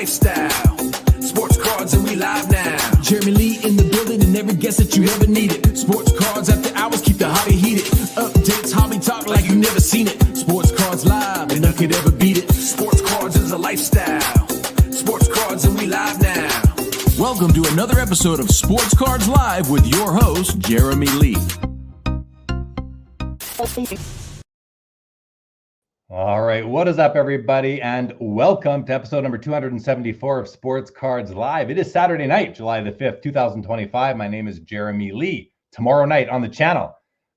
lifestyle. Sports cards and we live now. Jeremy Lee in the building and every guest that you ever needed. Sports cards after hours keep the hobby heated. Updates, hobby talk like you never seen it. Sports cards live and none could ever beat it. Sports cards is a lifestyle. Sports cards and we live now. Welcome to another episode of Sports Cards Live with your host, Jeremy Lee. All right, what is up, everybody, and welcome to episode number 274 of Sports Cards Live. It is Saturday night, July the 5th, 2025. My name is Jeremy Lee. Tomorrow night on the channel,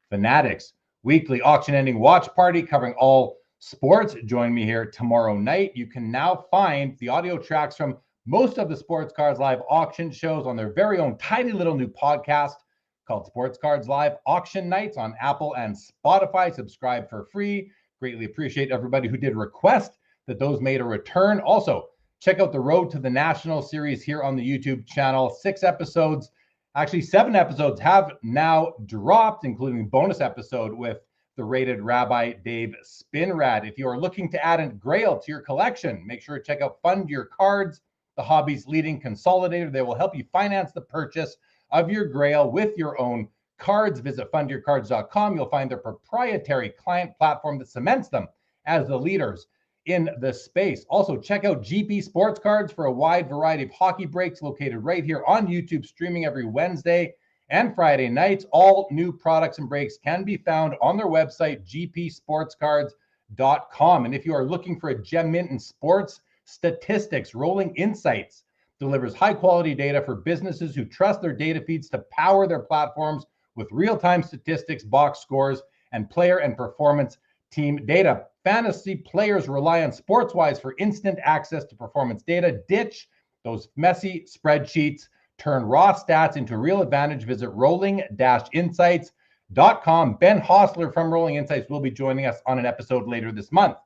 Fanatics weekly auction-ending watch party covering all sports. Join me here tomorrow night. You can now find the audio tracks from most of the Sports Cards Live auction shows on their very own tiny little new podcast called Sports Cards Live Auction Nights on Apple and Spotify. Subscribe for free. Greatly appreciate everybody who did request that those made a return. Also, check out the Road to the National series here on the YouTube channel. 6 episodes, actually 7 episodes have now dropped, including a bonus episode with the rated Rabbi Dave Spinrad. If you are looking to add a grail to your collection, make sure to check out Fund Your Cards, the hobby's leading consolidator. They will help you finance the purchase of your grail with your own cards. Visit fundyourcards.com. You'll find their proprietary client platform that cements them as the leaders in the space. Also, check out GP Sports Cards for a wide variety of hockey breaks located right here on YouTube, streaming every Wednesday and Friday nights. All new products and breaks can be found on their website, gpsportscards.com. And if you are looking for a gem mint in sports statistics, Rolling Insights delivers high-quality data for businesses who trust their data feeds to power their platforms with real-time statistics, box scores, and player and performance team data. Fantasy players rely on SportsWise for instant access to performance data. Ditch those messy spreadsheets. Turn raw stats into real advantage. Visit rolling-insights.com. Ben Hostler from Rolling Insights will be joining us on an episode later this month.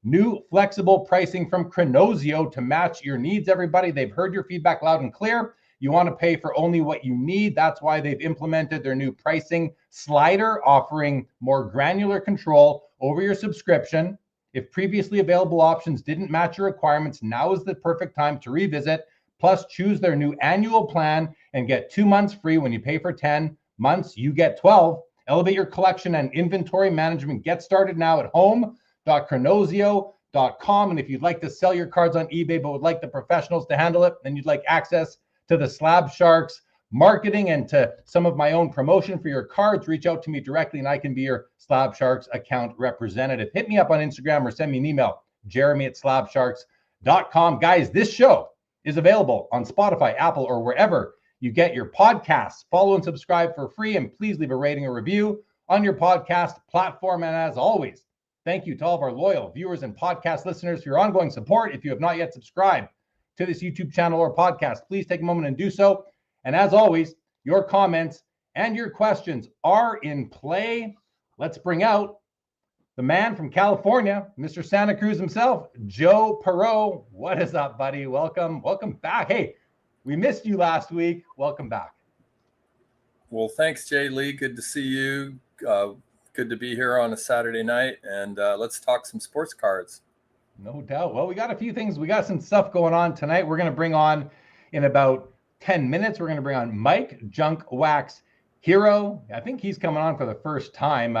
New flexible pricing from Chronosio to match your needs, everybody. They've heard your feedback loud and clear. You want to pay for only what you need. That's why they've implemented their new pricing slider, offering more granular control over your subscription. If previously available options didn't match your requirements, now is the perfect time to revisit. Plus, choose their new annual plan and get 2 months free when you pay for 10 months. You get 12. Elevate your collection and inventory management. Get started now at home.chronosio.com. And if you'd like to sell your cards on eBay but would like the professionals to handle it, then you'd like access to the Slab Sharks marketing and to some of my own promotion for your cards, reach out to me directly and I can be your Slab Sharks account representative. Hit me up on Instagram or send me an email, jeremy@slabsharks.com. Guys, this show is available on Spotify, Apple, or wherever you get your podcasts. Follow and subscribe for free, and please leave a rating or review on your podcast platform. And as always, thank you to all of our loyal viewers and podcast listeners for your ongoing support. If you have not yet subscribed to this YouTube channel or podcast, please take a moment and do so. And as always, your comments and your questions are in play. Let's bring out the man from California, Mr. Santa Cruz himself, Joe Poirot. What is up, buddy? Welcome back. Hey, we missed you last week. Welcome back. Well, thanks, Jay Lee. Good to see you. Good to be here on a Saturday night, and let's talk some sports cards. No doubt. Well, we got a few things. We got some stuff going on tonight. We're going to bring on, in about 10 minutes, we're going to bring on Mike Junk Wax Hero. I think he's coming on for the first time,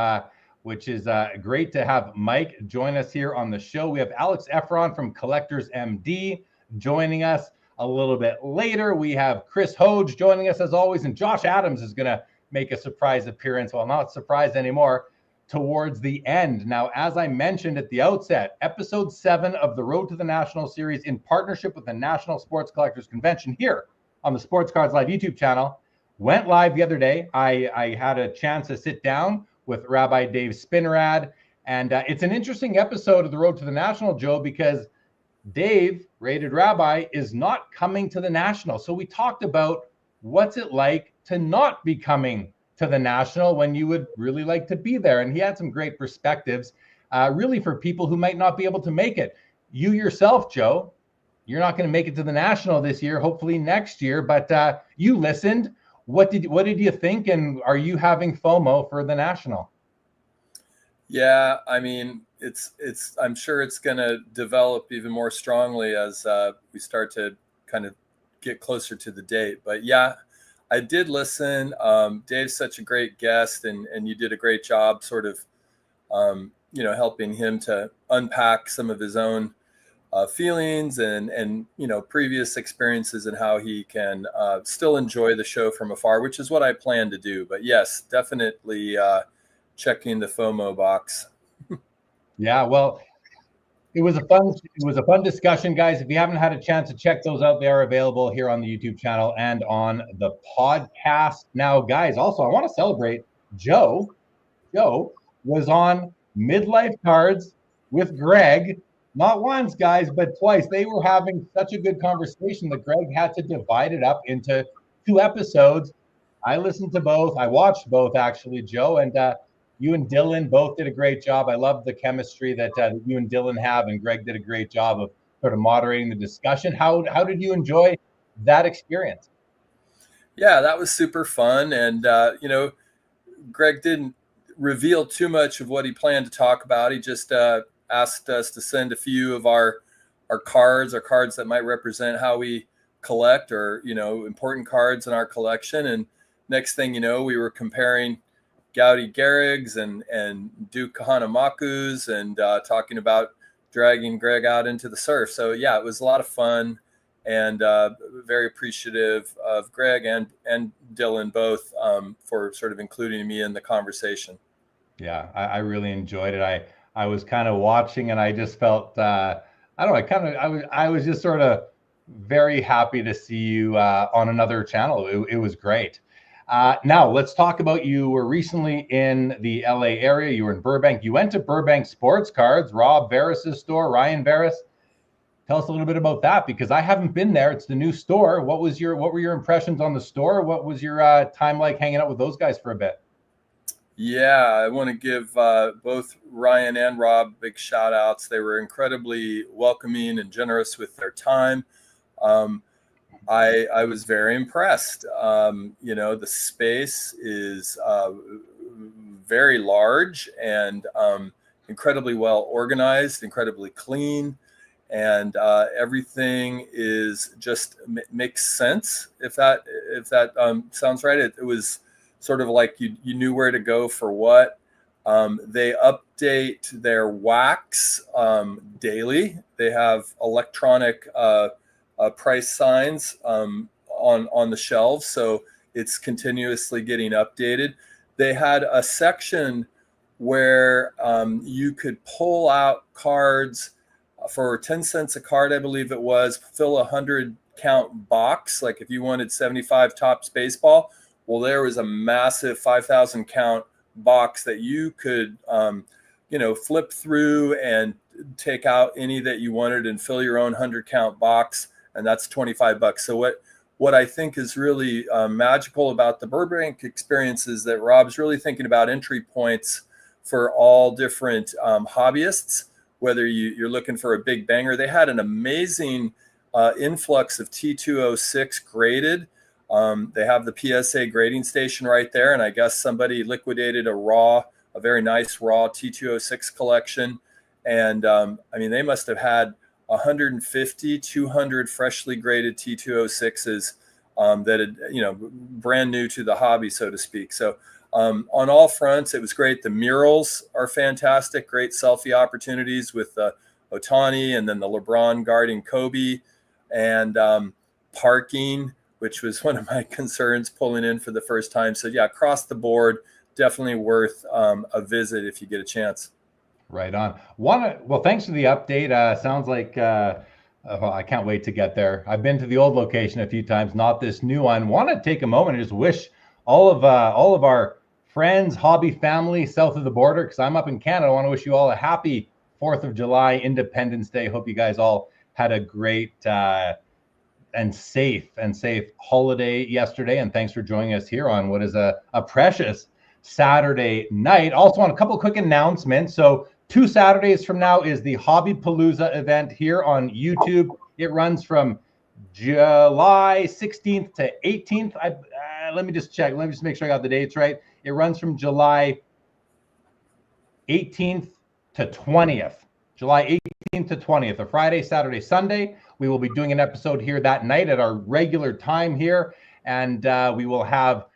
which is great to have Mike join us here on the show. We have Alyx Efron from Collectors MD joining us a little bit later. We have Chris HOJ joining us as always, and Josh Adams is going to make a surprise appearance. Well, not surprised anymore, towards the end. Now, as I mentioned at the outset, episode 7 of the Road to the National series in partnership with the National Sports Collectors Convention here on the Sports Cards Live YouTube channel went live the other day. I had a chance to sit down with Rabbi Dave Spinrad, and it's an interesting episode of the Road to the National, Joe, because Dave, Rated Rabbi, is not coming to the National. So we talked about what's it like to not be coming to the National when you would really like to be there. And he had some great perspectives, really for people who might not be able to make it. You yourself, Joe, you're not going to make it to the National this year, hopefully next year, but you listened. What did you think? And are you having FOMO for the National? Yeah, I mean, I'm sure it's going to develop even more strongly as we start to kind of get closer to the date. But yeah, I did listen. Dave's such a great guest, and you did a great job sort of, helping him to unpack some of his own feelings and previous experiences, and how he can still enjoy the show from afar, which is what I plan to do. But yes, definitely checking the FOMO box. Yeah, well, it was a fun discussion, guys. If you haven't had a chance to check those out, they are available here on the YouTube channel and on the podcast. Now, guys, also I want to celebrate Joe. Joe was on Midlife Cards with Greg, not once, guys, but twice. They were having such a good conversation that Greg had to divide it up into 2 episodes. I listened to both. I watched both, actually, Joe, and you and Dylan both did a great job. I love the chemistry that you and Dylan have, and Greg did a great job of sort of moderating the discussion. How did you enjoy that experience? Yeah, that was super fun. And, Greg didn't reveal too much of what he planned to talk about. He just asked us to send a few of our cards that might represent how we collect, or, important cards in our collection. And next thing you know, we were comparing Gaudy Garrigs and Duke Hanamakus, and talking about dragging Greg out into the surf. So yeah, it was a lot of fun, and very appreciative of Greg and Dylan both for sort of including me in the conversation. Yeah, I really enjoyed it. I was kind of watching, and I just felt I don't know, I was just sort of very happy to see you on another channel. It was great. Now let's talk about, you were recently in the LA area. You were in Burbank. You went to Burbank Sports Cards, Rob Veris's store, Ryan Veris. Tell us a little bit about that, because I haven't been there. It's the new store. What were your impressions on the store? What was your time like hanging out with those guys for a bit? Yeah, I want to give both Ryan and Rob big shout outs. They were incredibly welcoming and generous with their time. I was very impressed. The space is very large and incredibly well organized, incredibly clean, and everything is just makes sense. If that sounds right, it was sort of like you knew where to go for what. They update their wax daily. They have electronic price signs on the shelves, so it's continuously getting updated. They had a section where you could pull out cards for 10 cents a card, I believe it was, fill a 100 count box. Like if you wanted 75 Topps baseball, well, there was a massive 5,000 count box that you could flip through and take out any that you wanted and fill your own 100 count box, and that's $25. So what I think is really magical about the Burbank experience is that Rob's really thinking about entry points for all different hobbyists, whether you're looking for a big banger. They had an amazing influx of T206 graded. They have the PSA grading station right there, and I guess somebody liquidated a very nice raw T206 collection. And they must have had 150, 200 freshly graded T206s that had, brand new to the hobby, so to speak. So on all fronts, it was great. The murals are fantastic, great selfie opportunities with Ohtani and then the LeBron guarding Kobe, and parking, which was one of my concerns pulling in for the first time. So yeah, across the board, definitely worth a visit if you get a chance. Right on. Well, thanks for the update. Sounds like I can't wait to get there. I've been to the old location a few times, not this new one. Want to take a moment and just wish all of our friends, hobby family south of the border, because I'm up in Canada. I want to wish you all a happy 4th of July, Independence Day. Hope you guys all had a great and safe holiday yesterday. And thanks for joining us here on what is a precious Saturday night. Also, on a couple of quick announcements. So 2 Saturdays from now is the Hobbypalooza event here on YouTube. It runs from July 16th to 18th. Let me just check. Let me just make sure I got the dates right. It runs from July 18th to 20th. July 18th to 20th, a Friday, Saturday, Sunday. We will be doing an episode here that night at our regular time here. And we will have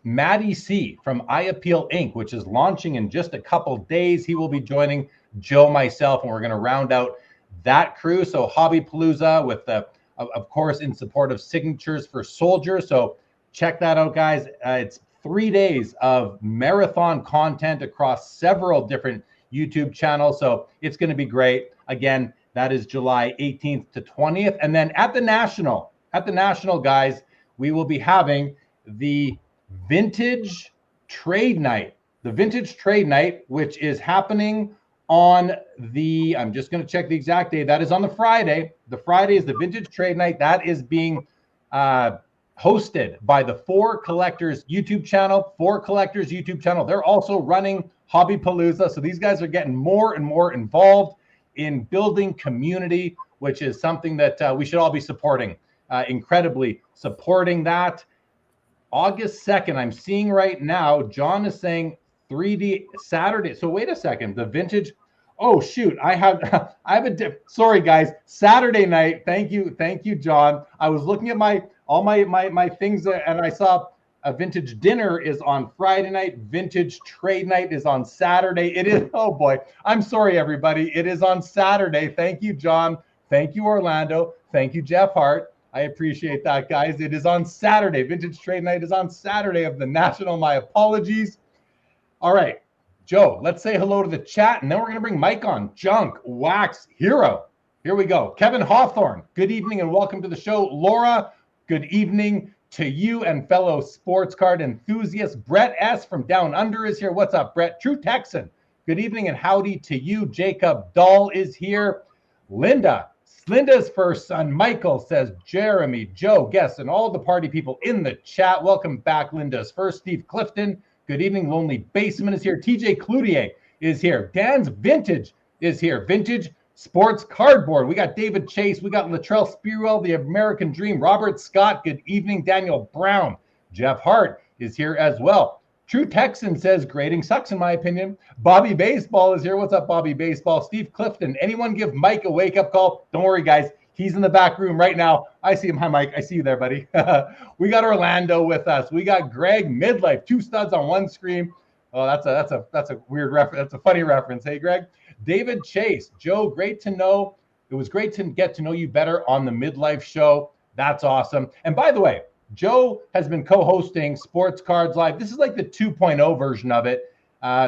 Maddie C from I Appeal Inc., which is launching in just a couple days. He will be joining Joe, myself, and we're going to round out that crew. So Hobbypalooza with the, of course, in support of Signatures for Soldiers. So check that out, guys. It's 3 days of marathon content across several different YouTube channels. So it's going to be great. Again, that is July 18th to 20th. And then at the National, guys, we will be having the Vintage Trade Night. The Vintage Trade Night, which is happening on the, I'm just going to check the exact day. That is on the Friday. The Friday is the Vintage Trade Night. That is being hosted by the Four Collectors YouTube channel. They're also running Hobbypalooza. So these guys are getting more and more involved in building community, which is something that we should all be supporting. Incredibly supporting that. August 2nd, I'm seeing right now, John is saying 3D Saturday. So wait a second, the vintage. Oh shoot, I have sorry guys, Saturday night. Thank you, John. I was looking at all my things and I saw a vintage dinner is on Friday night. Vintage trade night is on Saturday. It is, oh boy, I'm sorry everybody. It is on Saturday. Thank you, John. Thank you, Orlando. Thank you, Jeff Hart. I appreciate that, guys. It is on Saturday. Vintage Trade Night is on Saturday of the National. My apologies. All right, Joe, let's say hello to the chat, and then we're going to bring Mike on. Junk, Wax, Hero. Here we go. Kevin Hawthorne, good evening and welcome to the show. Laura, good evening to you and fellow sports card enthusiasts. Brett S. from Down Under is here. What's up, Brett? True Texan, good evening and howdy to you. Jacob Dahl is here. Linda's first son, Michael, says, Jeremy, Joe, guests, and all the party people in the chat. Welcome back, Linda's first. Steve Clifton, good evening. Lonely Basement is here. TJ Cloutier is here. Dan's Vintage is here. Vintage Sports Cardboard. We got David Chase. We got Latrell Spearwell, The American Dream. Robert Scott, good evening. Daniel Brown. Jeff Hart is here as well. True Texan says, grading sucks in my opinion. Bobby Baseball is here. What's up, Bobby Baseball? Steve Clifton, anyone give Mike a wake-up call? Don't worry, guys. He's in the back room right now. I see him. Hi, Mike. I see you there, buddy. We got Orlando with us. We got Greg Midlife, two studs on one screen. Oh, that's a weird reference. That's a funny reference. Hey, Greg. David Chase. Joe, great to know. It was great to get to know you better on the Midlife show. That's awesome. And by the way, Joe has been co-hosting Sports Cards Live. This is like the 2.0 version of it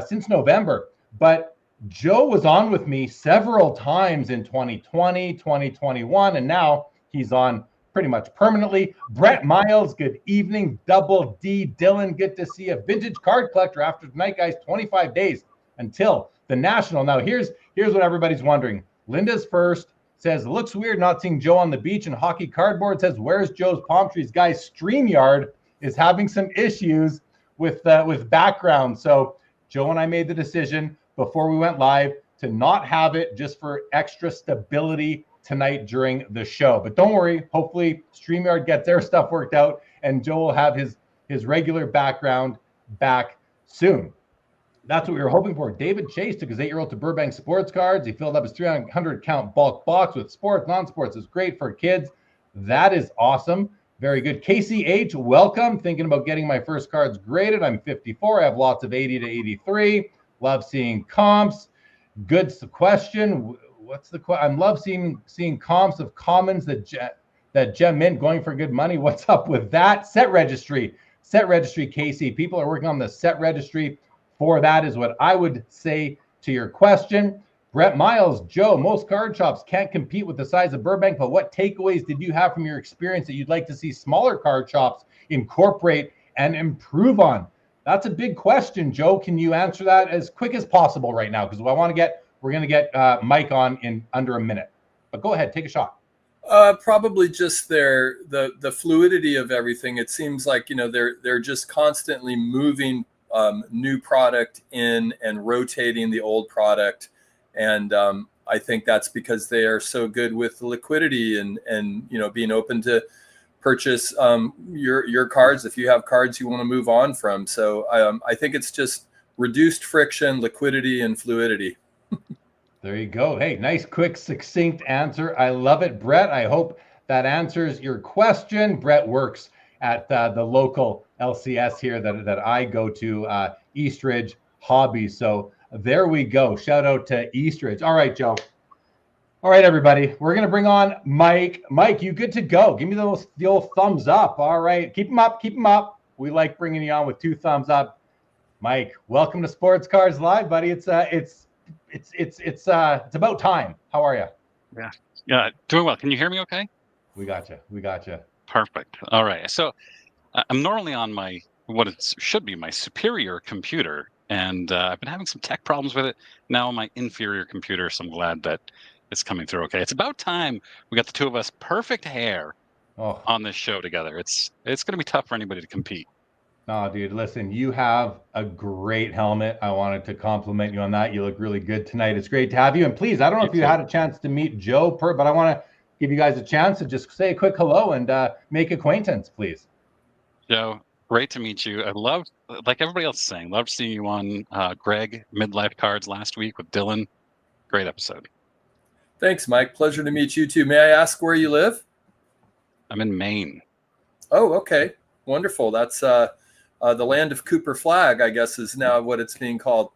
since November. But Joe was on with me several times in 2020, 2021, and now he's on pretty much permanently. Brett Miles, good evening. Double D. Dylan, good to see you. Vintage card collector after tonight, guys. 25 days until the National. Now, here's what everybody's wondering. Linda's first. Says, looks weird not seeing Joe on the beach and hockey cardboard. Says, where's Joe's palm trees? Guys, StreamYard is having some issues with background. So Joe and I made the decision before we went live to not have it, just for extra stability tonight during the show. But don't worry, hopefully StreamYard gets their stuff worked out and Joe will have his regular background back soon. That's what we were hoping for. David Chase took his 8-year-old to Burbank Sports Cards. He filled up his 300 count bulk box with sports, non-sports. It's great for kids. That is awesome. Very good. KCH, welcome. Thinking about getting my first cards graded. I'm 54. I have lots of 80 to 83. Love seeing comps. Good question. What's the question? I love seeing comps of commons that Gem Mint going for good money. What's up with that? Set registry, Casey. People are working on the set registry. For that is what I would say to your question. Brett Miles, Joe, most card shops can't compete with the size of Burbank, but what takeaways did you have from your experience that you'd like to see smaller card shops incorporate and improve on? That's a big question, Joe. Can you answer that as quick as possible right now? Because we're going to get Mike on in under a minute. But go ahead, take a shot. Probably just the fluidity of everything. It seems like, they're just constantly moving new product in and rotating the old product. And I think that's because they are so good with liquidity and being open to purchase your cards if you have cards you want to move on from. So I think it's just reduced friction, liquidity, and fluidity. There you go. Hey, nice, quick, succinct answer. I love it, Brett. I hope that answers your question. Brett works at the local LCS here that I go to, Eastridge Hobby. So there we go. Shout out to Eastridge. All right, Joe. All right, everybody. We're going to bring on Mike. Mike, you good to go? Give me the old thumbs up. All right. Keep them up. Keep them up. We like bringing you on with 2 thumbs up. Mike, welcome to Sports Cards Live, buddy. It's about time. How are you? Yeah, doing well. Can you hear me okay? We got you. Perfect. All right. So I'm normally on should be my superior computer, and I've been having some tech problems with it. Now on my inferior computer, so I'm glad that it's coming through okay. It's about time we got the two of us perfect hair on this show together. It's going to be tough for anybody to compete. No, dude, listen, you have a great helmet. I wanted to compliment you on that. You look really good tonight. It's great to have you. And please, I don't know if you had a chance to meet Joe, but I want to give you guys a chance to just say a quick hello and make acquaintance, please. Joe, great to meet you. I love, like everybody else is saying, loved seeing you on Greg Midlife Cards last week with Dylan. Great episode. Thanks, Mike. Pleasure to meet you too. May I ask where you live? I'm in Maine. Oh, okay. Wonderful. That's the land of Cooper Flag, I guess, is now what it's being called.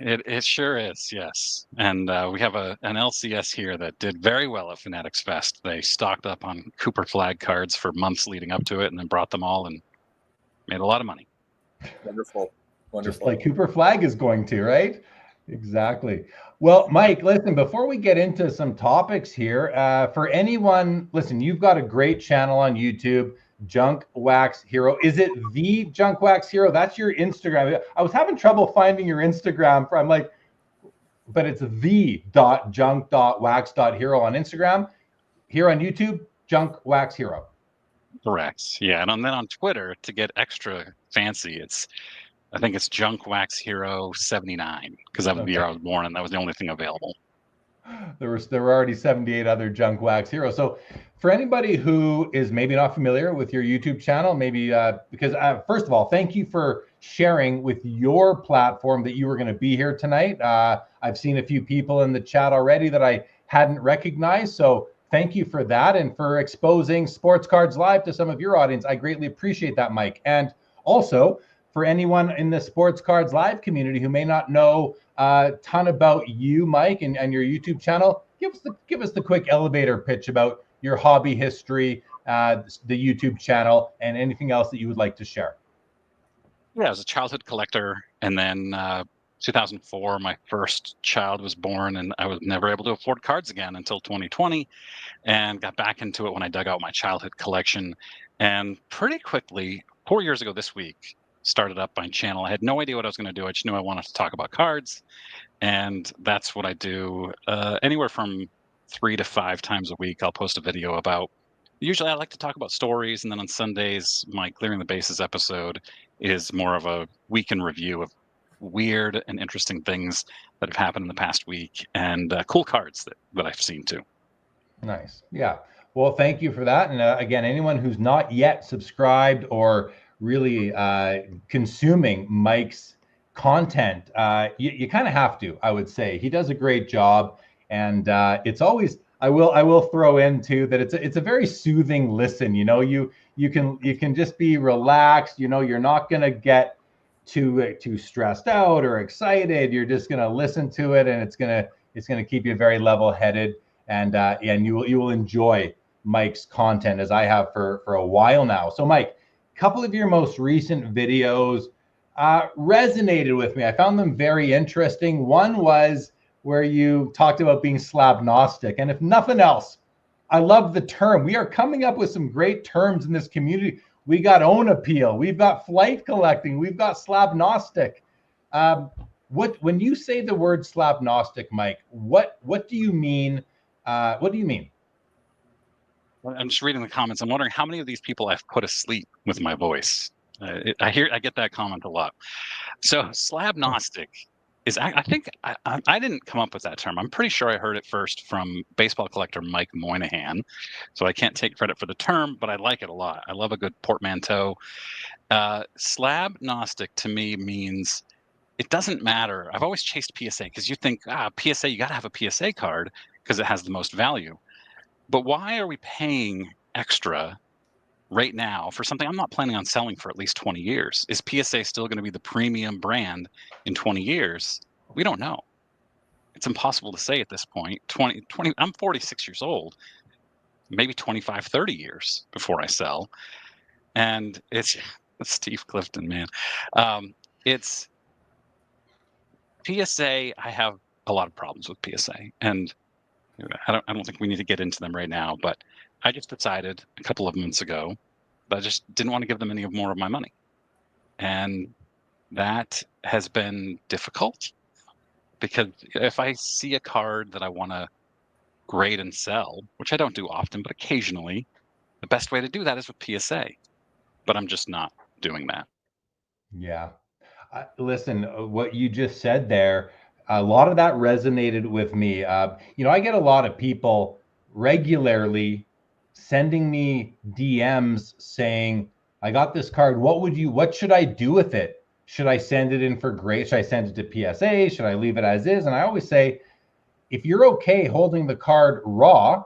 It sure is, yes. And we have an LCS here that did very well at Fanatics Fest. They stocked up on Cooper Flag cards for months leading up to it, and then brought them all and made a lot of money. Wonderful. Just like Cooper Flag is going to, right? Exactly. Well, Mike, listen, before we get into some topics here, for anyone, listen, you've got a great channel on YouTube, Junk Wax Hero. Is it the Junk Wax Hero? That's your Instagram. I was having trouble finding your Instagram. I'm like, but it's the.junk.wax.hero on Instagram. Here on YouTube, Junk Wax Hero. Correct. Yeah, and then on Twitter, to get extra fancy, I think it's Junk Wax Hero 79, because that was the year I was born, and that was the only thing available. There were already 78 other Junk Wax Heroes. So for anybody who is maybe not familiar with your YouTube channel, maybe because first of all, thank you for sharing with your platform that you were going to be here tonight. I've seen a few people in the chat already that I hadn't recognized. So thank you for that and for exposing Sports Cards Live to some of your audience. I greatly appreciate that, Mike. And also, for anyone in the Sports Cards Live community who may not know a ton about you, Mike, and your YouTube channel, give us the quick elevator pitch about your hobby history, the YouTube channel, and anything else that you would like to share. Yeah, I was a childhood collector, and then 2004, my first child was born, and I was never able to afford cards again until 2020, and got back into it when I dug out my childhood collection. And pretty quickly, 4 years ago this week, started up my channel. I had no idea what I was going to do. I just knew I wanted to talk about cards, and that's what I do. Anywhere from 3 to 5 times a week, I'll post a video about. Usually, I like to talk about stories, and then on Sundays, my Clearing the Bases episode is more of a week in review of weird and interesting things that have happened in the past week, and cool cards that I've seen too. Nice. Yeah. Well, thank you for that. And again, anyone who's not yet subscribed or really consuming Mike's content, you kind of have to, I would say. He does a great job, and it's always, I will throw in too that it's a very soothing listen. You know, you can just be relaxed. You know, you're not gonna get too stressed out or excited. You're just gonna listen to it, and it's gonna keep you very level-headed, and you will enjoy Mike's content, as I have for a while now. So Mike, a couple of your most recent videos resonated with me. I found them very interesting. One was where you talked about being slabnostic, and if nothing else, I love the term. We are coming up with some great terms in this community. We got own appeal, we've got flight collecting, we've got slabnostic. When you say the word slabnostic, Mike, what do you mean? What do you mean? I'm just reading the comments. I'm wondering how many of these people I've put asleep with my voice. I get that comment a lot. So slabnostic is, I think I didn't come up with that term. I'm pretty sure I heard it first from baseball collector Mike Moynihan. So I can't take credit for the term, but I like it a lot. I love a good portmanteau. Slabnostic to me means it doesn't matter. I've always chased PSA because you think, PSA, you got to have a PSA card because it has the most value. But why are we paying extra right now for something I'm not planning on selling for at least 20 years? Is PSA still going to be the premium brand in 20 years? We don't know. It's impossible to say at this point. 20, I'm 46 years old, maybe 25, 30 years before I sell. And it's Steve Clifton, man. It's PSA. I have a lot of problems with PSA, and I don't think we need to get into them right now, but I just decided a couple of months ago that I just didn't want to give them any more of my money. And that has been difficult because if I see a card that I want to grade and sell, which I don't do often, but occasionally, the best way to do that is with PSA. But I'm just not doing that. Yeah. Listen, what you just said there, a lot of that resonated with me. I get a lot of people regularly sending me DMs saying, I got this card. What should I do with it? Should I send it in for grade? Should I send it to PSA? Should I leave it as is? And I always say, if you're okay holding the card raw,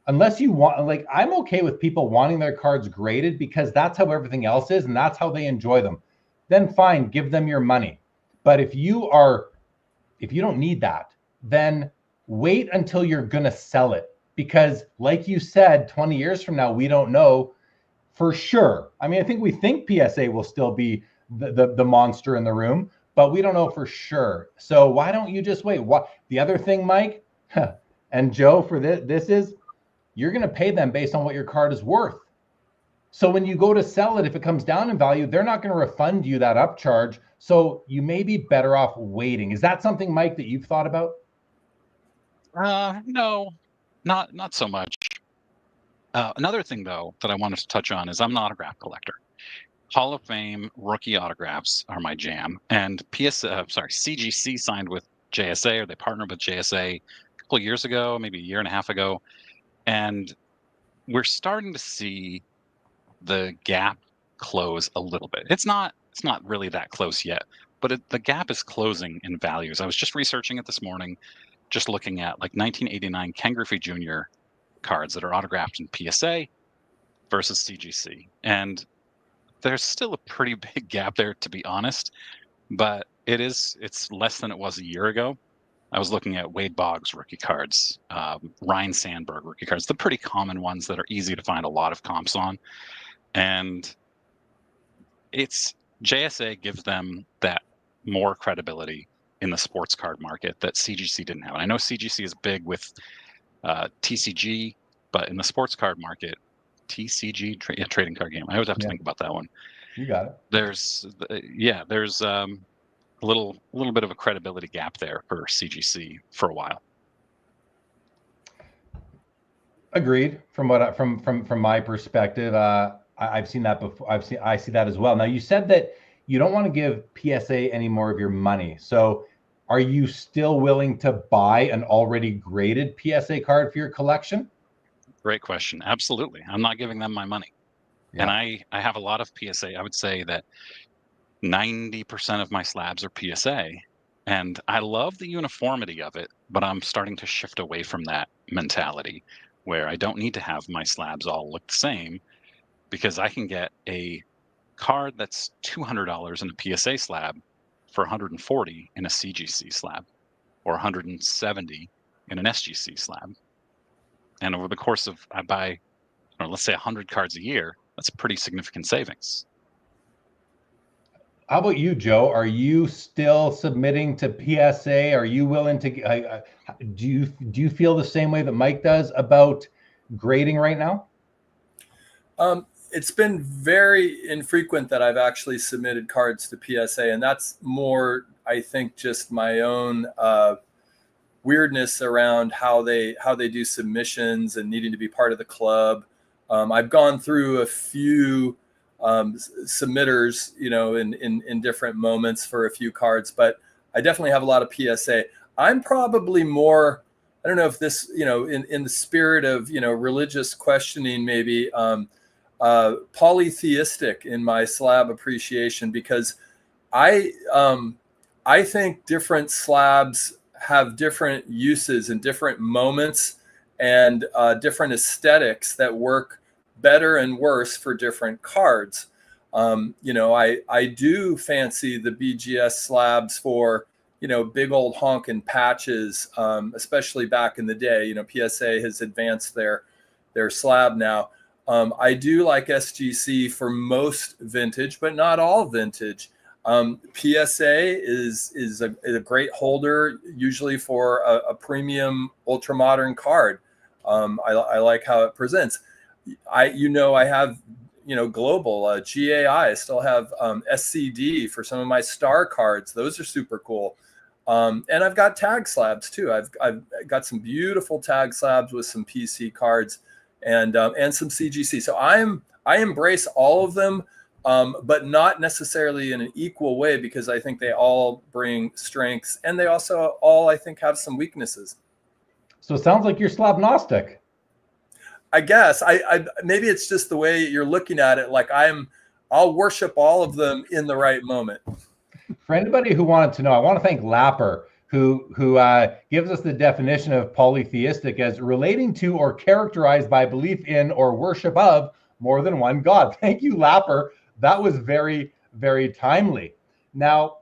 unless you want, like, I'm okay with people wanting their cards graded because that's how everything else is and that's how they enjoy them. Then fine, give them your money. But if you don't need that, then wait until you're going to sell it. Because like you said, 20 years from now, we don't know for sure. I mean, I think we think PSA will still be the monster in the room, but we don't know for sure. So why don't you just wait? What the other thing, Mike and Joe, for this is you're going to pay them based on what your card is worth. So when you go to sell it, if it comes down in value, they're not going to refund you that upcharge. So you may be better off waiting. Is that something, Mike, that you've thought about? No, not so much. Another thing, though, that I wanted to touch on is I'm an autograph collector. Hall of Fame rookie autographs are my jam. And CGC signed with JSA, or they partnered with JSA a couple of years ago, maybe a year and a half ago. And we're starting to see the gap close a little bit. It's not really that close yet, but the gap is closing in values. I was just researching it this morning, just looking at like 1989 Ken Griffey Jr. cards that are autographed in PSA versus CGC. And there's still a pretty big gap there, to be honest, but it's less than it was a year ago. I was looking at Wade Boggs rookie cards, Ryan Sandberg rookie cards, the pretty common ones that are easy to find a lot of comps on. And it's JSA gives them that more credibility in the sports card market that CGC didn't have. And I know CGC is big with TCG, but in the sports card market, TCG trading card game. I always have to think about that one. You got it. There's a little bit of a credibility gap there for CGC for a while. Agreed. From my perspective, I've seen that before. I see that as well. Now, you said that you don't want to give PSA any more of your money. So are you still willing to buy an already graded PSA card for your collection? Great question. Absolutely. I'm not giving them my money. Yeah. And I have a lot of PSA. I would say that 90% of my slabs are PSA. And I love the uniformity of it, but I'm starting to shift away from that mentality where I don't need to have my slabs all look the same, because I can get a card that's $200 in a PSA slab for $140 in a CGC slab, or $170 in an SGC slab. And over the course of, I buy, let's say 100 cards a year, that's a pretty significant savings. How about you, Joe? Are you still submitting to PSA? Are you willing to, do you feel the same way that Mike does about grading right now? It's been very infrequent that I've actually submitted cards to PSA, and that's more, I think, just my own weirdness around how they do submissions and needing to be part of the club. I've gone through a few submitters, in different moments for a few cards, but I definitely have a lot of PSA. I'm probably more, I don't know if this, in the spirit of, religious questioning, maybe, polytheistic in my slab appreciation, because I I think different slabs have different uses and different moments and different aesthetics that work better and worse for different cards. I do fancy the BGS slabs for, big old honking patches, especially back in the day. PSA has advanced their slab now. I do like SGC for most vintage, but not all vintage. PSA is a great holder, usually for a premium ultra modern card. I like how it presents. I have global GAI. I still have SCD for some of my star cards. Those are super cool. And I've got tag slabs too. I've got some beautiful tag slabs with some PC cards and some CGC. So I embrace all of them. But not necessarily in an equal way, because I think they all bring strengths, and they also all, I think, have some weaknesses. So it sounds like you're slabnostic. I guess I maybe it's just the way you're looking at it. Like I'll worship all of them in the right moment. For anybody who wanted to know, I want to thank Lapper, who gives us the definition of polytheistic as relating to or characterized by belief in or worship of more than one God. Thank you, Lapper. That was very, very timely. Now,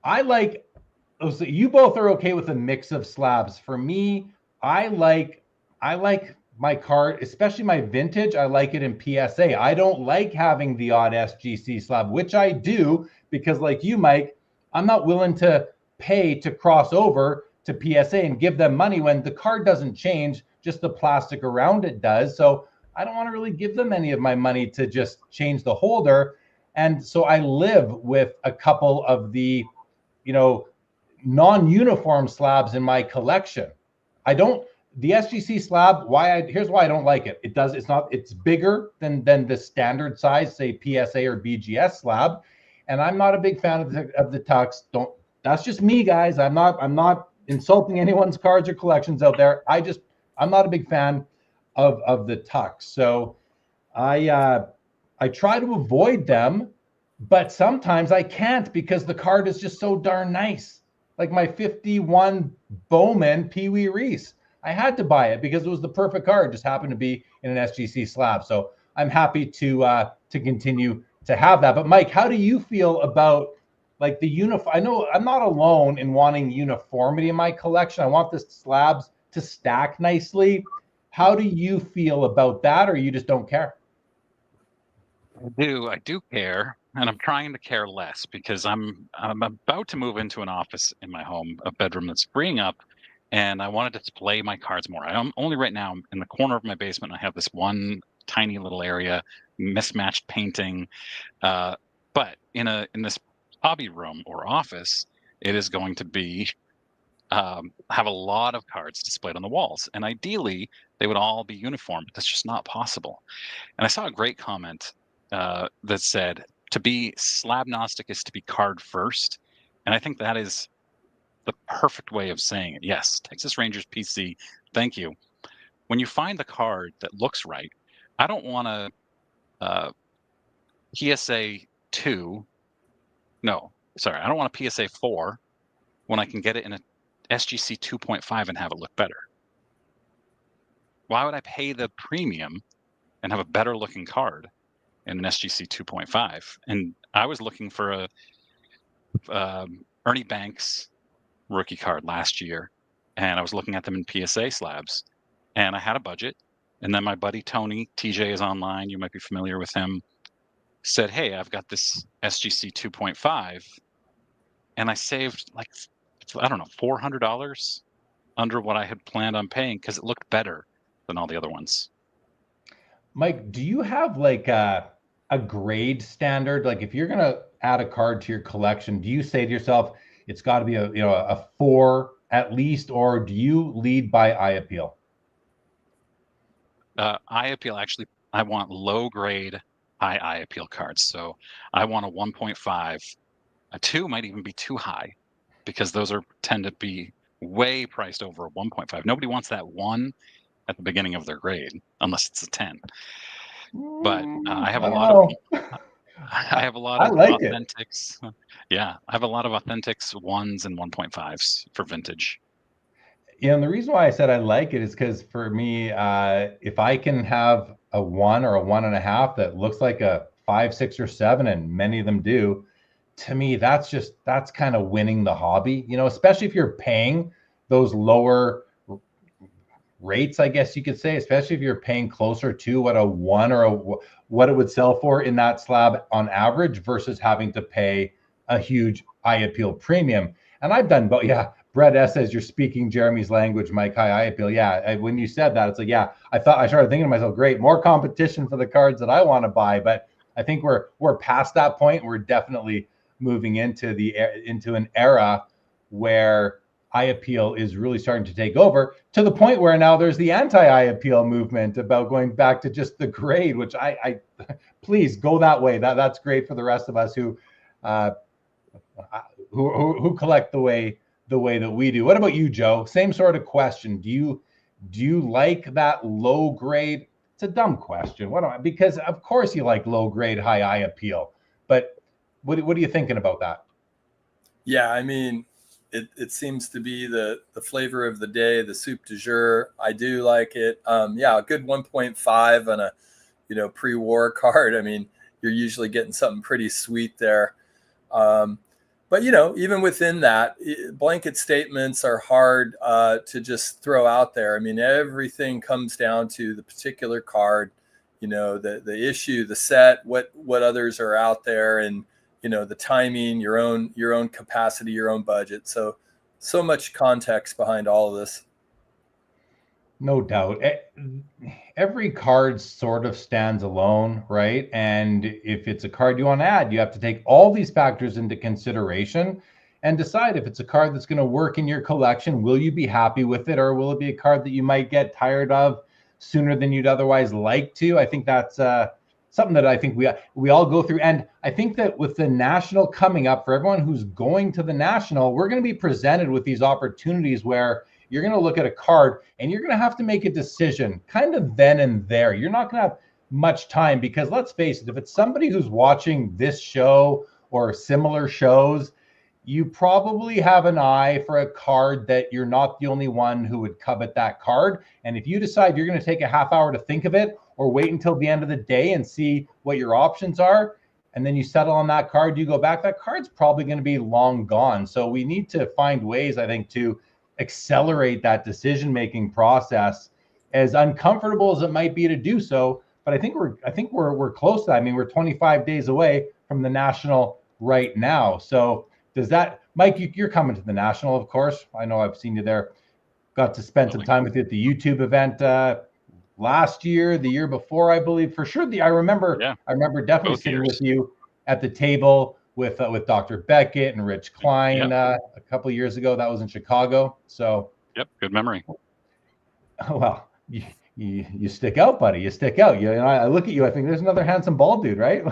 so you both are okay with a mix of slabs. For me, I like my card, especially my vintage. I like it in PSA. I don't like having the odd SGC slab, which I do because, like you, Mike, I'm not willing to pay to cross over to PSA and give them money when the card doesn't change, just the plastic around it does. So I don't want to really give them any of my money to just change the holder. And so I live with a couple of the, non-uniform slabs in my collection. The SGC slab, here's why I don't like it. It's bigger than the standard size, say PSA or BGS slab. And I'm not a big fan of the tux. That's just me, guys. I'm not insulting anyone's cards or collections out there. I'm not a big fan of the tux. So I try to avoid them, but sometimes I can't because the card is just so darn nice. Like my 51 Bowman Pee Wee Reese. I had to buy it because it was the perfect card. It just happened to be in an SGC slab. So I'm happy to continue to have that. But Mike, how do you feel about like the I know I'm not alone in wanting uniformity in my collection. I want the slabs to stack nicely. How do you feel about that, or you just don't care? I do care, and I'm trying to care less because I'm about to move into an office in my home, a bedroom that's freeing up, and I want to display my cards more. I'm only right now in the corner of my basement. I have this one tiny little area, mismatched painting, but in this hobby room or office, it is going to be have a lot of cards displayed on the walls, and ideally they would all be uniform. That's just not possible. And I saw a great comment that said to be slabnostic is to be card first, and I think that is the perfect way of saying it. Yes, Texas Rangers PC, thank you. When you find the card that looks right, I don't want a PSA 2. No, sorry, I don't want a PSA 4 when I can get it in a SGC 2.5 and have it look better. Why would I pay the premium and have a better looking card in an SGC 2.5? And I was looking for a Ernie Banks rookie card last year, and I was looking at them in PSA slabs, and I had a budget. And then my buddy Tony, TJ is online, you might be familiar with him, said, hey, I've got this SGC 2.5, and I saved like, I don't know, $400 under what I had planned on paying because it looked better than all the other ones. Mike, do you have like a grade standard? Like if you're going to add a card to your collection, do you say to yourself, it's got to be a 4 at least, or do you lead by eye appeal? Eye appeal, actually, I want low grade, high eye appeal cards. So I want a 1.5. A 2 might even be too high because those tend to be way priced over a 1.5. Nobody wants that 1 at the beginning of their grade unless it's a 10. But I have a lot of I have a lot I of like it. authentics. Yeah, I have a lot of authentics 1s and 1.5s for vintage. Yeah, and the reason why I said I like it is because for me, if I can have a 1 or a 1.5 that looks like a 5, 6, or 7, and many of them do, to me, that's kind of winning the hobby, especially if you're paying those lower rates, I guess you could say, especially if you're paying closer to what a 1 or what it would sell for in that slab on average versus having to pay a huge eye appeal premium. And I've done both. Yeah. Brett S says you're speaking Jeremy's language, Mike. High eye appeal. Yeah. When you said that, it's like, yeah, I started thinking to myself, great, more competition for the cards that I want to buy. But I think we're past that point. We're definitely moving into an era where eye appeal is really starting to take over, to the point where now there's the anti-eye appeal movement about going back to just the grade, which I please go that way. That's great for the rest of us who collect the way that we do. What about you, Joe? Same sort of question. Do you like that low grade? It's a dumb question. Because of course you like low grade, high eye appeal, but what are you thinking about that? Yeah, I mean, it seems to be the flavor of the day, the soup du jour. I do like it. Yeah, a good 1.5 on a pre-war card. I mean, you're usually getting something pretty sweet there. But even within that, blanket statements are hard to just throw out there. I mean, everything comes down to the particular card, the issue, the set, what others are out there, and the timing, your own capacity, your own budget. So much context behind all of this. No doubt. Every card sort of stands alone, right? And if it's a card you want to add, you have to take all these factors into consideration and decide if it's a card that's going to work in your collection. Will you be happy with it, or will it be a card that you might get tired of sooner than you'd otherwise like to? I think that's something that I think we all go through. And I think that with the National coming up, for everyone who's going to the National, we're going to be presented with these opportunities where you're going to look at a card and you're going to have to make a decision kind of then and there. You're not going to have much time, because let's face it, if it's somebody who's watching this show or similar shows, you probably have an eye for a card that you're not the only one who would covet that card. And if you decide you're going to take a half hour to think of it, or wait until the end of the day and see what your options are, and then you settle on that card, you go back, that card's probably going to be long gone. So we need to find ways, I think, to accelerate that decision-making process, as uncomfortable as it might be to do so. But I think we're close to that. I mean, we're 25 days away from the National right now. So does that, Mike, you're coming to the National, of course. I know I've seen you there. Got to spend some time with you at the YouTube event last year, the year before, I believe. For sure, I remember definitely sitting with you at the table with Dr. Beckett and Rich Klein a couple of years ago. That was in Chicago. So yep, good memory. Well, you stick out, buddy. You stick out. I look at you. I think there's another handsome bald dude, right?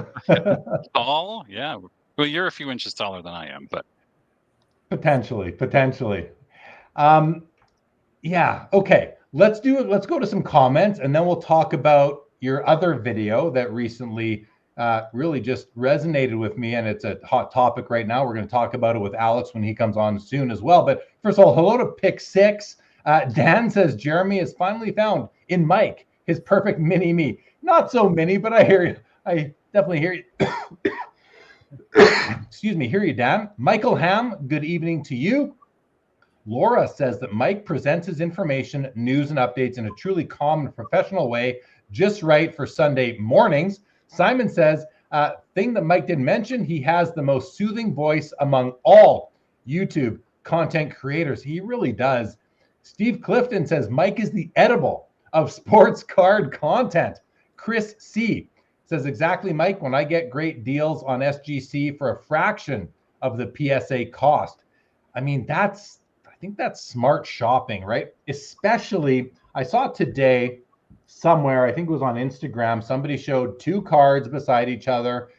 Tall, yeah. Well, you're a few inches taller than I am, but potentially. Yeah. Okay. Let's do it. Let's go to some comments, and then we'll talk about your other video that recently really just resonated with me, and it's a hot topic right now. We're going to talk about it with Alyx when he comes on soon as well. But first of all, hello to Pick 6. Dan says Jeremy has finally found in Mike his perfect mini me. Not so mini, but I hear you. I definitely hear you. Excuse me. Hear you, Dan. Michael Ham, good evening to you. Laura says that Mike presents his information, news, and updates in a truly calm and professional way, just right for Sunday mornings. Simon says, thing that Mike didn't mention, he has the most soothing voice among all YouTube content creators. He really does. Steve Clifton says, Mike is the edible of sports card content. Chris C says, exactly, Mike, when I get great deals on SGC for a fraction of the PSA cost. I mean, I think that's smart shopping, right? Especially, I saw today somewhere, I think it was on Instagram, somebody showed two cards beside each other,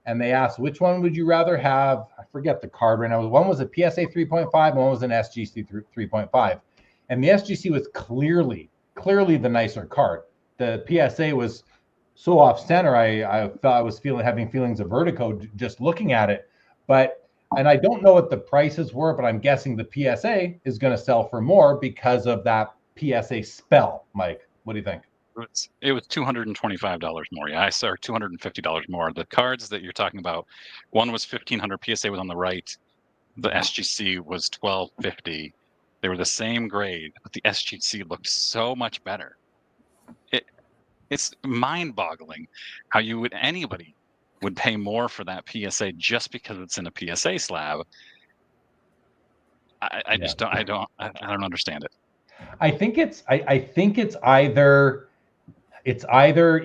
and they asked, which one would you rather have? I forget the card right now. One was a PSA 3.5, one was an SGC 3.5. And the SGC was clearly the nicer card. The PSA was so off center. I felt I was having feelings of vertigo just looking at it. And I don't know what the prices were, but I'm guessing the PSA is going to sell for more because of that PSA spell. Mike, what do you think? It was $225 more. Yeah, I saw $250 more. The cards that you're talking about, one was 1500 PSA was on the right. The SGC was 1250. They were the same grade, but the SGC looked so much better. It's mind-boggling how anybody would pay more for that PSA just because it's in a PSA slab. I just don't understand it. I think it's either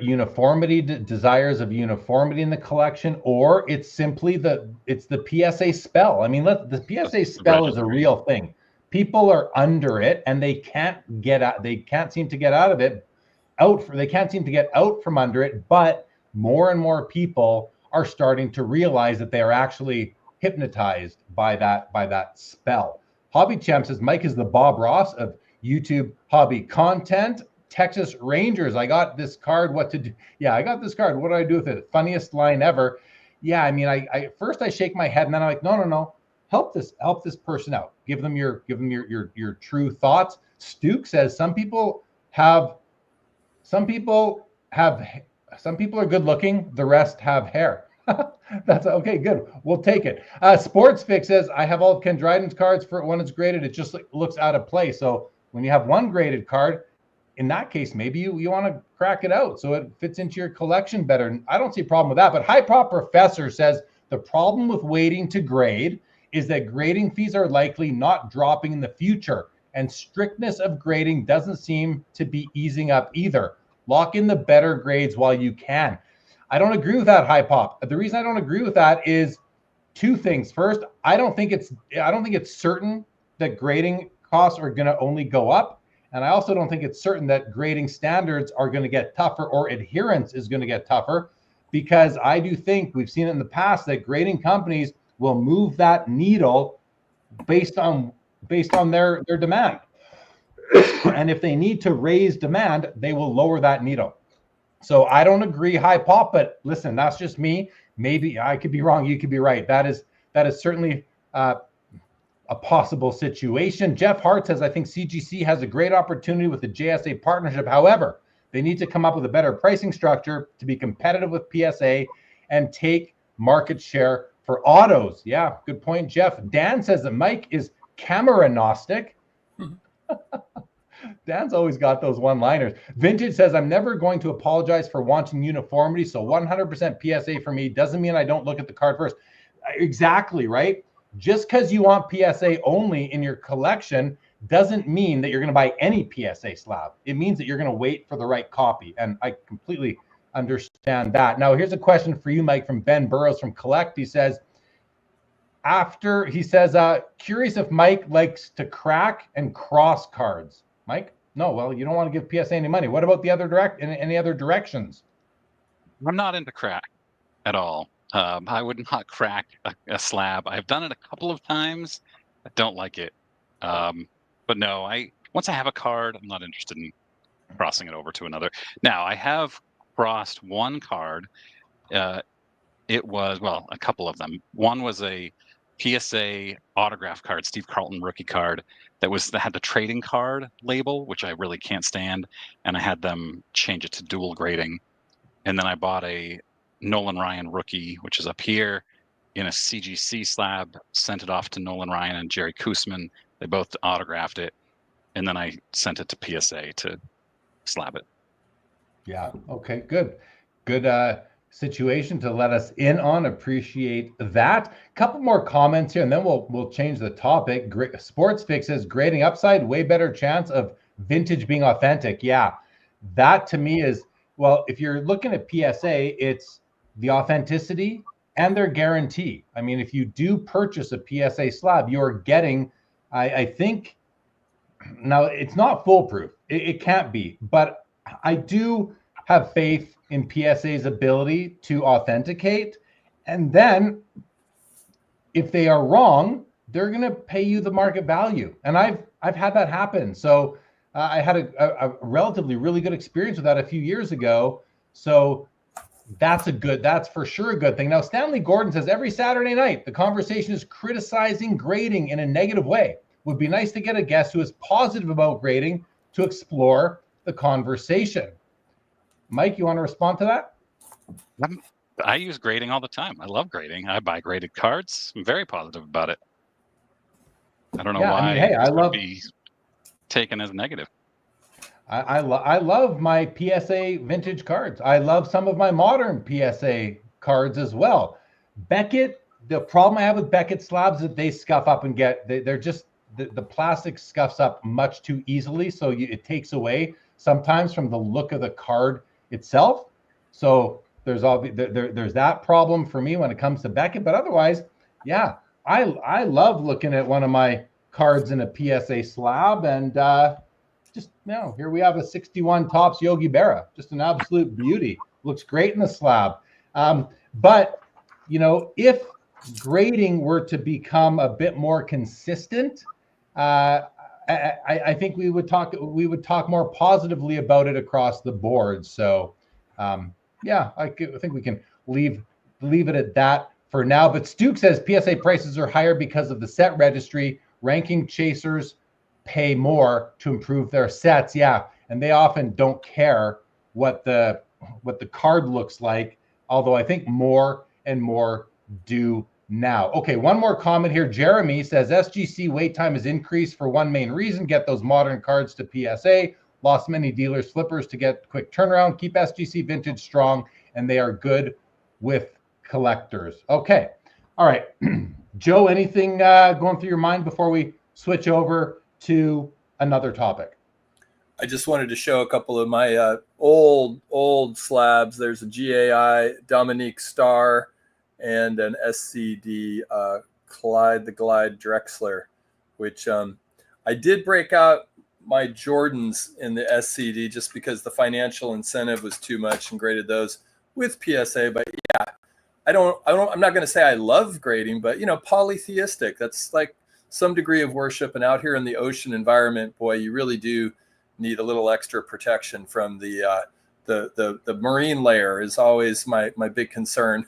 uniformity, desires of uniformity in the collection, or it's simply the PSA spell. I mean, the PSA spell is a real thing. People are under it and they can't seem to get out of it. They can't seem to get out from under it, but more and more people are starting to realize that they are actually hypnotized by that spell. Hobby Champ says Mike is the Bob Ross of YouTube hobby content. Texas Rangers, I got this card. What to do? Yeah, I got this card. What do I do with it? Funniest line ever. Yeah, I mean, I first I shake my head and then I'm like, no. Help this person out. Give them your true thoughts. Stuke says some people are good looking, the rest have hair. That's okay, good. We'll take it. Sports Fix says I have all of Ken Dryden's cards for when it's graded. It just looks out of place. So when you have one graded card, in that case, maybe you want to crack it out so it fits into your collection better. I don't see a problem with that. But High Prop Professor says the problem with waiting to grade is that grading fees are likely not dropping in the future, and strictness of grading doesn't seem to be easing up either. Lock in the better grades while you can. I don't agree with that, High Pop. The reason I don't agree with that is two things. First, I don't think it's certain that grading costs are going to only go up. And I also don't think it's certain that grading standards are going to get tougher or adherence is going to get tougher, because I do think we've seen it in the past that grading companies will move that needle based on their demand. And if they need to raise demand, they will lower that needle. So I don't agree, High Pop, but listen, that's just me. Maybe I could be wrong. You could be right. That is certainly a possible situation. Jeff Hart says, I think CGC has a great opportunity with the JSA partnership. However, they need to come up with a better pricing structure to be competitive with PSA and take market share for autos. Yeah, good point, Jeff. Dan says that Mike is camera-gnostic. Dan's always got those one-liners. Vintage says, I'm never going to apologize for wanting uniformity, so 100% PSA for me doesn't mean I don't look at the card first. Exactly, right? Just because you want PSA only in your collection doesn't mean that you're going to buy any PSA slab. It means that you're going to wait for the right copy, and I completely understand that. Now, here's a question for you, Mike, from Ben Burrows from Collect. He says, curious if Mike likes to crack and cross cards. Mike? No, well, you don't want to give PSA any money. What about the other any other directions? I'm not into crack at all. I would not crack a slab. I've done it a couple of times. I don't like it. But no, once I have a card, I'm not interested in crossing it over to another. Now, I have crossed one card. It was, well, a couple of them. One was a PSA autograph card, Steve Carlton rookie card, that had the trading card label, which I really can't stand, and I had them change it to dual grading. And then I bought a Nolan Ryan rookie, which is up here, in a CGC slab, sent it off to Nolan Ryan and Jerry Koosman. They both autographed it, and then I sent it to PSA to slab it. Yeah, okay, good situation to let us in on. Appreciate that. Couple more comments here, and then we'll change the topic. Sports Fix says grading upside, way better chance of vintage being authentic. Yeah, that to me is, well, if you're looking at PSA, it's the authenticity and their guarantee. I mean, if you do purchase a PSA slab, you're getting, I think, now it's not foolproof. It can't be, but I do have faith in PSA's ability to authenticate. And then if they are wrong, they're going to pay you the market value. And I've had that happen. So I had a relatively really good experience with that a few years ago. So that's for sure a good thing. Now, Stanley Gordon says every Saturday night, the conversation is criticizing grading in a negative way. Would be nice to get a guest who is positive about grading to explore the conversation. Mike, you want to respond to that? I use grading all the time. I love grading. I buy graded cards. I'm very positive about it. I don't know why. I mean, hey, I love be taken as negative. I love my PSA vintage cards. I love some of my modern PSA cards as well. Beckett, the problem I have with Beckett slabs is that they scuff up and they're just the plastic scuffs up much too easily. So it takes away sometimes from the look of the card itself. So there's that problem for me when it comes to Beckett. But otherwise, yeah, I love looking at one of my cards in a PSA slab, and here we have a 61 Topps Yogi Berra, just an absolute beauty. Looks great in the slab. But if grading were to become a bit more consistent, I think we would talk more positively about it across the board. So I think we can leave it at that for now. But Stuke says PSA prices are higher because of the set registry. Ranking chasers pay more to improve their sets. Yeah, and they often don't care what the card looks like, although I think more and more do now. Okay, one more comment here. Jeremy says SGC wait time has increased for one main reason: get those modern cards to PSA. Lost many dealers flippers to get quick turnaround. Keep SGC vintage strong, and they are good with collectors. Okay, all right. Joe, anything going through your mind before we switch over to another topic? I just wanted to show a couple of my old slabs. There's a GAI Dominique Starr and an SCD Clyde the Glide Drexler, which I did break out my Jordans in the SCD just because the financial incentive was too much and graded those with PSA. But yeah, I'm not going to say I love grading, but polytheistic, that's like some degree of worship. And out here in the ocean environment, boy, you really do need a little extra protection from the marine layer is always my big concern.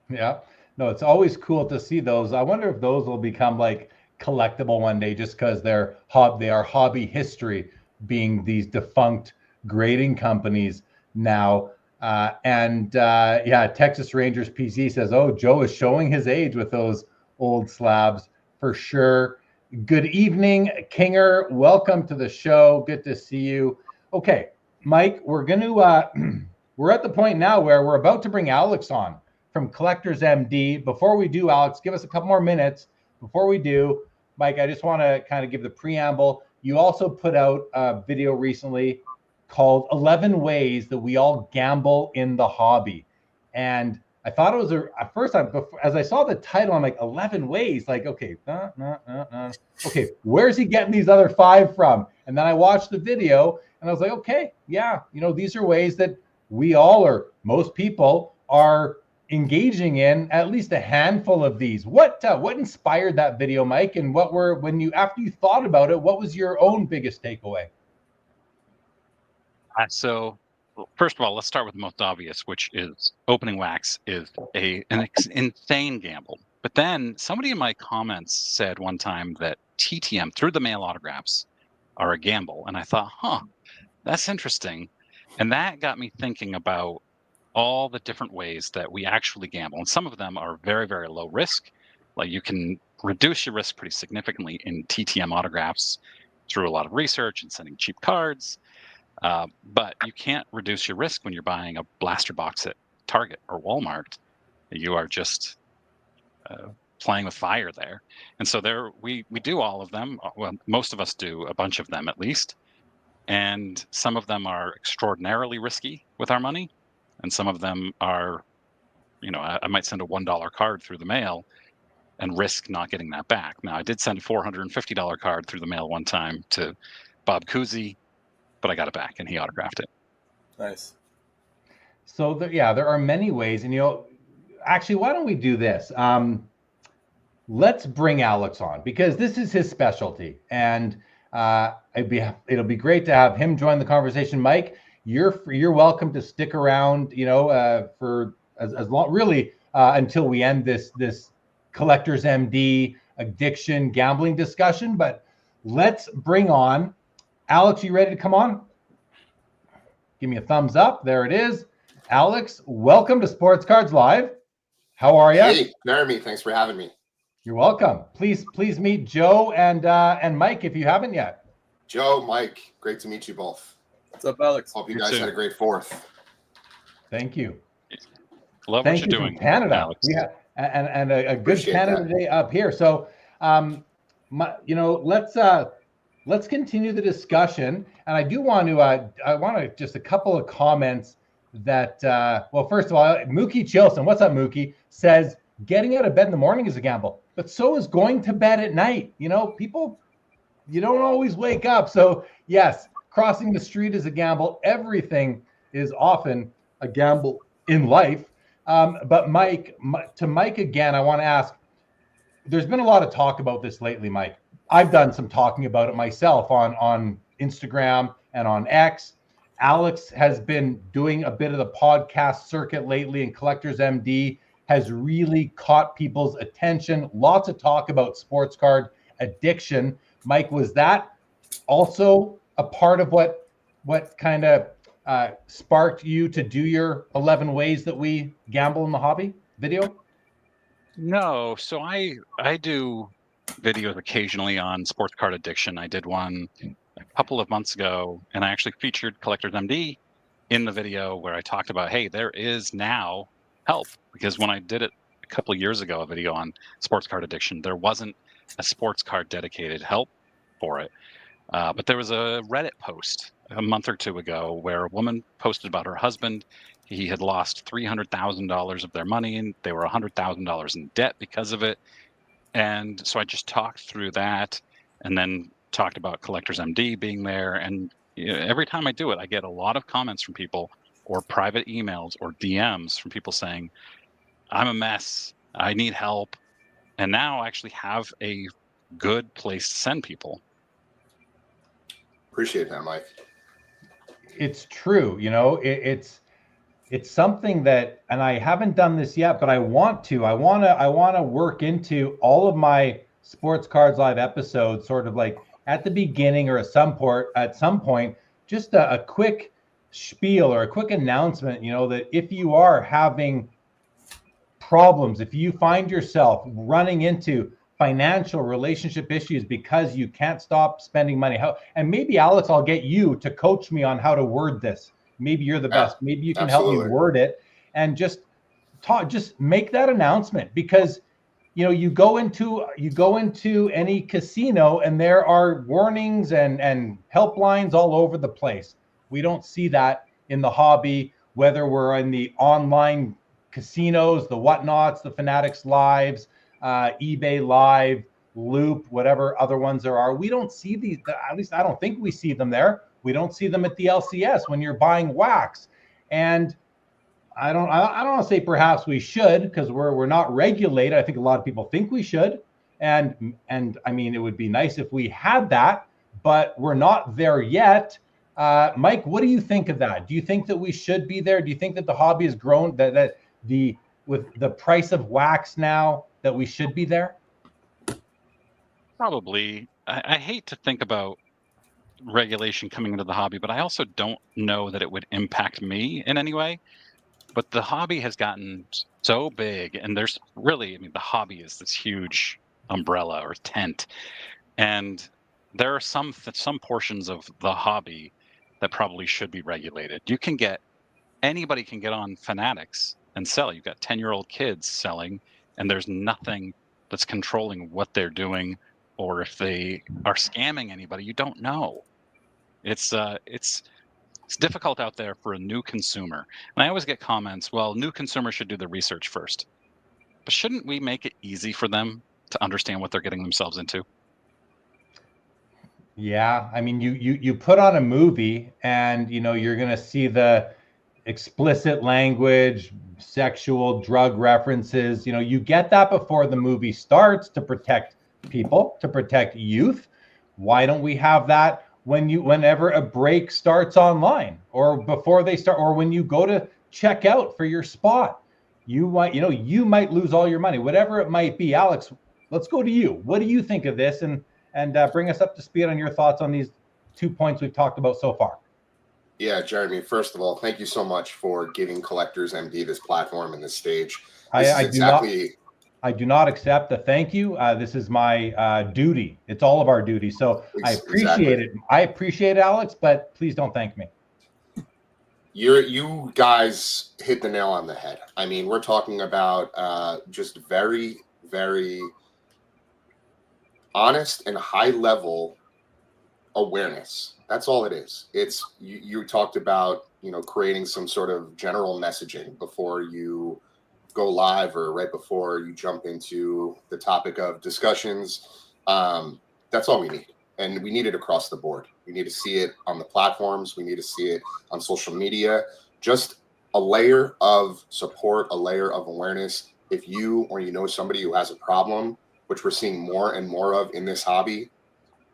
Yeah, no, it's always cool to see those. I wonder if those will become like collectible one day, just because they are hobby history, being these defunct grading companies now. Texas Rangers PC says, oh, Joe is showing his age with those old slabs for sure. Good evening, Kinger. Welcome to the show. Good to see you. Okay, Mike, we're at the point now where we're about to bring Alyx on from Collectors MD. Before we do, Alyx, give us a couple more minutes. Before we do, Mike, I just want to kind of give the preamble. You also put out a video recently called 11 Ways That We All Gamble in the Hobby. And I thought it was at first, as I saw the title, I'm like, 11 ways. Like, okay, okay, where's he getting these other 5 from? And then I watched the video and I was like, okay, yeah, these are ways that we all, or most people, are engaging in at least a handful of these. What inspired that video, Mike? And after you thought about it, what was your own biggest takeaway? So first of all, let's start with the most obvious, which is opening wax is an insane gamble. But then somebody in my comments said one time that TTM, through the mail autographs, are a gamble. And I thought, that's interesting. And that got me thinking about all the different ways that we actually gamble. And some of them are very, very low risk. Like you can reduce your risk pretty significantly in TTM autographs through a lot of research and sending cheap cards. But you can't reduce your risk when you're buying a blaster box at Target or Walmart. You are just playing with fire there. And so we do all of them. Well, most of us do a bunch of them at least. And some of them are extraordinarily risky with our money. And some of them are, I might send a $1 card through the mail and risk not getting that back. Now, I did send a $450 card through the mail one time to Bob Cousy, but I got it back and he autographed it. Nice. So there are many ways. And, actually, why don't we do this? Let's bring Alyx on because this is his specialty. And it'll be great to have him join the conversation. Mike, you're welcome to stick around, for as long, really, until we end this collector's MD addiction gambling discussion. But let's bring on Alyx. You ready to come on? Give me a thumbs up. There it is. Alyx, welcome to Sports Cards Live. How are you? Hey, Jeremy, thanks for having me. You're welcome. Please meet Joe and Mike if you haven't yet. Joe, Mike, great to meet you both. What's up, Alyx? Hope you guys had a great 4th. Thank you. Love Thank what you you're doing, from Canada. Alyx. We have and a good Appreciate Canada that. Day up here. So, let's continue the discussion. And I do want to just a couple of comments that well, first of all, Mookie Chilson, what's up, Mookie, says getting out of bed in the morning is a gamble, but so is going to bed at night. People, you don't always wake up. So yes, crossing the street is a gamble. Everything is often a gamble in life. But Mike again, I want to ask, there's been a lot of talk about this lately, Mike. I've done some talking about it myself on Instagram and on X. Alyx has been doing a bit of the podcast circuit lately, and Collectors MD has really caught people's attention. Lots of talk about sports card addiction. Mike, was that also a part of what kind of sparked you to do your 11 ways that we gamble in the hobby video? No, so I do videos occasionally on sports card addiction. I did one a couple of months ago, and I actually featured Collectors MD in the video where I talked about, hey, there is now help. Because when I did it a couple of years ago, a video on sports card addiction, there wasn't a sports card dedicated help for it. But there was a Reddit post a month or two ago where a woman posted about her husband. He had lost $300,000 of their money, and they were $100,000 in debt because of it. And so I just talked through that, and then talked about Collectors MD being there. And every time I do it, I get a lot of comments from people, or private emails or DMs from people saying, I'm a mess, I need help. And now I actually have a good place to send people. Appreciate that, Mike. It's true. It's something that, and I haven't done this yet, but I want to work into all of my Sports Cards Live episodes, sort of like at the beginning or at some point, just a quick spiel or a quick announcement, that if you are having problems, if you find yourself running into financial relationship issues because you can't stop spending money, and maybe Alyx, I'll get you to coach me on how to word this. Maybe you're the best. Maybe you can help me word it, and just make that announcement, because you go into any casino and there are warnings and helplines all over the place. We don't see that in the hobby, whether we're in the online casinos, the Whatnots, the Fanatics Lives, eBay Live, Loop, whatever other ones there are. We don't see these. At least I don't think we see them there. We don't see them at the LCS when you're buying wax. And I don't want to say perhaps we should, because we're not regulated. I think a lot of people think we should. And I mean, it would be nice if we had that, but we're not there yet. Mike, what do you think of that? Do you think that we should be there? Do you think that the hobby has grown, that with the price of wax now, that we should be there? Probably. I hate to think about regulation coming into the hobby, but I also don't know that it would impact me in any way. But the hobby has gotten so big, and there's really, the hobby is this huge umbrella or tent, and there are some portions of the hobby that probably should be regulated. Anybody can get on Fanatics and sell. You've got 10-year-old kids selling, and there's nothing that's controlling what they're doing, or if they are scamming anybody, you don't know. It's difficult out there for a new consumer. And I always get comments, well, new consumers should do the research first. But shouldn't we make it easy for them to understand what they're getting themselves into? Yeah, I mean, you put on a movie, and you're going to see the explicit language, sexual, drug references. You get that before the movie starts to protect people, to protect youth. Why don't we have that whenever a break starts online, or before they start, or when you go to check out for your spot, you might lose all your money, whatever it might be. Alyx, let's go to you. What do you think of this? And bring us up to speed on your thoughts on these 2 points we've talked about so far. Yeah, Jeremy, first of all, thank you so much for giving Collectors MD this platform and this stage. I do not accept the thank you. This is my duty. It's all of our duty. So I appreciate it. I appreciate it, Alyx, but please don't thank me. You guys hit the nail on the head. I mean, we're talking about just very, very honest and high level awareness. That's all it is. It's you talked about, creating some sort of general messaging before you go live or right before you jump into the topic of discussions. That's all we need. And we need it across the board. We need to see it on the platforms. We need to see it on social media. Just a layer of support, a layer of awareness. If you or somebody who has a problem, which we're seeing more and more of in this hobby,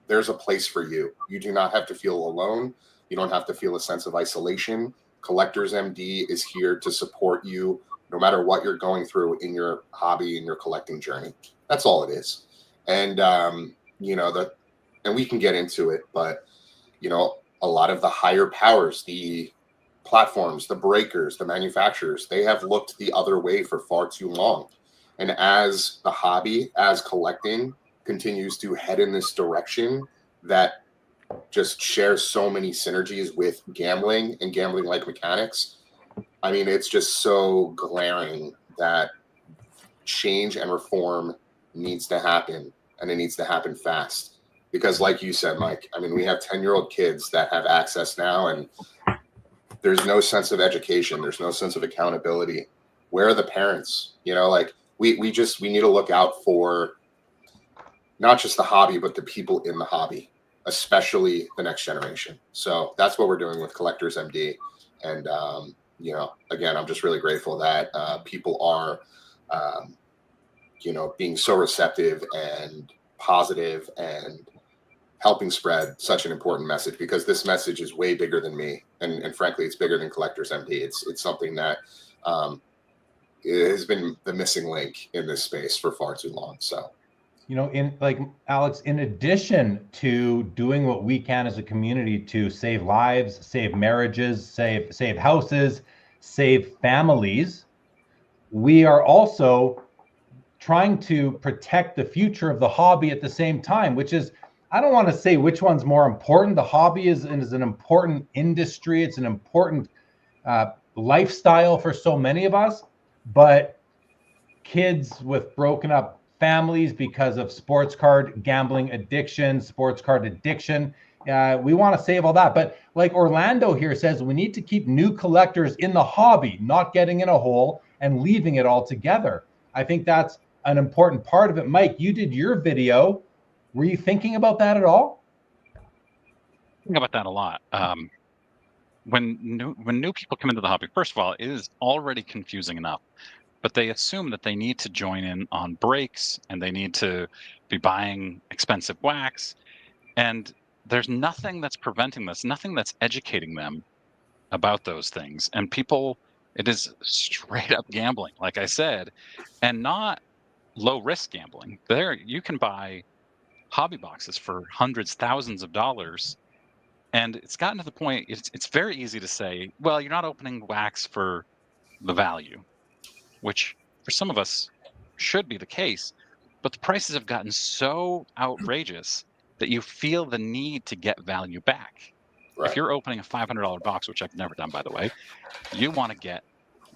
there's a place for you. You do not have to feel alone. You don't have to feel a sense of isolation. Collectors MD is here to support you no matter what you're going through in your hobby, in your collecting journey. That's all it is. And, and we can get into it, but, a lot of the higher powers, the platforms, the breakers, the manufacturers, they have looked the other way for far too long. And as the hobby, as collecting continues to head in this direction that just shares so many synergies with gambling and gambling-like mechanics, I mean, it's just so glaring that change and reform needs to happen, and it needs to happen fast. Because like you said, Mike, I mean, we have 10-year-old kids that have access now, and there's no sense of education. There's no sense of accountability. Where are the parents? We need to look out for not just the hobby, but the people in the hobby, especially the next generation. So that's what we're doing with Collectors MD. And, again, I'm just really grateful that people are, being so receptive and positive and helping spread such an important message, because this message is way bigger than me. And frankly, it's bigger than Collectors MD. It's something that it has been the missing link in this space for far too long. So, Alyx, in addition to doing what we can as a community to save lives, save marriages, save houses, save families, we are also trying to protect the future of the hobby at the same time, which is, I don't want to say which one's more important. The hobby is an important industry. It's an important lifestyle for so many of us, but kids with broken up families because of sports card gambling addiction, sports card addiction, we want to save all that. But like Orlando here says, we need to keep new collectors in the hobby, not getting in a hole and leaving it altogether. I think that's an important part of it. Mike, you did your video. Were you thinking about that at all? Think about that a lot. When new people come into the hobby, first of all, it is already confusing enough, but they assume that they need to join in on breaks and they need to be buying expensive wax. And there's nothing that's preventing this, nothing that's educating them about those things. And people, it is straight up gambling, like I said, and not low risk gambling. There, you can buy hobby boxes for hundreds, thousands of dollars. And it's gotten to the point, it's very easy to say, well, you're not opening wax for the value, which for some of us should be the case. But the prices have gotten so outrageous that you feel the need to get value back. Right. If you're opening a $500 box, which I've never done, by the way, you want to get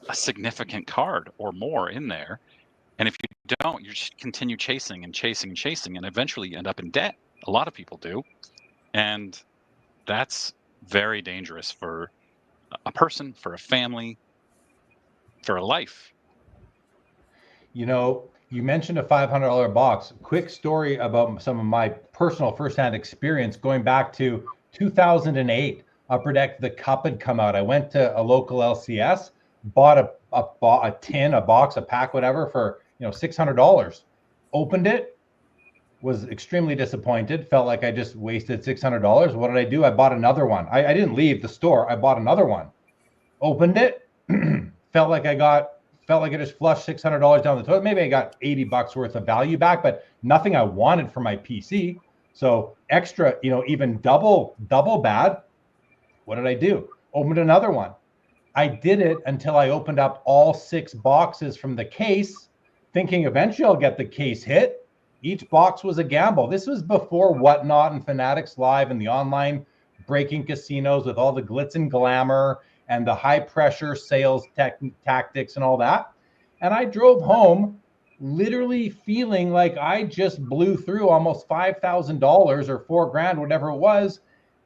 a significant card or more in there. And if you don't, you just continue chasing and chasing and chasing, and eventually you end up in debt. A lot of people do. And that's very dangerous for a person, for a family, for a life. You mentioned a $500 box. Quick story about some of my personal firsthand experience going back to 2008. Upper Deck, the Cup had come out. I went to a local LCS, bought a tin, a box, a pack, whatever, for $600. Opened it, was extremely disappointed, felt like I just wasted $600. What did I do? I bought another one. I didn't leave the store. I bought another one, opened it, felt like I just flushed $600 down the toilet. Maybe I got $80 worth of value back, but nothing I wanted for my PC. So extra, even double bad. What did I do? Opened another one. I did it until I opened up all 6 boxes from the case, thinking eventually I'll get the case hit. Each box was a gamble. This was before Whatnot and Fanatics Live and the online breaking casinos with all the glitz and glamour and the high pressure sales tactics and all that. And I drove home literally feeling like I just blew through almost $5,000 or $4,000, whatever it was.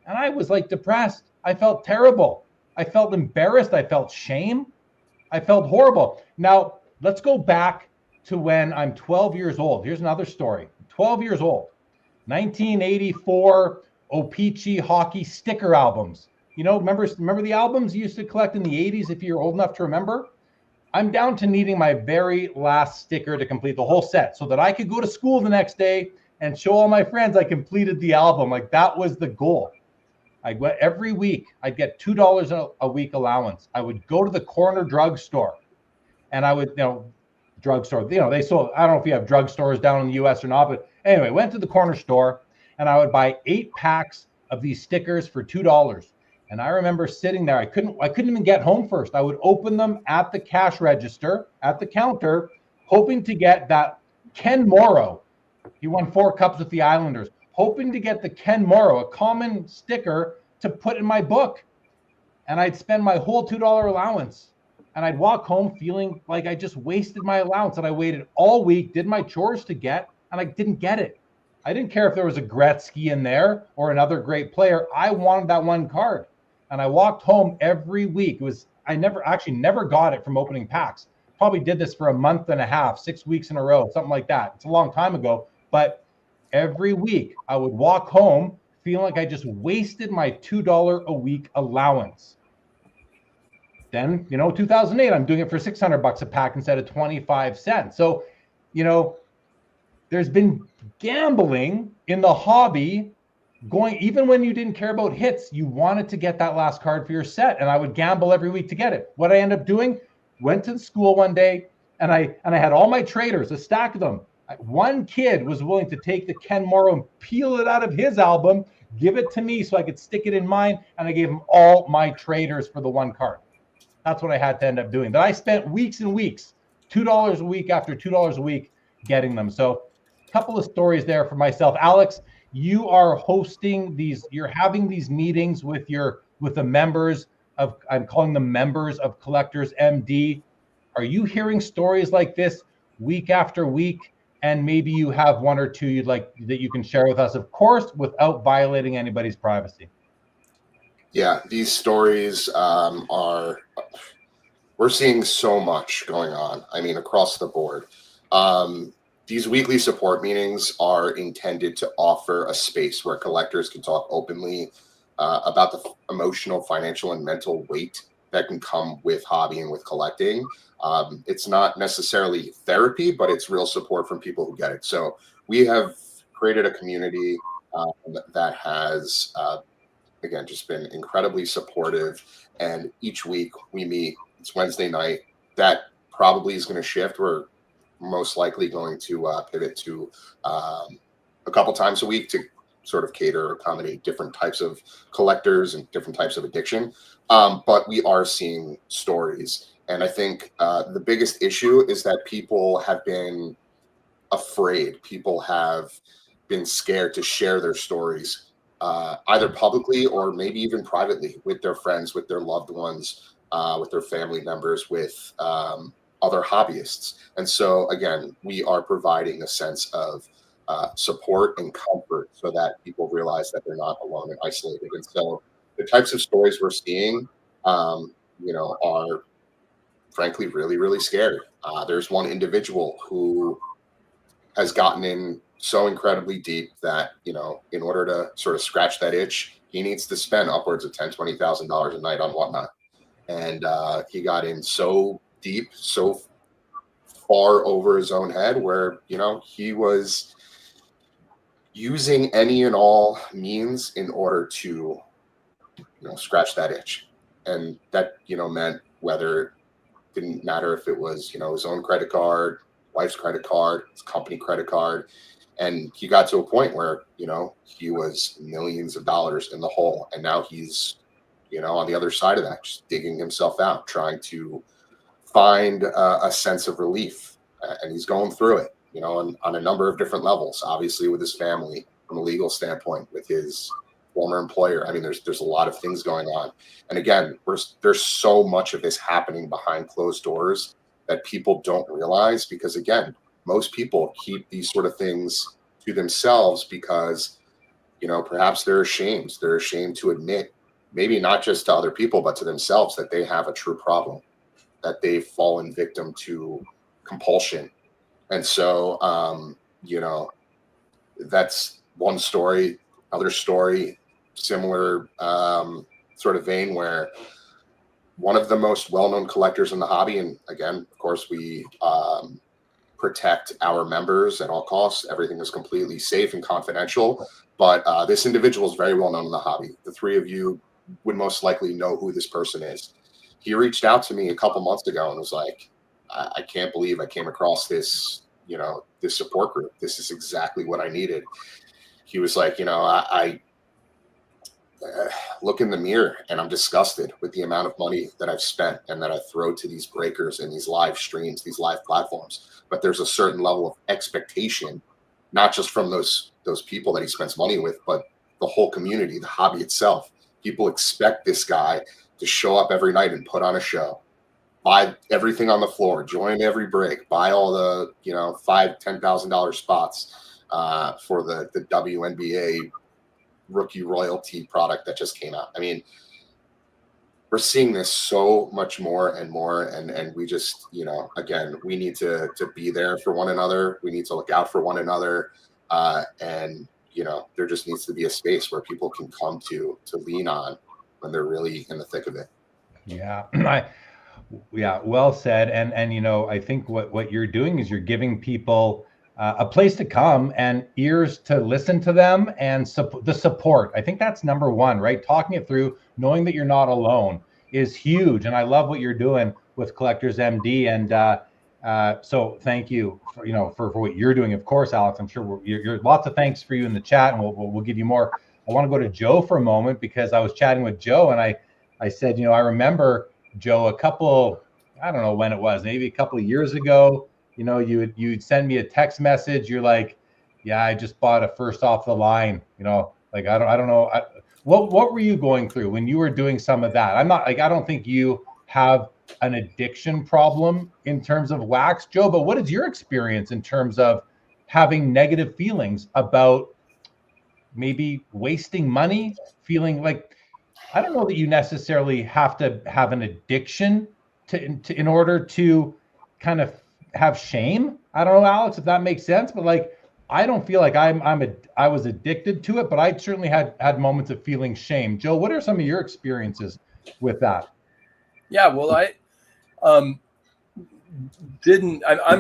And I was like depressed. I felt terrible. I felt embarrassed. I felt shame. I felt horrible. Now, let's go back to when I'm 12 years old. Here's another story. 12 years old, 1984 O-Pee-Chee hockey sticker albums. Remember the albums you used to collect in the 80s if you're old enough to remember? I'm down to needing my very last sticker to complete the whole set so that I could go to school the next day and show all my friends I completed the album. Like, that was the goal. Every week, I'd get $2 a week allowance. I would go to the corner drugstore and I would, drugstore, they sold, I don't know if you have drugstores down in the US or not, but anyway, went to the corner store and I would buy 8 packs of these stickers for $2. And I remember sitting there, I couldn't even get home first. I would open them at the cash register, at the counter, hoping to get that Ken Morrow. He won 4 cups with the Islanders, hoping to get the Ken Morrow, a common sticker, to put in my book. And I'd spend my whole $2 allowance. And I'd walk home feeling like I just wasted my allowance, and I waited all week, did my chores to get, and I didn't get it. I didn't care if there was a Gretzky in there or another great player. I wanted that one card. And I walked home every week. I never got it from opening packs. Probably did this for a month and a half, 6 weeks in a row, something like that. It's a long time ago, but every week I would walk home feeling like I just wasted my $2 a week allowance. Then, 2008, I'm doing it for $600 a pack instead of 25 cents. So, there's been gambling in the hobby going, even when you didn't care about hits, you wanted to get that last card for your set. And I would gamble every week to get it. What I ended up doing, went to school one day and I had all my traders, a stack of them. One kid was willing to take the Ken Morrow and peel it out of his album, give it to me so I could stick it in mine. And I gave him all my traders for the one card. That's what I had to end up doing. But I spent weeks and weeks, $2 a week after $2 a week getting them. So a couple of stories there for myself. Alyx, you are hosting you're having these meetings with the members of, I'm calling them members of Collectors MD. Are you hearing stories like this week after week? And maybe you have one or two you'd like that you can share with us, of course, without violating anybody's privacy. Yeah, these stories we're seeing so much going on. I mean, across the board. These weekly support meetings are intended to offer a space where collectors can talk openly about the emotional, financial, and mental weight that can come with hobby and with collecting. It's not necessarily therapy, but it's real support from people who get it. So we have created a community that has, again, just been incredibly supportive. And each week we meet. It's Wednesday night. That probably is going to shift. We're most likely going to pivot to a couple times a week to sort of accommodate different types of collectors and different types of addiction. But we are seeing stories. And I think the biggest issue is that people have been afraid. People have been scared to share their stories, either publicly or maybe even privately with their friends, with their loved ones, with their family members, with other hobbyists. And so, again, we are providing a sense of support and comfort so that people realize that they're not alone and isolated. And so the types of stories we're seeing, are frankly really, really scary. There's one individual who has gotten in so incredibly deep that, in order to sort of scratch that itch, he needs to spend upwards of $10,000, $20,000 a night on Whatnot. And he got in so deep, so far over his own head where, he was using any and all means in order to, scratch that itch. And that, meant whether, didn't matter if it was, his own credit card, wife's credit card, his company credit card. And he got to a point where, he was millions of dollars in the hole. And now he's, on the other side of that, just digging himself out, trying to find a sense of relief. And he's going through it, on a number of different levels, obviously with his family, from a legal standpoint, with his former employer. I mean, there's a lot of things going on. And again, there's so much of this happening behind closed doors that people don't realize, because again, most people keep these sort of things to themselves because, perhaps they're ashamed. They're ashamed to admit, maybe not just to other people, but to themselves, that they have a true problem, that they've fallen victim to compulsion. And so, that's one story. Other story, similar sort of vein, where one of the most well-known collectors in the hobby, and again, of course, we protect our members at all costs. Everything is completely safe and confidential. But this individual is very well known in the hobby. The three of you would most likely know who this person is. He reached out to me a couple months ago and was like, I can't believe I came across this, this support group. This is exactly what I needed. He was like, I look in the mirror and I'm disgusted with the amount of money that I've spent and that I throw to these breakers and these live streams, these live platforms. But there's a certain level of expectation, not just from those people that he spends money with, but the whole community, the hobby itself. People expect this guy to show up every night and put on a show, buy everything on the floor, join every break, buy all the, $5,000-$10,000 spots for the WNBA rookie royalty product that just came out. I mean, we're seeing this so much more and more. And we just, again, we need to be there for one another. We need to look out for one another. And, there just needs to be a space where people can come to lean on when they're really in the thick of it. Yeah. Well said. And I think what you're doing is you're giving people a place to come and ears to listen to them, and the support. I think that's number one, right? Talking it through, knowing that you're not alone is huge. And I love what you're doing with Collectors MD. And so thank you for what you're doing. Of course, Alyx, I'm sure you're lots of thanks for you in the chat, and we'll give you more. I want to go to Joe for a moment, because I was chatting with Joe and I said, I remember Joe I don't know when it was, maybe a couple of years ago, you'd send me a text message. You're like, yeah, I just bought a first off the line, like, I don't know. What were you going through when you were doing some of that? I'm not like, I don't think you have an addiction problem in terms of wax, Joe, but what is your experience in terms of having negative feelings about maybe wasting money, feeling like, I don't know that you necessarily have to have an addiction to in order to kind of have shame. I don't know, Alyx, if that makes sense, but like, I don't feel like I was addicted to it, but I certainly had moments of feeling shame. Joe, what are some of your experiences with that? Yeah, well, I'm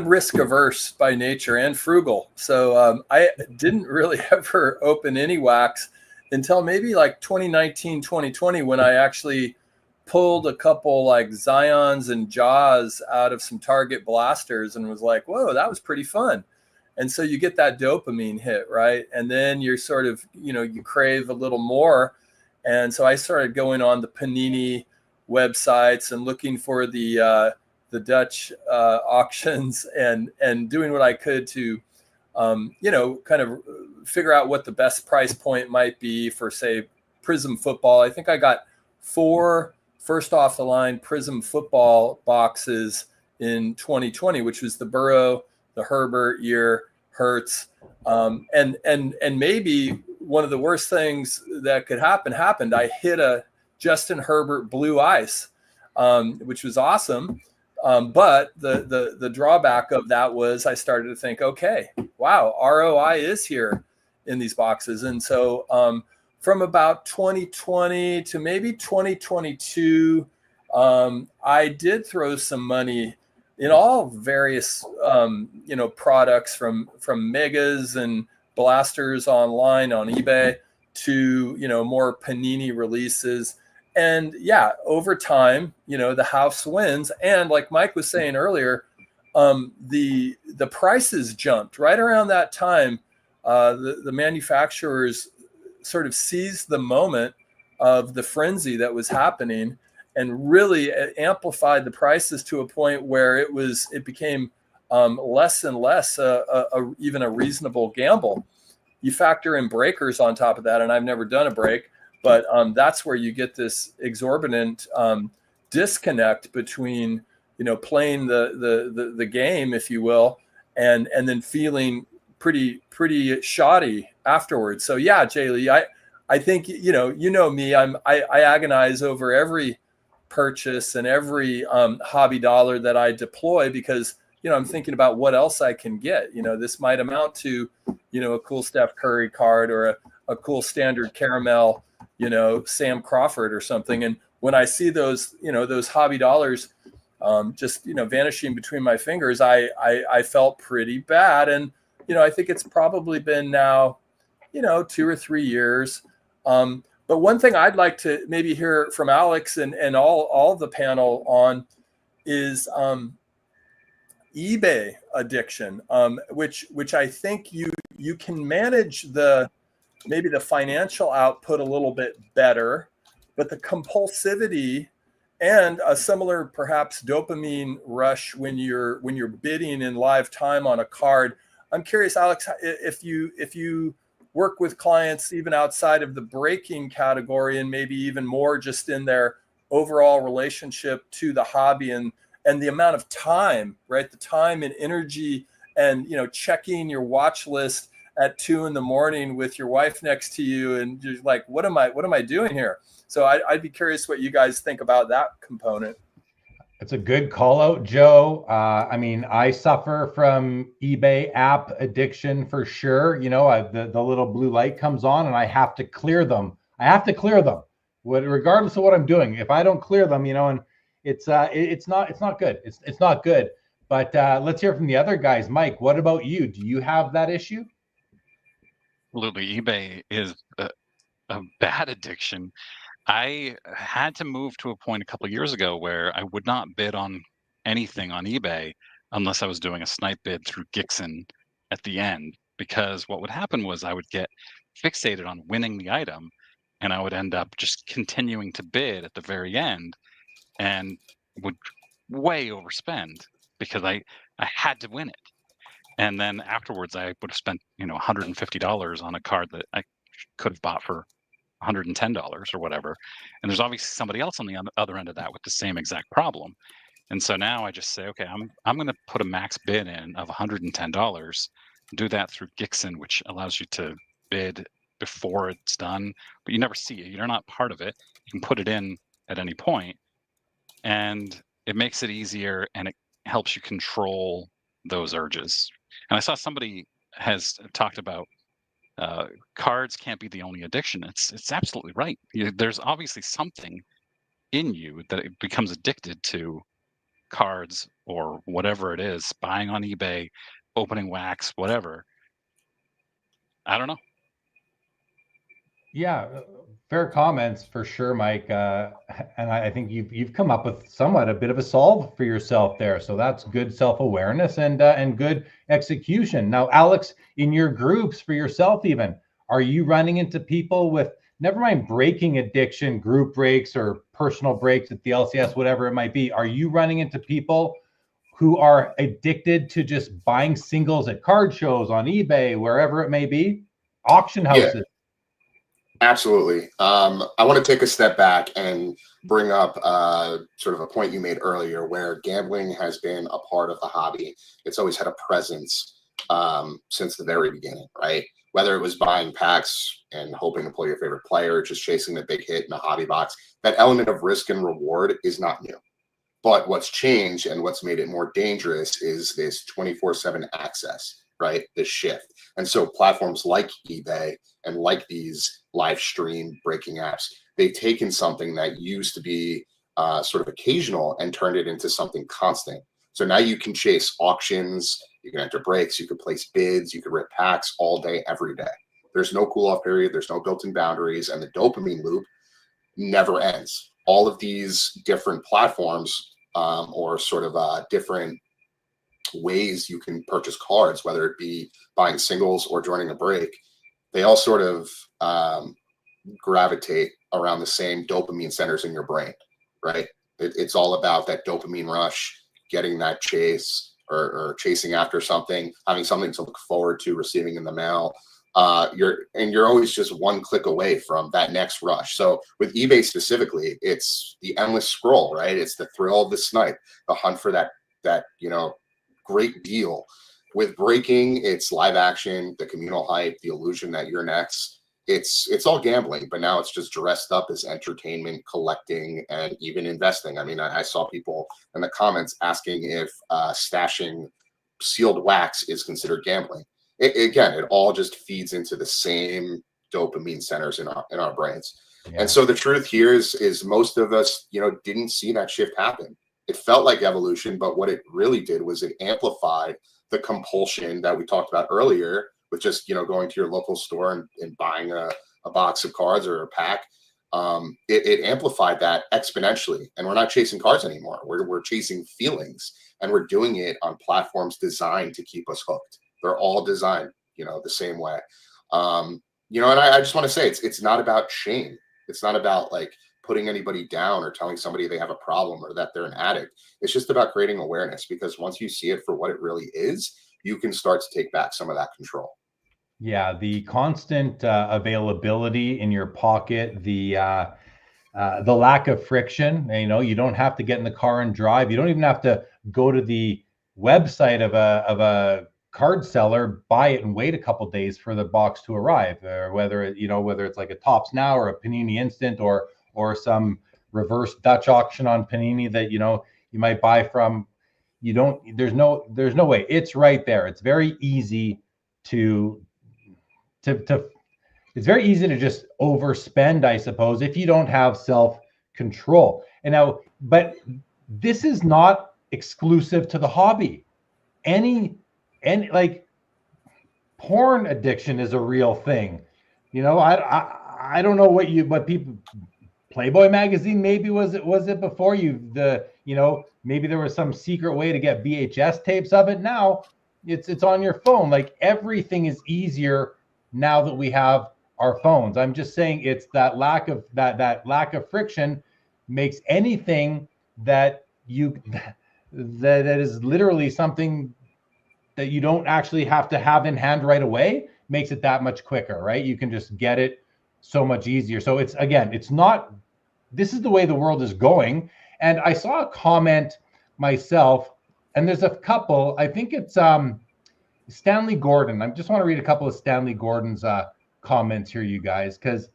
risk averse by nature and frugal. So I didn't really ever open any wax until maybe like 2019, 2020, when I actually pulled a couple like Zions and Jaws out of some Target blasters and was like, whoa, that was pretty fun. And so you get that dopamine hit, right? And then you're sort of, you crave a little more. And so I started going on the Panini websites and looking for the Dutch auctions and doing what I could to, kind of figure out what the best price point might be for, say, Prism football. I think I got 4 first off the line Prism football boxes in 2020, which was the Burrow, the Herbert year, Hurts, and maybe one of the worst things that could happen happened. I hit a Justin Herbert blue ice, which was awesome. But the drawback of that was I started to think, okay, wow, ROI is here in these boxes. And so from about 2020 to maybe 2022, I did throw some money in all various, products from megas and blasters online on eBay to, you know, more Panini releases. And yeah, over time, you know, the house wins. And like Mike was saying earlier, the prices jumped right around that time. The manufacturers sort of seized the moment of the frenzy that was happening and really amplified the prices to a point where it became less and less even a reasonable gamble. You factor in breakers on top of that, and I've never done a break, but that's where you get this exorbitant disconnect between, you know, playing the game, if you will, and then feeling pretty shoddy afterwards. So yeah, Jay Lee, I think, you know me, I agonize over every purchase and every hobby dollar that I deploy, because, you know, I'm thinking about what else I can get. You know, this might amount to, you know, a cool Steph Curry card or a cool standard caramel, you know, Sam Crawford or something. And when I see those, you know, those hobby dollars just, you know, vanishing between my fingers, I felt pretty bad. And, you know, I think it's probably been now, you know, 2 or 3 years. But one thing I'd like to maybe hear from Alyx and all the panel on is eBay addiction, which I think you can manage maybe the financial output a little bit better, but the compulsivity and a similar perhaps dopamine rush when you're bidding in live time on a card. I'm curious, Alyx, if you work with clients even outside of the breaking category, and maybe even more just in their overall relationship to the hobby and the amount of time, right? The time and energy, and, you know, checking your watch list at 2 a.m. with your wife next to you, and you're like, what am I doing here? So I'd be curious what you guys think about that component. It's a good call out, Joe. I mean, I suffer from eBay app addiction for sure. You know, the little blue light comes on and I have to clear them. Regardless of what I'm doing. If I don't clear them, you know, and it's not good. It's not good. But let's hear from the other guys. Mike, what about you? Do you have that issue? Absolutely. eBay is a bad addiction. I had to move to a point a couple of years ago where I would not bid on anything on eBay unless I was doing a snipe bid through Gixxon at the end, because what would happen was I would get fixated on winning the item, and I would end up just continuing to bid at the very end and would way overspend because I had to win it. And then afterwards I would have spent, you know, $150 on a card that I could have bought for $110 or whatever. And there's obviously somebody else on the other end of that with the same exact problem. And so now I just say, okay, I'm going to put a max bid in of $110, do that through Gixxon, which allows you to bid before it's done, but you never see it. You're not part of it. You can put it in at any point, and it makes it easier, and it helps you control those urges. And I saw somebody has talked about cards can't be the only addiction. It's absolutely right. There's obviously something in you that it becomes addicted to cards or whatever it is, buying on eBay, opening wax, whatever. I don't know. Yeah, fair comments for sure, Mike. And I think you've come up with somewhat a bit of a solve for yourself there. So that's good self-awareness and good execution. Now, Alyx, in your groups for yourself, even, are you running into people with, never mind breaking addiction, group breaks or personal breaks at the LCS, whatever it might be? Are you running into people who are addicted to just buying singles at card shows, on eBay, wherever it may be, auction houses? Yeah. Absolutely. I want to take a step back and bring up sort of a point you made earlier, where gambling has been a part of the hobby. It's always had a presence since the very beginning, right? Whether it was buying packs and hoping to pull your favorite player, just chasing the big hit in a hobby box, that element of risk and reward is not new. But what's changed and what's made it more dangerous is this 24/7 access, right? This shift. And so platforms like eBay and like these live stream breaking apps, they've taken something that used to be sort of occasional and turned it into something constant. So now you can chase auctions You can enter breaks, you can place bids, you can rip packs all day, every day. There's no cool off period, there's no built-in boundaries, and the dopamine loop never ends. All of these different platforms or sort of different ways you can purchase cards, whether it be buying singles or joining a break, they all sort of gravitate around the same dopamine centers in your brain, right? It's all about that dopamine rush, getting that chase or chasing after something, having something to look forward to, receiving in the mail. You're always just one click away from that next rush. So with eBay specifically, it's the endless scroll, right? It's the thrill of the snipe, the hunt for that great deal. With breaking, it's live action, the communal hype, the illusion that you're next. It's all gambling, but now it's just dressed up as entertainment, collecting, and even investing. I mean, I saw people in the comments asking if stashing sealed wax is considered gambling. Again, it all just feeds into the same dopamine centers in our brains. Yeah. And so the truth here is most of us, didn't see that shift happen. It felt like evolution, but what it really did was it amplified the compulsion that we talked about earlier with just, going to your local store and buying a box of cards or a pack. It amplified that exponentially, and we're not chasing cards anymore. We're chasing feelings, and we're doing it on platforms designed to keep us hooked. They're all designed, the same way. And I just want to say it's not about shame. It's not about like putting anybody down or telling somebody they have a problem or that they're an addict. It's just about creating awareness, because once you see it for what it really is, you can start to take back some of that control. Yeah, the constant availability in your pocket, the lack of friction. You don't have to get in the car and drive. You don't even have to go to the website of a card seller, buy it, and wait a couple of days for the box to arrive. Or whether it's like a Topps Now or a Panini Instant or some reverse Dutch auction on Panini that you might buy from. There's no way. It's right there. It's very easy to it's very easy to just overspend, I suppose, if you don't have self-control. But this is not exclusive to the hobby. Any like porn addiction is a real thing. I don't know what people. Playboy magazine maybe was it before maybe there was some secret way to get VHS tapes of it. Now it's on your phone. Like, everything is easier now that we have our phones. I'm just saying it's that lack of friction makes anything that is literally something that you don't actually have to have in hand right away, makes it that much quicker, right? You can just get it so much easier. So this is the way the world is going. And I saw a comment myself, and there's a couple, I think it's Stanley Gordon. I just want to read a couple of Stanley Gordon's comments here, you guys, because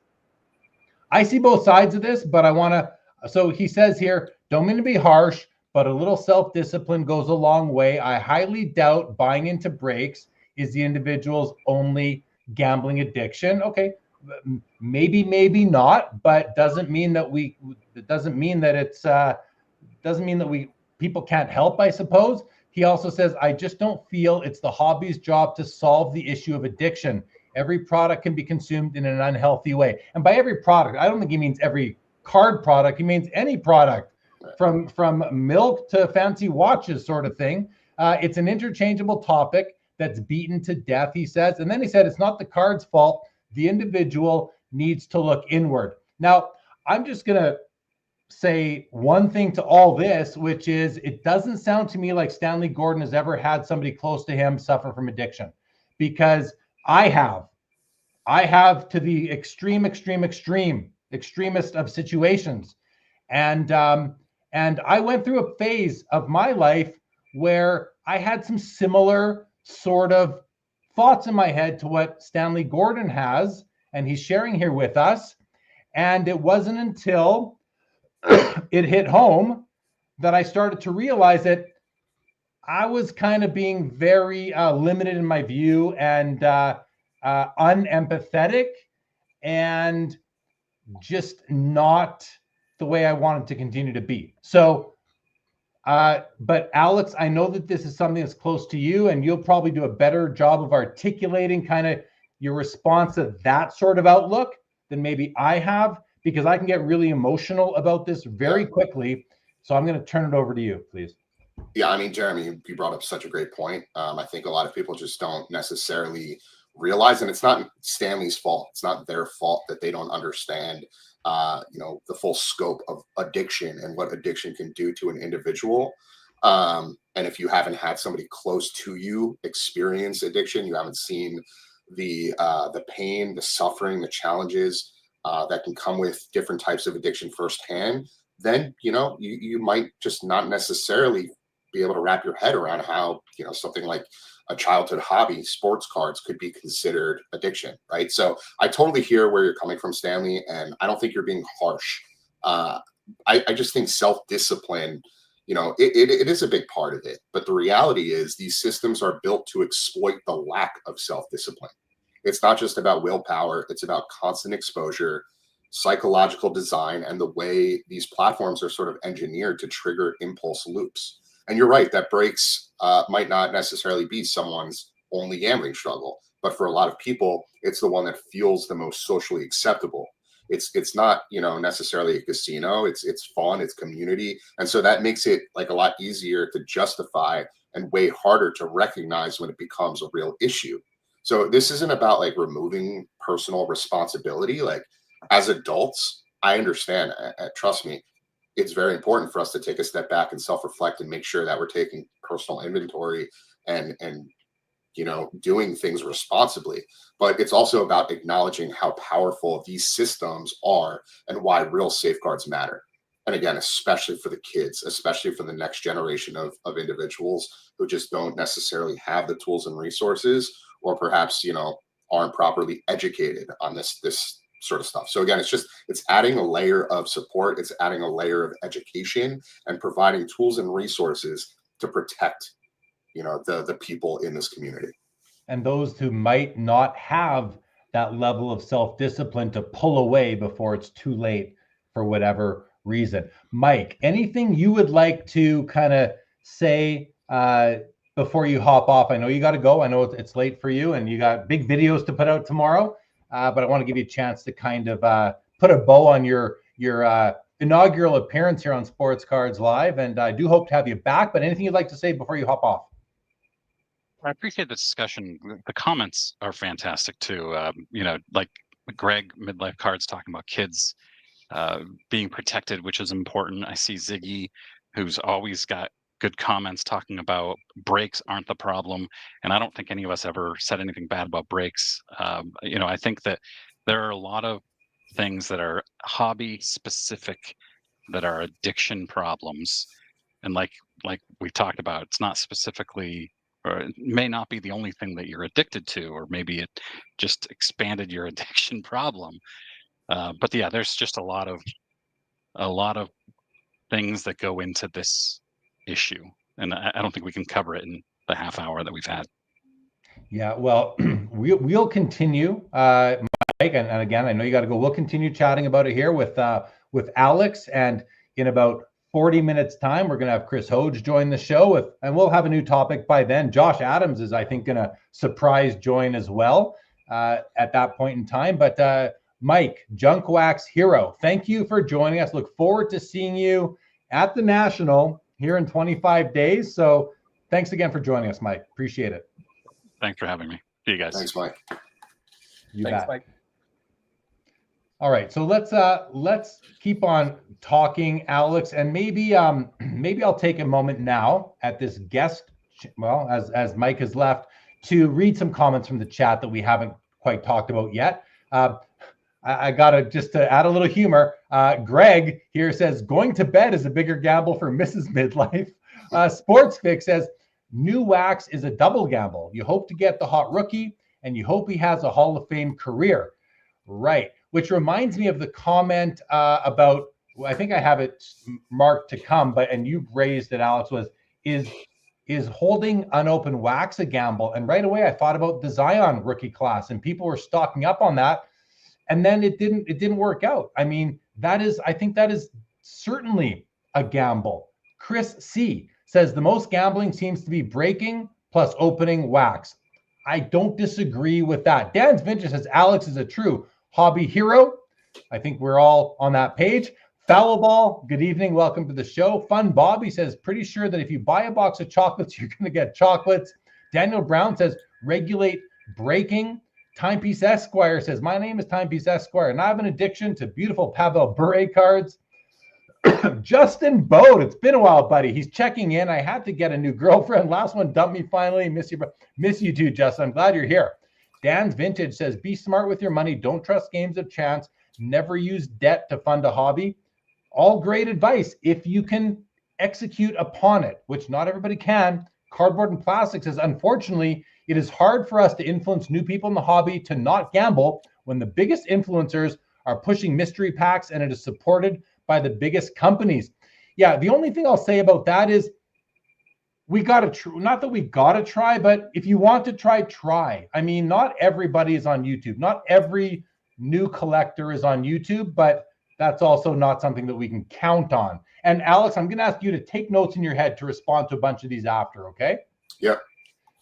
I see both sides of this, but so he says here, don't mean to be harsh, but a little self-discipline goes a long way. I highly doubt buying into breaks is the individual's only gambling addiction. Okay, maybe not, but doesn't mean that people can't help, I suppose. He also says, I just don't feel it's the hobby's job to solve the issue of addiction. Every product can be consumed in an unhealthy way. And by every product, I don't think he means every card product. He means any product, from milk to fancy watches, sort of thing. It's an interchangeable topic that's beaten to death, he says. And then he said, it's not the card's fault. The individual needs to look inward. Now, I'm just going to say one thing to all this, which is, it doesn't sound to me like Stanley Gordon has ever had somebody close to him suffer from addiction, because I have to the extremist of situations. And I went through a phase of my life where I had some similar sort of thoughts in my head to what Stanley Gordon has, and he's sharing here with us. And it wasn't until it hit home that I started to realize that I was kind of being very limited in my view and unempathetic, and just not the way I wanted to continue to be. So But Alyx, I know that this is something that's close to you, and you'll probably do a better job of articulating kind of your response to that sort of outlook than maybe I have, because I can get really emotional about this very quickly. So I'm going to turn it over to you, please. Yeah, I mean, Jeremy, you brought up such a great point. I think a lot of people just don't necessarily realize, and it's not Stanley's fault. It's not their fault that they don't understand, the full scope of addiction and what addiction can do to an individual. And if you haven't had somebody close to you experience addiction, you haven't seen the pain, the suffering, the challenges that can come with different types of addiction firsthand, then you might just not necessarily be able to wrap your head around how something like a childhood hobby, sports cards, could be considered addiction, right? So I totally hear where you're coming from, Stanley, and I don't think you're being harsh. I just think self-discipline, it is a big part of it, but the reality is these systems are built to exploit the lack of self-discipline. It's not just about willpower, it's about constant exposure, psychological design, and the way these platforms are sort of engineered to trigger impulse loops. And you're right, that breaks might not necessarily be someone's only gambling struggle, but for a lot of people, it's the one that feels the most socially acceptable. It's not necessarily a casino. It's fun, it's community, and so that makes it like a lot easier to justify and way harder to recognize when it becomes a real issue. So this isn't about like removing personal responsibility. Like as adults, I understand. Trust me, it's very important for us to take a step back and self-reflect and make sure that we're taking personal inventory and doing things responsibly. But it's also about acknowledging how powerful these systems are and why real safeguards matter. And again, especially for the kids, especially for the next generation of individuals who just don't necessarily have the tools and resources, or perhaps, aren't properly educated on this sort of stuff. So again, it's adding a layer of support, it's adding a layer of education, and providing tools and resources to protect, the people in this community. And those who might not have that level of self-discipline to pull away before it's too late for whatever reason. Mike, anything you would like to kind of say before you hop off? I know you got to go. I know it's late for you and you got big videos to put out tomorrow. But I want to give you a chance to kind of put a bow on your inaugural appearance here on Sports Cards Live. And I do hope to have you back. But anything you'd like to say before you hop off? I appreciate the discussion. The comments are fantastic too. Like Greg, Midlife Cards, talking about kids being protected, which is important. I see Ziggy, who's always got good comments talking about breaks aren't the problem. And I don't think any of us ever said anything bad about breaks. I think that there are a lot of things that are hobby specific that are addiction problems. And like we talked about, it's not specifically, or it may not be the only thing that you're addicted to, or maybe it just expanded your addiction problem. But yeah, there's just a lot of things that go into this issue, and I don't think we can cover it in the half hour that we've had. Yeah, well, we'll continue, Mike, and again, I know you got to go. We'll continue chatting about it here with Alyx, and in about 40 minutes time, we're going to have Chris HOJ join the show, and we'll have a new topic by then. Josh Adams is, I think, going to surprise join as well at that point in time. But Mike, Junk Wax Hero, thank you for joining us. Look forward to seeing you at the National here in 25 days. So thanks again for joining us, Mike. Appreciate it. Thanks for having me. See you guys. Thanks, Mike. Thanks, Mike. All right, so let's keep on talking, Alyx, and maybe I'll take a moment now at this guest, well, as Mike has left, to read some comments from the chat that we haven't quite talked about yet. I gotta just to add a little humor. Greg here says going to bed is a bigger gamble for Mrs. Midlife. Sports Fix says new wax is a double gamble. You hope to get the hot rookie, and you hope he has a Hall of Fame career, right? Which reminds me of the comment about, I think I have it marked to come, and you've raised it, Alyx, was is holding unopened wax a gamble? And right away I thought about the Zion rookie class, and people were stocking up on that, and then it didn't work out. I mean, I think that is certainly a gamble. Chris C says the most gambling seems to be breaking plus opening wax. I don't disagree with that. Dan's Vintage says Alyx is a true hobby hero. I think we're all on that page. Foul Ball, good evening. Welcome to the show. Fun Bobby says, pretty sure that if you buy a box of chocolates, you're going to get chocolates. Daniel Brown says, regulate breaking. Timepiece Esquire says, my name is Timepiece Esquire, and I have an addiction to beautiful Pavel Bure cards. Justin Bode, it's been a while, buddy. He's checking in. I had to get a new girlfriend. Last one dumped me finally. Miss you too, Justin. I'm glad you're here. Dan's Vintage says, be smart with your money. Don't trust games of chance. Never use debt to fund a hobby. All great advice if you can execute upon it, which not everybody can. Cardboard and Plastic says, unfortunately, it is hard for us to influence new people in the hobby to not gamble when the biggest influencers are pushing mystery packs and it is supported by the biggest companies. Yeah, the only thing I'll say about that is we got to, not that we got to try, but if you want to try, try. I mean, not everybody is on YouTube. Not every new collector is on YouTube, but that's also not something that we can count on. And Alyx, I'm going to ask you to take notes in your head to respond to a bunch of these after, okay? Yep.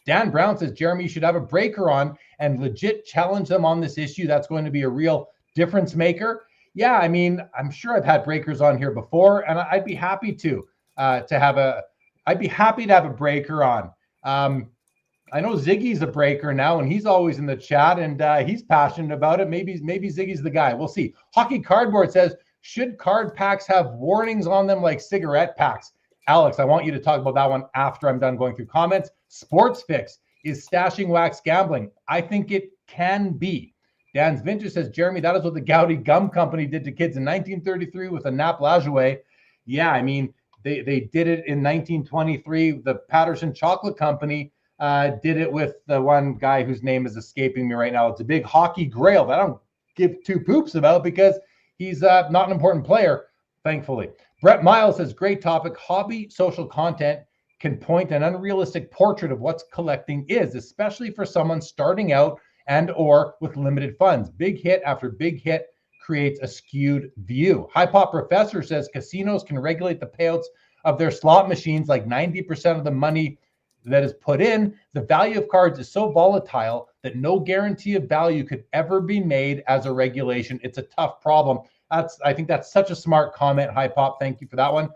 Dan Brown says, Jeremy, you should have a breaker on and legit challenge them on this issue. That's going to be a real difference maker. Yeah, I mean, I'm sure I've had breakers on here before, and I'd be happy to have a breaker on. I know Ziggy's a breaker now, and he's always in the chat, and he's passionate about it. Maybe Ziggy's the guy. We'll see. Hockey Cardboard says, should card packs have warnings on them like cigarette packs? Alyx, I want you to talk about that one after I'm done going through comments. Sports Fix, is stashing wax gambling? I think it can be. Dan's Vintage says, Jeremy, that is what the Goudy Gum Company did to kids in 1933 with a Nap Lajoie. Yeah, I mean, they did it in 1923. The Patterson Chocolate Company did it with the one guy whose name is escaping me right now. It's a big hockey grail that I don't give two poops about because he's not an important player, thankfully. Brett Miles says, great topic. Hobby social content can point an unrealistic portrait of what collecting is, especially for someone starting out and or with limited funds. Big hit after big hit creates a skewed view. High Pop Professor says casinos can regulate the payouts of their slot machines like 90% of the money that is put in. The value of cards is so volatile that no guarantee of value could ever be made as a regulation. It's a tough problem. I think that's such a smart comment, High Pop. Thank you for that one.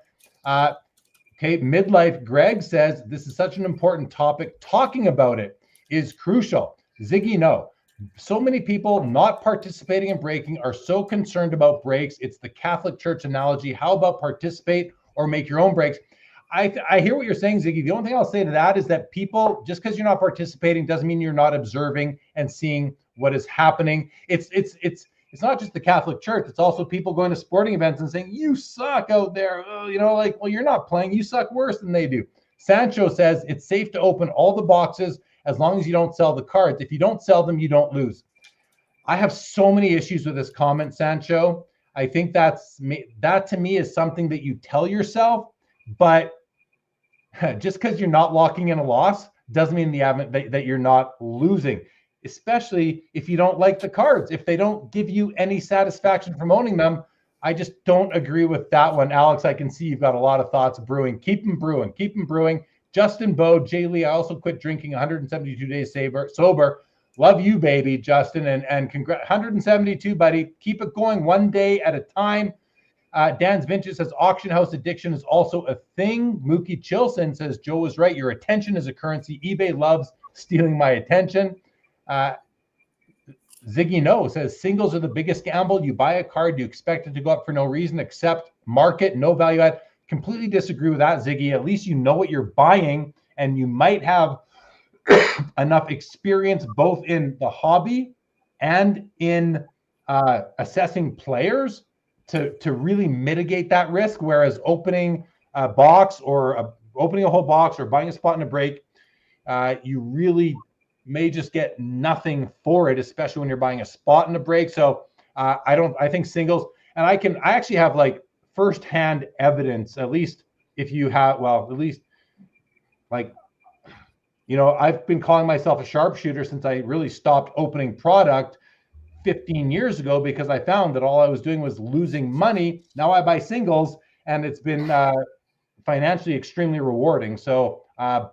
Okay, Midlife Greg says, this is such an important topic. Talking about it is crucial. Ziggy, no. So many people not participating in breaking are so concerned about breaks. It's the Catholic Church analogy. How about participate or make your own breaks? I hear what you're saying, Ziggy. The only thing I'll say to that is that people, just because you're not participating doesn't mean you're not observing and seeing what is happening. It's not just the Catholic Church. It's also people going to sporting events and saying, you suck out there. Like, well, you're not playing. You suck worse than they do. Sancho says it's safe to open all the boxes as long as you don't sell the cards. If you don't sell them, you don't lose. I have so many issues with this comment, Sancho. I think that to me is something that you tell yourself, but just because you're not locking in a loss doesn't mean that you're not losing, especially if you don't like the cards. If they don't give you any satisfaction from owning them, I just don't agree with that one. Alyx, I can see you've got a lot of thoughts brewing. Keep them brewing. Keep them brewing. Justin Bode, Jay Lee, I also quit drinking 172 days sober. Love you, baby, Justin, and congrats. 172, buddy. Keep it going one day at a time. Dan's Vintage says auction house addiction is also a thing. Mookie Chilson says Joe is right. Your attention is a currency. eBay loves stealing my attention. Ziggy No says singles are the biggest gamble. You buy a card, you expect it to go up for no reason except market, no value add. Completely disagree with that, Ziggy. At least you know what you're buying, and you might have enough experience both in the hobby and in assessing players to really mitigate that risk. Whereas opening a box or opening a whole box or buying a spot in a break, you really may just get nothing for it, especially when you're buying a spot in a break. So I think singles, and I actually have like firsthand evidence, at least if you have, well, at least like, I've been calling myself a sharpshooter since I really stopped opening product 15 years ago because I found that all I was doing was losing money. Now I buy singles, and it's been financially extremely rewarding. So I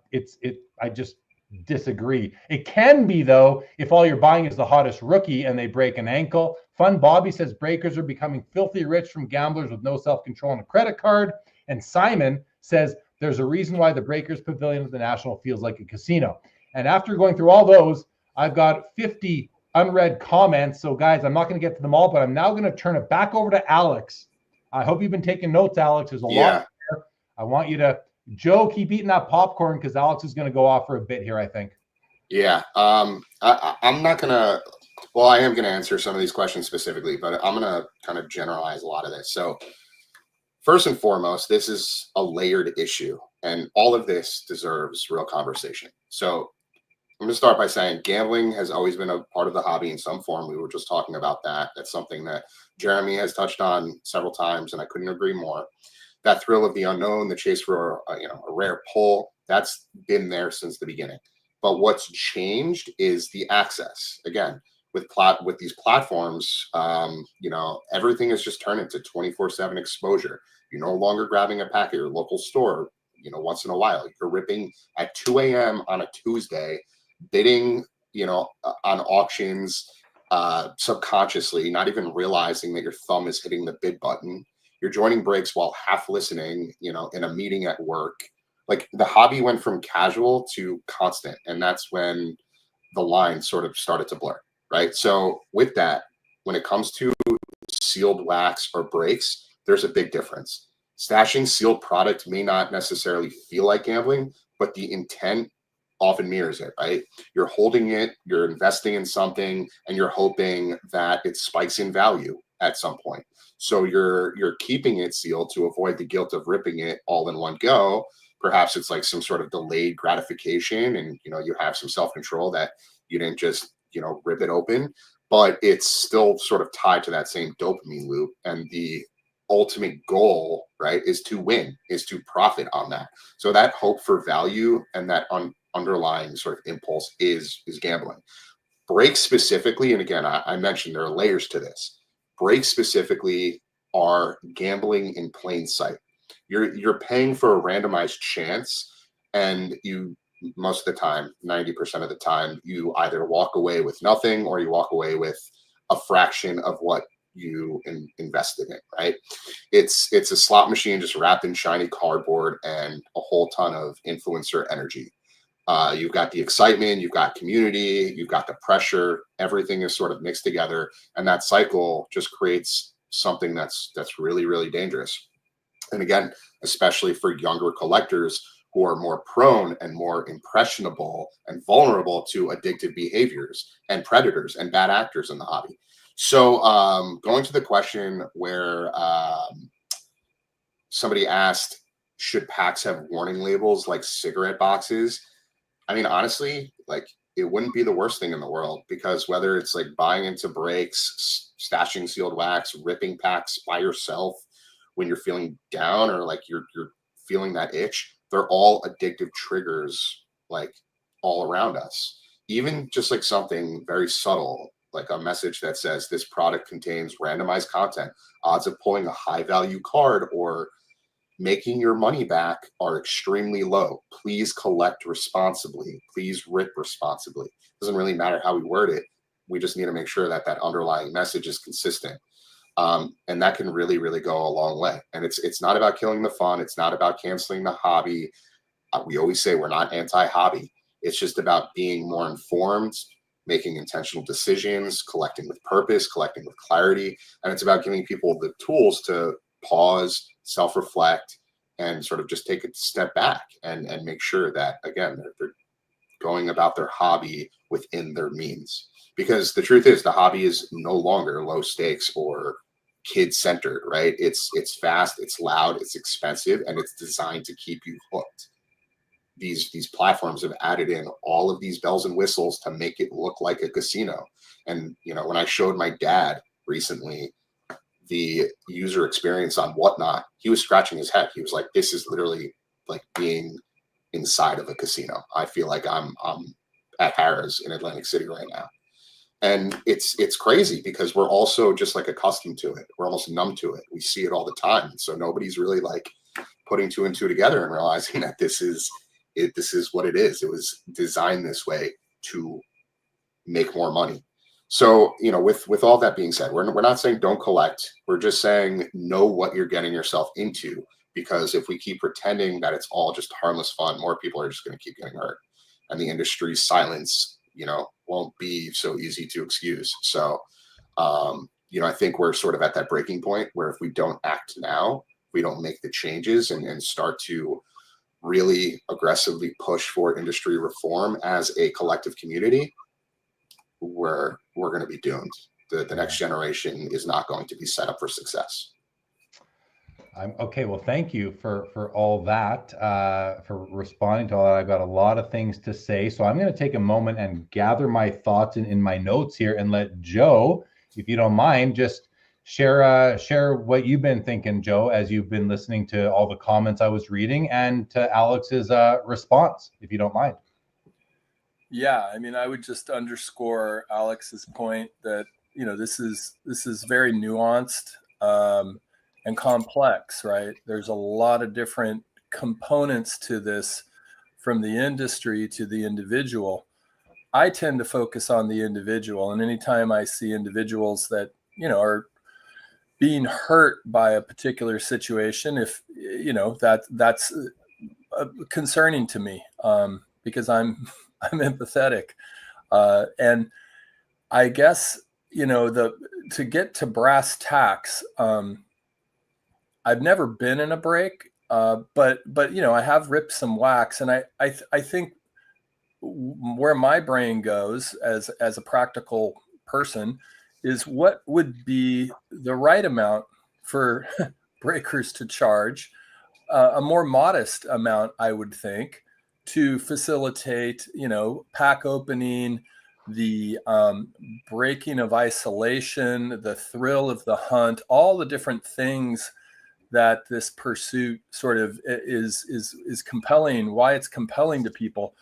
just disagree. It can be, though, if all you're buying is the hottest rookie and they break an ankle. Fun Bobby says breakers are becoming filthy rich from gamblers with no self-control on a credit card. And Simon says there's a reason why the Breakers Pavilion at the National feels like a casino. And after going through all those, I've got 50 unread comments. So guys, I'm not going to get to them all, but I'm now going to turn it back over to Alyx. I hope you've been taking notes, Alyx. There's a lot there. I want you to, Joe, keep eating that popcorn because Alyx is going to go off for a bit here, I think. Yeah. I'm not going to, well, I am going to answer some of these questions specifically, but I'm going to kind of generalize a lot of this. So first and foremost, this is a layered issue, and all of this deserves real conversation. So I'm going to start by saying gambling has always been a part of the hobby in some form. We were just talking about that. That's something that Jeremy has touched on several times, and I couldn't agree more. That thrill of the unknown, the chase for a rare pull, that's been there since the beginning. But what's changed is the access. Again, with these platforms, everything has just turned into 24/7 exposure. You're no longer grabbing a pack at your local store, once in a while. You're ripping at 2 a.m. on a Tuesday, bidding, on auctions, subconsciously, not even realizing that your thumb is hitting the bid button. You're joining breaks while half listening, in a meeting at work. Like, the hobby went from casual to constant, and that's when the line sort of started to blur, right? So with that, when it comes to sealed wax or breaks, there's a big difference. Stashing sealed product may not necessarily feel like gambling, but the intent often mirrors it, right? You're holding it, you're investing in something, and you're hoping that it spikes in value at some point. So you're keeping it sealed to avoid the guilt of ripping it all in one go. Perhaps it's like some sort of delayed gratification, and you have some self-control that you didn't just rip it open, but it's still sort of tied to that same dopamine loop. And the ultimate goal, right, is to win, is to profit on that. So that hope for value and that underlying sort of impulse is gambling. Breaks specifically, and again, I mentioned there are layers to this. Breaks specifically are gambling in plain sight. You're paying for a randomized chance, and you, most of the time, 90% of the time, you either walk away with nothing or you walk away with a fraction of what you invested in, right? It's a slot machine just wrapped in shiny cardboard and a whole ton of influencer energy. You've got the excitement, you've got community, you've got the pressure. Everything is sort of mixed together, and that cycle just creates something that's really, really dangerous. And again, especially for younger collectors who are more prone and more impressionable and vulnerable to addictive behaviors and predators and bad actors in the hobby. So going to the question where somebody asked, should packs have warning labels like cigarette boxes? I mean, honestly, like, it wouldn't be the worst thing in the world, because whether it's like buying into breaks, stashing sealed wax, ripping packs by yourself when you're feeling down, or like you're feeling that itch, they're all addictive triggers, like, all around us. Even just like something very subtle, like a message that says this product contains randomized content, odds of pulling a high value card or making your money back are extremely low. Please collect responsibly. Please rip responsibly. Doesn't really matter how we word it. We just need to make sure that that underlying message is consistent. And that can really, really go a long way. And it's not about killing the fun. It's not about canceling the hobby. We always say we're not anti-hobby. It's just about being more informed, making intentional decisions, collecting with purpose, collecting with clarity. And it's about giving people the tools to pause, self-reflect, and sort of just take a step back and make sure that, again, they're going about their hobby within their means. Because the truth is, the hobby is no longer low stakes or kid-centered, right? It's fast, it's loud, it's expensive, and it's designed to keep you hooked. These platforms have added in all of these bells and whistles to make it look like a casino. And when I showed my dad recently the user experience on Whatnot, he was scratching his head. He was like, this is literally like being inside of a casino. I feel like I'm at Harrah's in Atlantic City right now. And it's crazy because we're also just like accustomed to it. We're almost numb to it. We see it all the time. So nobody's really like putting two and two together and realizing that this is what it is. It was designed this way to make more money. So, with all that being said, we're not saying don't collect. We're just saying know what you're getting yourself into, because if we keep pretending that it's all just harmless fun, more people are just going to keep getting hurt, and the industry's silence, won't be so easy to excuse. So, I think we're sort of at that breaking point where if we don't act now, we don't make the changes and start to really aggressively push for industry reform as a collective community, we're going to be doomed. The next generation is not going to be set up for success. Okay. Well, thank you for all that, for responding to all that. I've got a lot of things to say, so I'm going to take a moment and gather my thoughts in my notes here, and let Joe, if you don't mind, just share what you've been thinking, Joe, as you've been listening to all the comments I was reading, and to Alyx's response, if you don't mind. Yeah, I mean, I would just underscore Alyx's point that this is very nuanced and complex, right? There's a lot of different components to this, from the industry to the individual. I tend to focus on the individual, and anytime I see individuals that are being hurt by a particular situation, if that's concerning to me, because I'm empathetic, and I guess to get to brass tacks, I've never been in a break, but I have ripped some wax, and I think where my brain goes as a practical person is what would be the right amount for breakers to charge, a more modest amount, I would think, to facilitate, pack opening, the breaking of isolation, the thrill of the hunt, all the different things that this pursuit sort of is compelling, why it's compelling to people.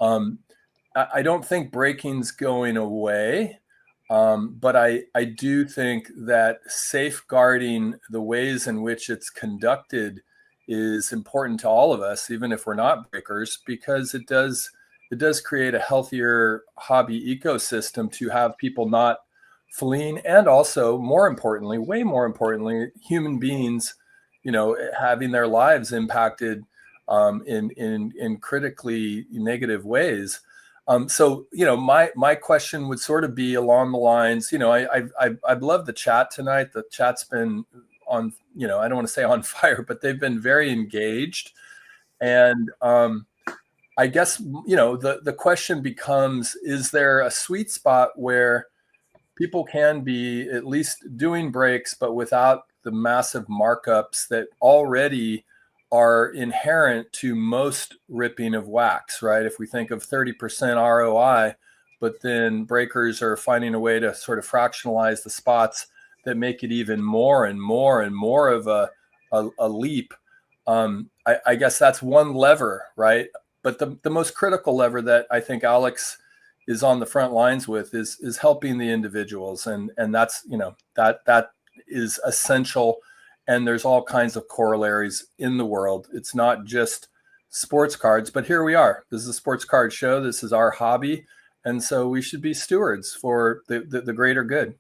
I don't think breaking's going away, but I do think that safeguarding the ways in which it's conducted is important to all of us, even if we're not breakers, because it does create a healthier hobby ecosystem to have people not fleeing, and also, more importantly, way more importantly, human beings, having their lives impacted in critically negative ways. So my question would sort of be along the lines, I've loved the chat tonight. The chat's been on, I don't want to say on fire, but they've been very engaged. And I guess, the question becomes, is there a sweet spot where people can be at least doing breaks, but without the massive markups that already are inherent to most ripping of wax, right? If we think of 30% ROI, but then breakers are finding a way to sort of fractionalize the spots that make it even more and more and more of a leap. I guess that's one lever, right? But the most critical lever that I think Alyx is on the front lines with is helping the individuals, and that's that is essential. And there's all kinds of corollaries in the world. It's not just sports cards, but here we are. This is a sports card show. This is our hobby, and so we should be stewards for the greater good.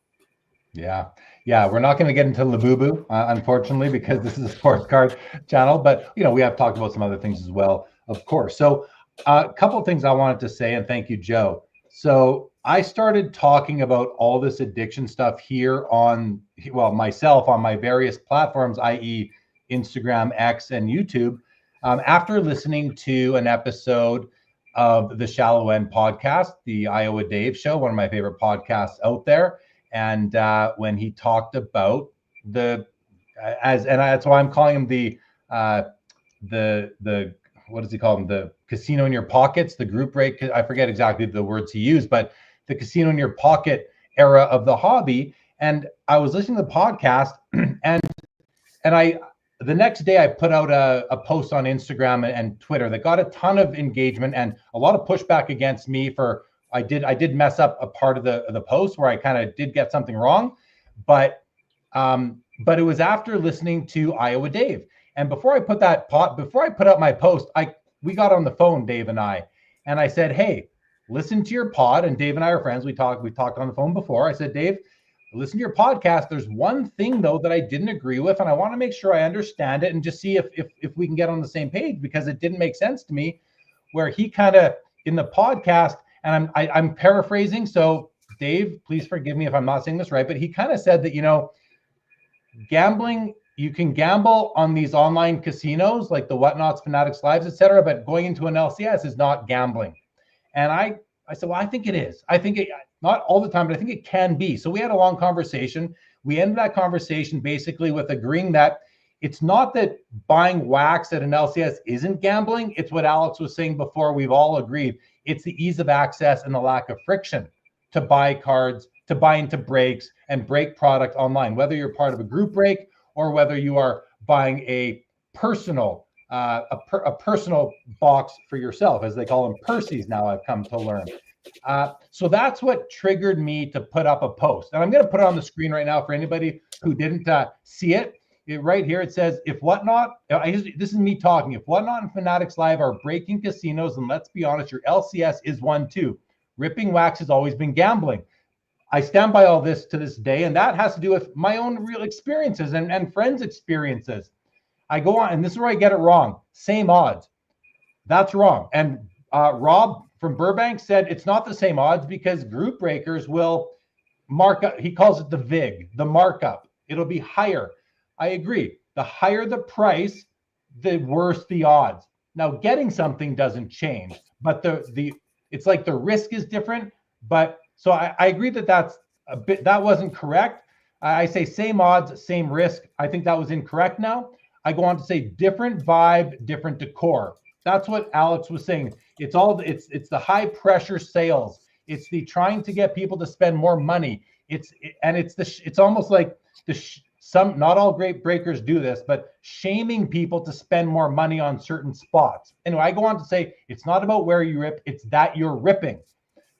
Yeah. We're not going to get into Labubu, unfortunately, because this is a sports card channel. But we have talked about some other things as well, of course. So a couple of things I wanted to say, and thank you, Joe. So I started talking about all this addiction stuff here on, myself on my various platforms, i.e. Instagram, X, and YouTube, after listening to an episode of the Shallow End podcast, the Iowa Dave Show, one of my favorite podcasts out there. And when he talked about and that's why I'm calling him the what does he call them? The casino in your pockets, the group rate. I forget exactly the words he used, but the casino in your pocket era of the hobby. And I was listening to the podcast, and the next day I put out a post on Instagram and Twitter that got a ton of engagement and a lot of pushback against me for I did mess up a part of the post where I kind of did get something wrong, but but it was after listening to Iowa Dave. And before I put out my post, we got on the phone, Dave and I said, hey, listen to your pod. And Dave and I are friends. We talked on the phone before. I said, Dave, listen to your podcast. There's one thing though that I didn't agree with, and I want to make sure I understand it and just see if we can get on the same page, because it didn't make sense to me where he kind of in the podcast, and I'm paraphrasing. So Dave, please forgive me if I'm not saying this right, but he kind of said that, gambling, you can gamble on these online casinos like the Whatnots, Fanatics, Lives, etc., but going into an LCS is not gambling. And I said, well, I think it is. I think it, not all the time, but I think it can be. So we had a long conversation. We ended that conversation basically with agreeing that it's not that buying wax at an LCS isn't gambling. It's what Alyx was saying before. We've all agreed. It's the ease of access and the lack of friction to buy cards, to buy into breaks and break product online, whether you're part of a group break or whether you are buying a personal personal box for yourself, as they call them, Percy's now, I've come to learn. So that's what triggered me to put up a post. And I'm going to put it on the screen right now for anybody who didn't see it. Right here, it says, if Whatnot, this is me talking, if Whatnot and Fanatics Live are breaking casinos, and let's be honest, your LCS is one too. Ripping wax has always been gambling. I stand by all this to this day, and that has to do with my own real experiences and friends' experiences. I go on, and this is where I get it wrong. Same odds. That's wrong. And Rob from Burbank said it's not the same odds because group breakers will mark up. He calls it the VIG, the markup. It'll be higher. I agree. The higher the price, the worse the odds. Now, getting something doesn't change, but it's like the risk is different. But so I agree that that wasn't correct. I say same odds, same risk. I think that was incorrect now. I go on to say different vibe, different decor. That's what Alyx was saying. It's the high pressure sales. It's the trying to get people to spend more money. It's almost like not all great breakers do this, but shaming people to spend more money on certain spots. Anyway, I go on to say it's not about where you rip, it's that you're ripping.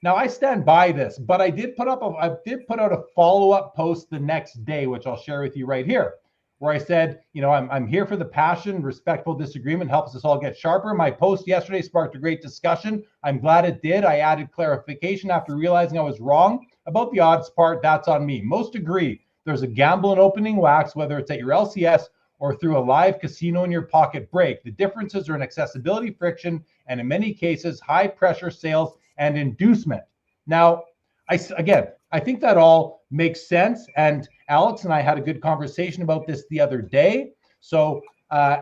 Now I stand by this, but I did put out a follow-up post the next day, which I'll share with you right here, where I said, I'm here for the passion, respectful disagreement helps us all get sharper. My post yesterday sparked a great discussion. I'm glad it did. I added clarification after realizing I was wrong about the odds part. That's on me. Most agree. There's a gamble in opening wax, whether it's at your LCS or through a live casino in your pocket break. The differences are in accessibility, friction, and in many cases, high pressure sales and inducement. Now, I think that all makes sense. And Alyx and I had a good conversation about this the other day. So, and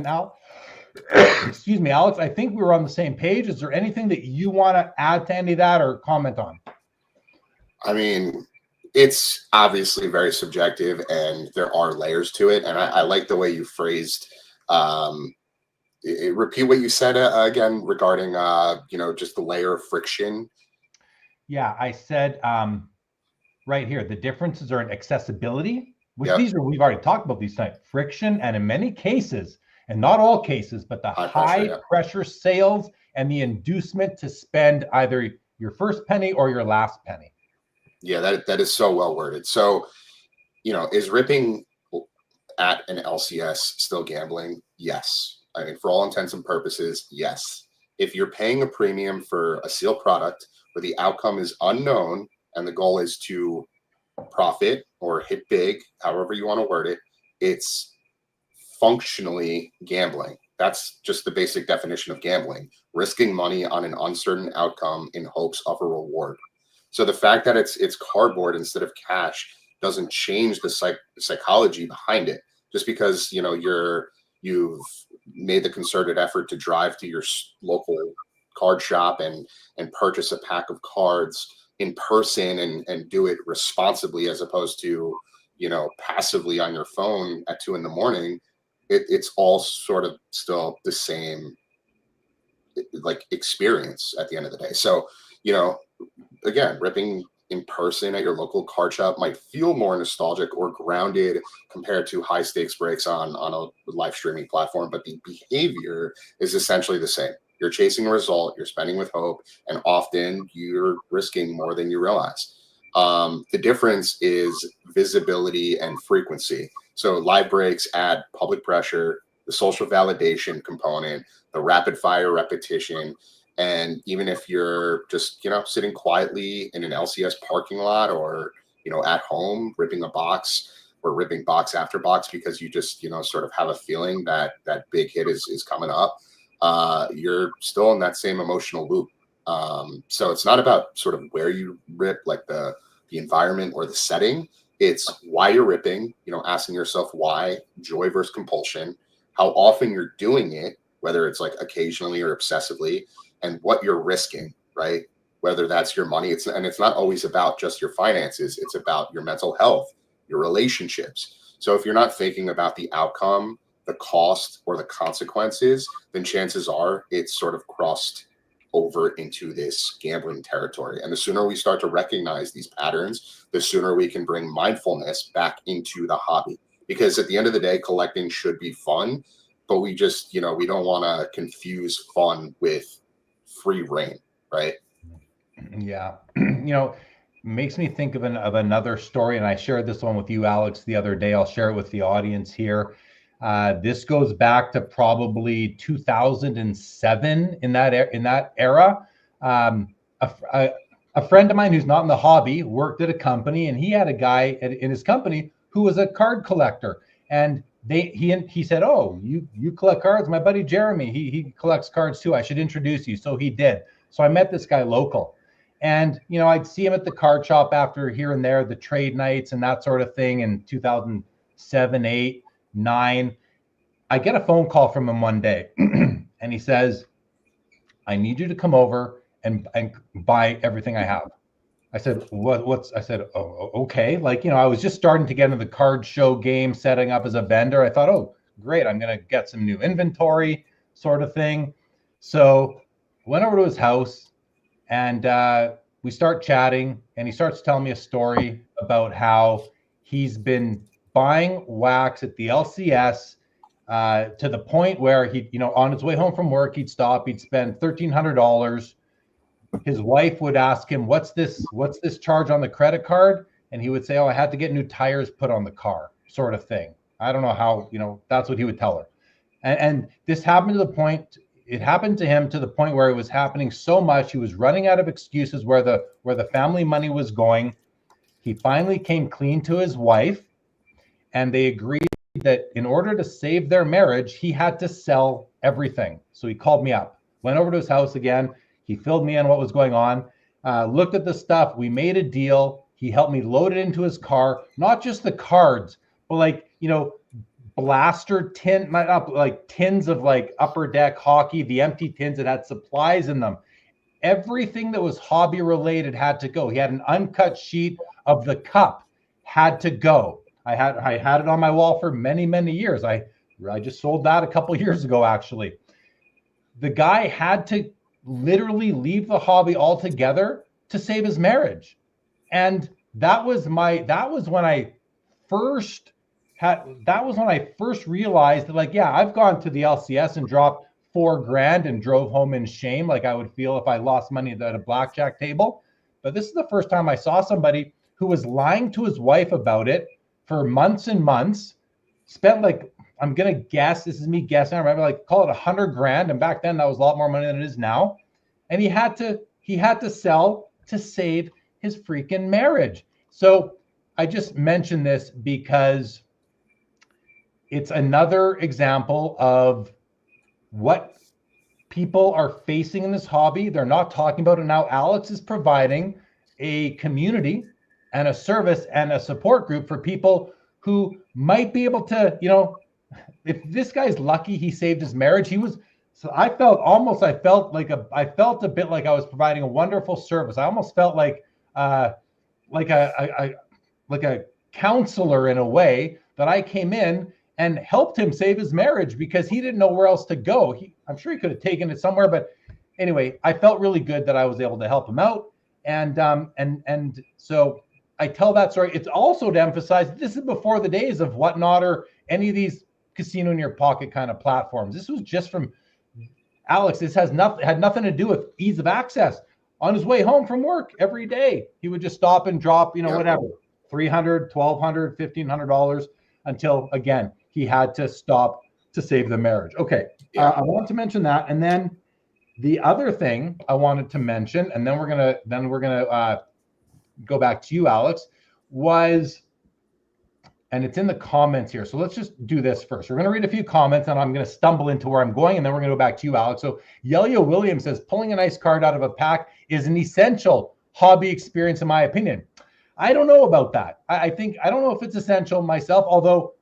now, excuse me, Alyx, I think we were on the same page. Is there anything that you want to add to any of that or comment on? I mean, it's obviously very subjective and there are layers to it. And I like the way you phrased, repeat what you said again regarding, just the layer of friction. Yeah, I said right here, the differences are in accessibility, which we've already talked about these types, friction, and in many cases, and not all cases, but the high pressure sales and the inducement to spend either your first penny or your last penny. Yeah, that is so well worded. So, is ripping at an LCS still gambling? Yes. I mean, for all intents and purposes, yes. If you're paying a premium for a sealed product where the outcome is unknown and the goal is to profit or hit big, however you want to word it, it's functionally gambling. That's just the basic definition of gambling, risking money on an uncertain outcome in hopes of a reward. So the fact that it's cardboard instead of cash doesn't change the psychology behind it. Just because you've made the concerted effort to drive to your local card shop and purchase a pack of cards in person and do it responsibly as opposed to passively on your phone at 2 a.m. It's all sort of still the same experience at the end of the day. So again, ripping in person at your local card shop might feel more nostalgic or grounded compared to high stakes breaks on a live streaming platform, but the behavior is essentially the same. You're chasing a result, you're spending with hope, and often you're risking more than you realize. The difference is visibility and frequency. So live breaks add public pressure, the social validation component, the rapid fire repetition. And even if you're just, sitting quietly in an LCS parking lot or, at home ripping a box or ripping box after box because you just, sort of have a feeling that that big hit is coming up, you're still in that same emotional loop. So it's not about sort of where you rip, like the environment or the setting. It's why you're ripping, asking yourself why, joy versus compulsion, how often you're doing it, whether it's like occasionally or obsessively, and what you're risking, right? Whether that's your money, it's not always about just your finances. It's about your mental health, your relationships. So if you're not thinking about the outcome, the cost, or the consequences, then chances are it's sort of crossed over into this gambling territory. And the sooner we start to recognize these patterns, the sooner we can bring mindfulness back into the hobby. Because at the end of the day, collecting should be fun, but we just, we don't want to confuse fun with free reign, right? Yeah. Makes me think of another story, and I shared this one with you, Alyx, the other day. I'll share it with the audience here. This goes back to probably 2007 in that era. A friend of mine who's not in the hobby worked at a company, and he had a guy in his company who was a card collector. And he said, "Oh, you collect cards? My buddy Jeremy, he collects cards too. I should introduce you." So he did. So I met this guy local, and I'd see him at the card shop after here and there, the trade nights and that sort of thing. In 2007, 8, 9, I get a phone call from him one day, and he says, "I need you to come over and buy everything I have." I said, I said, "Oh, okay." I was just starting to get into the card show game, setting up as a vendor. I thought, "Oh, great. I'm going to get some new inventory sort of thing." So went over to his house, and we start chatting, and he starts telling me a story about how he's been buying wax at the LCS to the point where he, on his way home from work, he'd stop, he'd spend $1,300. His wife would ask him, what's this charge on the credit card? And he would say, "Oh, I had to get new tires put on the car," sort of thing. I don't know how, that's what he would tell her. And this happened to him to the point where it was happening so much, he was running out of excuses where the family money was going. He finally came clean to his wife, and they agreed that in order to save their marriage, he had to sell everything. So he called me up, went over to his house again. He filled me in what was going on, looked at the stuff. We made a deal. He helped me load it into his car, not just the cards, but blaster tin, tins of upper deck hockey, the empty tins that had supplies in them. Everything that was hobby related had to go. He had an uncut sheet of the cup, had to go. I had it on my wall for many, many years. I just sold that a couple years ago, actually. The guy had to literally leave the hobby altogether to save his marriage. And that was when I first realized that, I've gone to the LCS and dropped $4,000 and drove home in shame, like I would feel if I lost money at a blackjack table. But this is the first time I saw somebody who was lying to his wife about it for months and months, spent I'm going to guess, this is me guessing, I remember call it $100,000. And back then that was a lot more money than it is now. And he had to sell to save his freaking marriage. So I just mentioned this because it's another example of what people are facing in this hobby. They're not talking about it now. Alyx is providing a community and a service and a support group for people who might be able to, if this guy's lucky, he saved his marriage. I felt a bit like I was providing a wonderful service. I almost felt like a counselor in a way, that I came in and helped him save his marriage because he didn't know where else to go. I'm sure he could have taken it somewhere, but anyway, I felt really good that I was able to help him out. And so I tell that story. It's also to emphasize this is before the days of Whatnot or any of these casino in your pocket kind of platforms. This was just from Alyx. This had nothing to do with ease of access. on his way home from work every day. He would just stop and drop, whatever, $300, $1,200, $1,500 until, again, he had to stop to save the marriage. Okay, I want to mention that. And then the other thing I wanted to mention, and then we're gonna go back to you, Alyx, was, and it's in the comments here. So let's just do this first. We're going to read a few comments, and I'm going to stumble into where I'm going, and then we're going to go back to you, Alyx. So Yelio Williams says, pulling a nice card out of a pack is an essential hobby experience, in my opinion. I don't know about that. I don't know if it's essential myself, although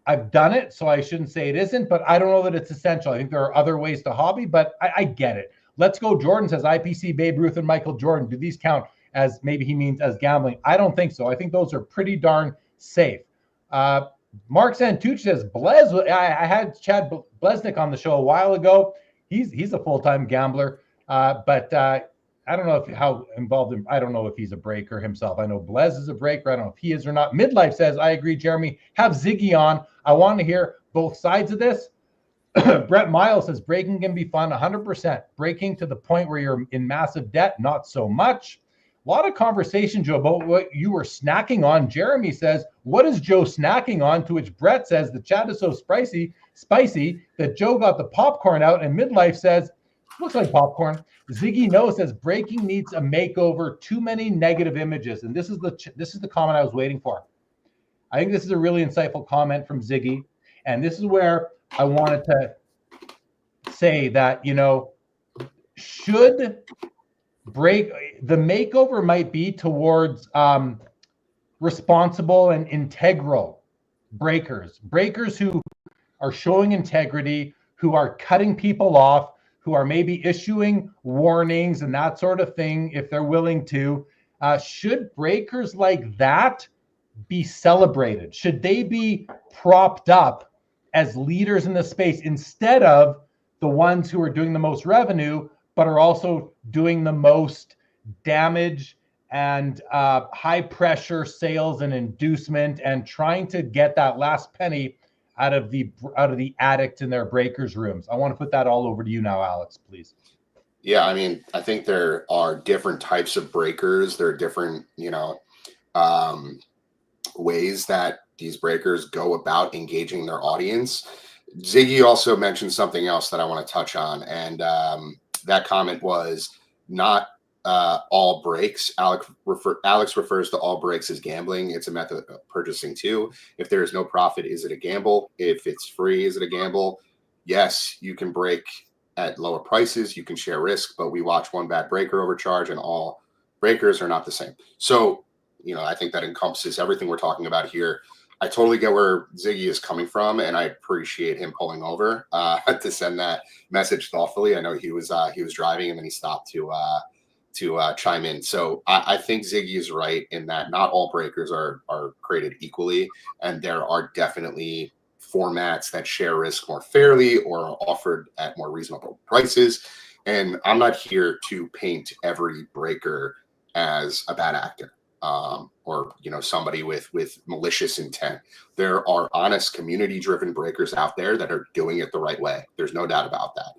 I've done it, so I shouldn't say it isn't, but I don't know that it's essential. I think there are other ways to hobby, but I get it. Let's Go Jordan says, IPC, Babe Ruth, and Michael Jordan. Do these count as, maybe he means as gambling? I don't think so. I think those are pretty darn safe. Mark Santucci says, I had Chad Blesnick on the show a while ago. He's a full-time gambler, but I don't know how involved in, I don't know if he's a breaker himself. I know Blez is a breaker. I don't know if he is or not. Midlife says, I agree, Jeremy. Have Ziggy on. I want to hear both sides of this. Brett Miles says, breaking can be fun, 100%. Breaking to the point where you're in massive debt, not so much. A lot of conversation, Joe, about what you were snacking on. Jeremy says, what is Joe snacking on? To which Brett says, the chat is so spicy that Joe got the popcorn out. And Midlife says, looks like popcorn. Ziggy No says, breaking needs a makeover. Too many negative images. And this is the comment I was waiting for. I think this is a really insightful comment from Ziggy. And this is where I wanted to say that, should the makeover might be towards responsible and integral breakers who are showing integrity, who are cutting people off, who are maybe issuing warnings and that sort of thing if they're willing to. Should breakers like that be celebrated? Should they be propped up as leaders in the space instead of the ones who are doing the most revenue but are also doing the most damage and high pressure sales and inducement and trying to get that last penny out of the addict in their breakers rooms? I want to put that all over to you now, Alyx, please. Yeah, I mean, I think there are different types of breakers. There are different, ways that these breakers go about engaging their audience. Ziggy also mentioned something else that I want to touch on, and that comment was not all breaks. Alyx refers to all breaks as gambling. It's a method of purchasing too. If there is no profit, is it a gamble? If it's free, is it a gamble? Yes, you can break at lower prices. You can share risk, but we watch one bad breaker overcharge, and all breakers are not the same. So, I think that encompasses everything we're talking about here. I totally get where Ziggy is coming from, and I appreciate him pulling over to send that message thoughtfully. I know he was driving, and then he stopped to chime in. So I think Ziggy is right in that not all breakers are created equally, and there are definitely formats that share risk more fairly or are offered at more reasonable prices. And I'm not here to paint every breaker as a bad actor. Or somebody with malicious intent. There are honest community-driven breakers out there that are doing it the right way. There's no doubt about that.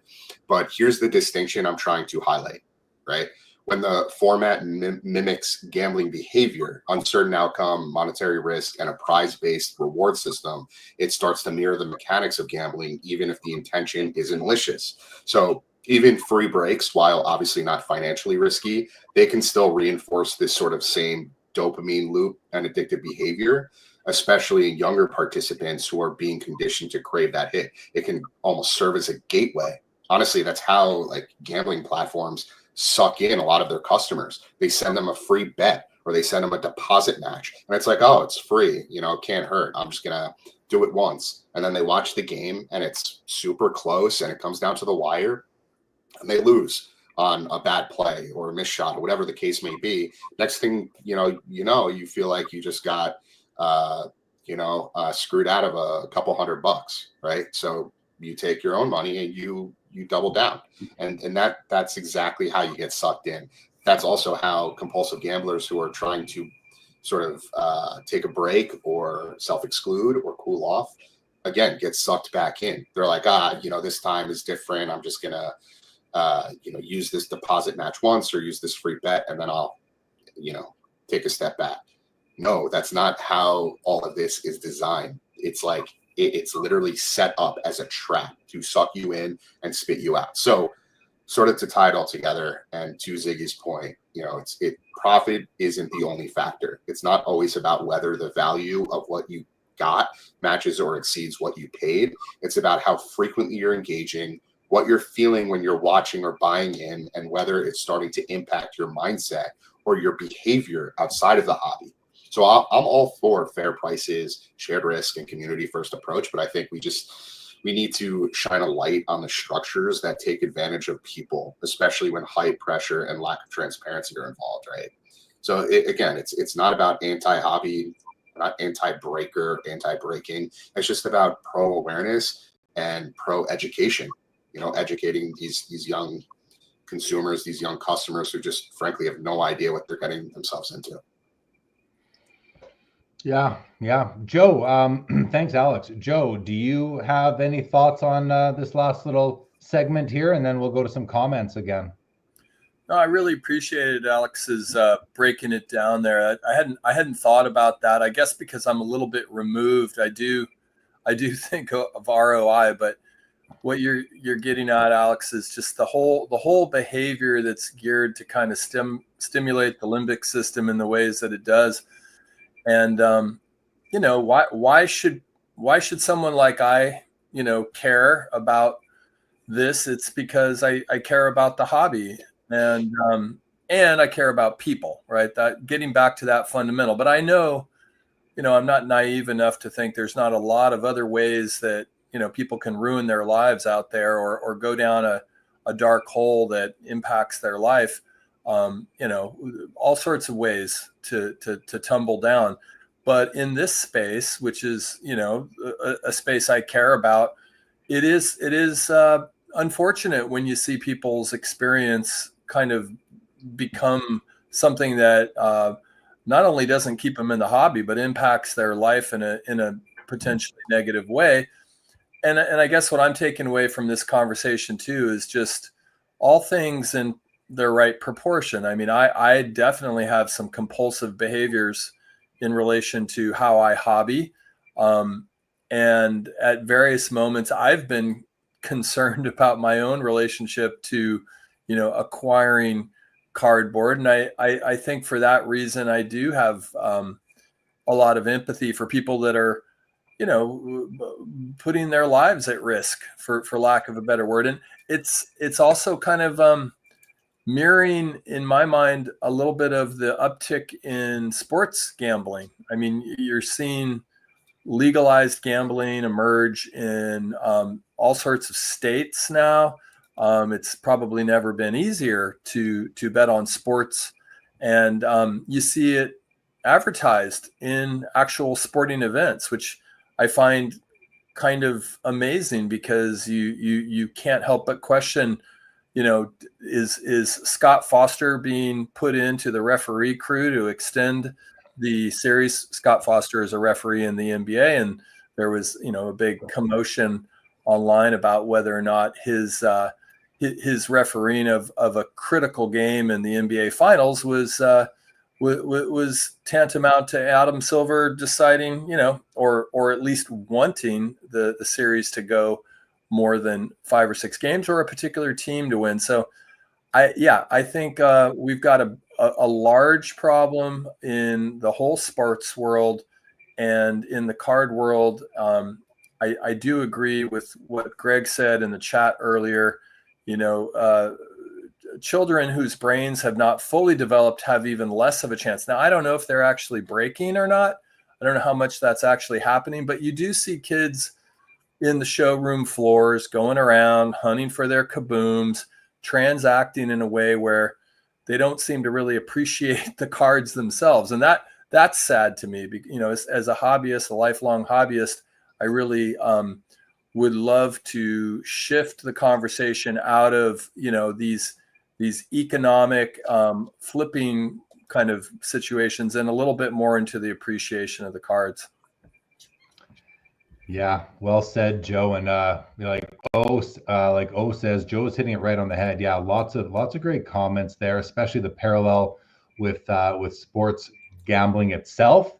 But here's the distinction I'm trying to highlight, right? When the format mimics gambling behavior, uncertain outcome, monetary risk, and a prize-based reward system, it starts to mirror the mechanics of gambling, even if the intention isn't malicious. So even free breaks, while obviously not financially risky, they can still reinforce this sort of same dopamine loop and addictive behavior, especially in younger participants who are being conditioned to crave that hit. It can almost serve as a gateway. Honestly, that's how gambling platforms suck in a lot of their customers. They send them a free bet or they send them a deposit match. And it's like, oh, it's free. It can't hurt. I'm just going to do it once. And then they watch the game and it's super close and it comes down to the wire and they lose on a bad play or a missed shot or whatever the case may be. Next thing you feel like you just got screwed out of a couple $100, right? So you take your own money and you double down, and that's exactly how you get sucked in. That's also how compulsive gamblers who are trying to sort of take a break or self-exclude or cool off again get sucked back in. They're like, this time is different. I'm just gonna use this deposit match once or use this free bet, and then I'll, take a step back. No, that's not how all of this is designed. It's like it's literally set up as a trap to suck you in and spit you out. So sort of to tie it all together, and to Ziggy's point, profit isn't the only factor. It's not always about whether the value of what you got matches or exceeds what you paid. It's about how frequently you're engaging, what you're feeling when you're watching or buying in, and whether it's starting to impact your mindset or your behavior outside of the hobby. So I'm all for fair prices, shared risk, and community first approach, but I think we need to shine a light on the structures that take advantage of people, especially when hype, pressure, and lack of transparency are involved, right? So it's not about anti-hobby, not anti-breaker, anti-breaking. It's just about pro-awareness and pro-education, educating these young consumers, these young customers who just frankly have no idea what they're getting themselves into. Yeah. Joe, thanks, Alex. Joe, do you have any thoughts on this last little segment here? And then we'll go to some comments again. No, I really appreciated Alex's breaking it down there. I hadn't thought about that. I guess because I'm a little bit removed, I do think of ROI, but what you're getting at, Alex, is just the whole behavior that's geared to kind of stimulate the limbic system in the ways that it does. And why should someone like I care about this? It's because I care about the hobby, and I care about people, right? That getting back to that fundamental. But I know, I'm not naive enough to think there's not a lot of other ways that people can ruin their lives out there, or go down a dark hole that impacts their life. All sorts of ways to tumble down. But in this space, which is, a space I care about, it is unfortunate when you see people's experience kind of become something that not only doesn't keep them in the hobby, but impacts their life in a potentially negative way. And I guess what I'm taking away from this conversation too is just all things in their right proportion. I mean, I definitely have some compulsive behaviors in relation to how I hobby. And at various moments, I've been concerned about my own relationship to, acquiring cardboard. And I think for that reason, I do have a lot of empathy for people that are, putting their lives at risk, for lack of a better word. And it's also kind of mirroring, in my mind, a little bit of the uptick in sports gambling. I mean, you're seeing legalized gambling emerge in all sorts of states now. It's probably never been easier to bet on sports, and you see it advertised in actual sporting events, which I find kind of amazing, because you can't help but question, is Scott Foster being put into the referee crew to extend the series? Scott Foster is a referee in the NBA, and there was, a big commotion online about whether or not his refereeing of a critical game in the NBA Finals was tantamount to Adam Silver deciding, or at least wanting the series to go more than 5 or 6 games, or a particular team to win. So I think we've got a large problem in the whole sports world, and in the card world. I do agree with what Greg said in the chat earlier. Children whose brains have not fully developed have even less of a chance. Now, I don't know if they're actually breaking or not. I don't know how much that's actually happening, but you do see kids in the showroom floors going around hunting for their kabooms, transacting in a way where they don't seem to really appreciate the cards themselves. And that's sad to me. As a hobbyist, a lifelong hobbyist, I really would love to shift the conversation out of, these economic flipping kind of situations, and a little bit more into the appreciation of the cards. Yeah, well said, Joe. And like O says, Joe's hitting it right on the head. Yeah, lots of great comments there, especially the parallel with sports gambling itself.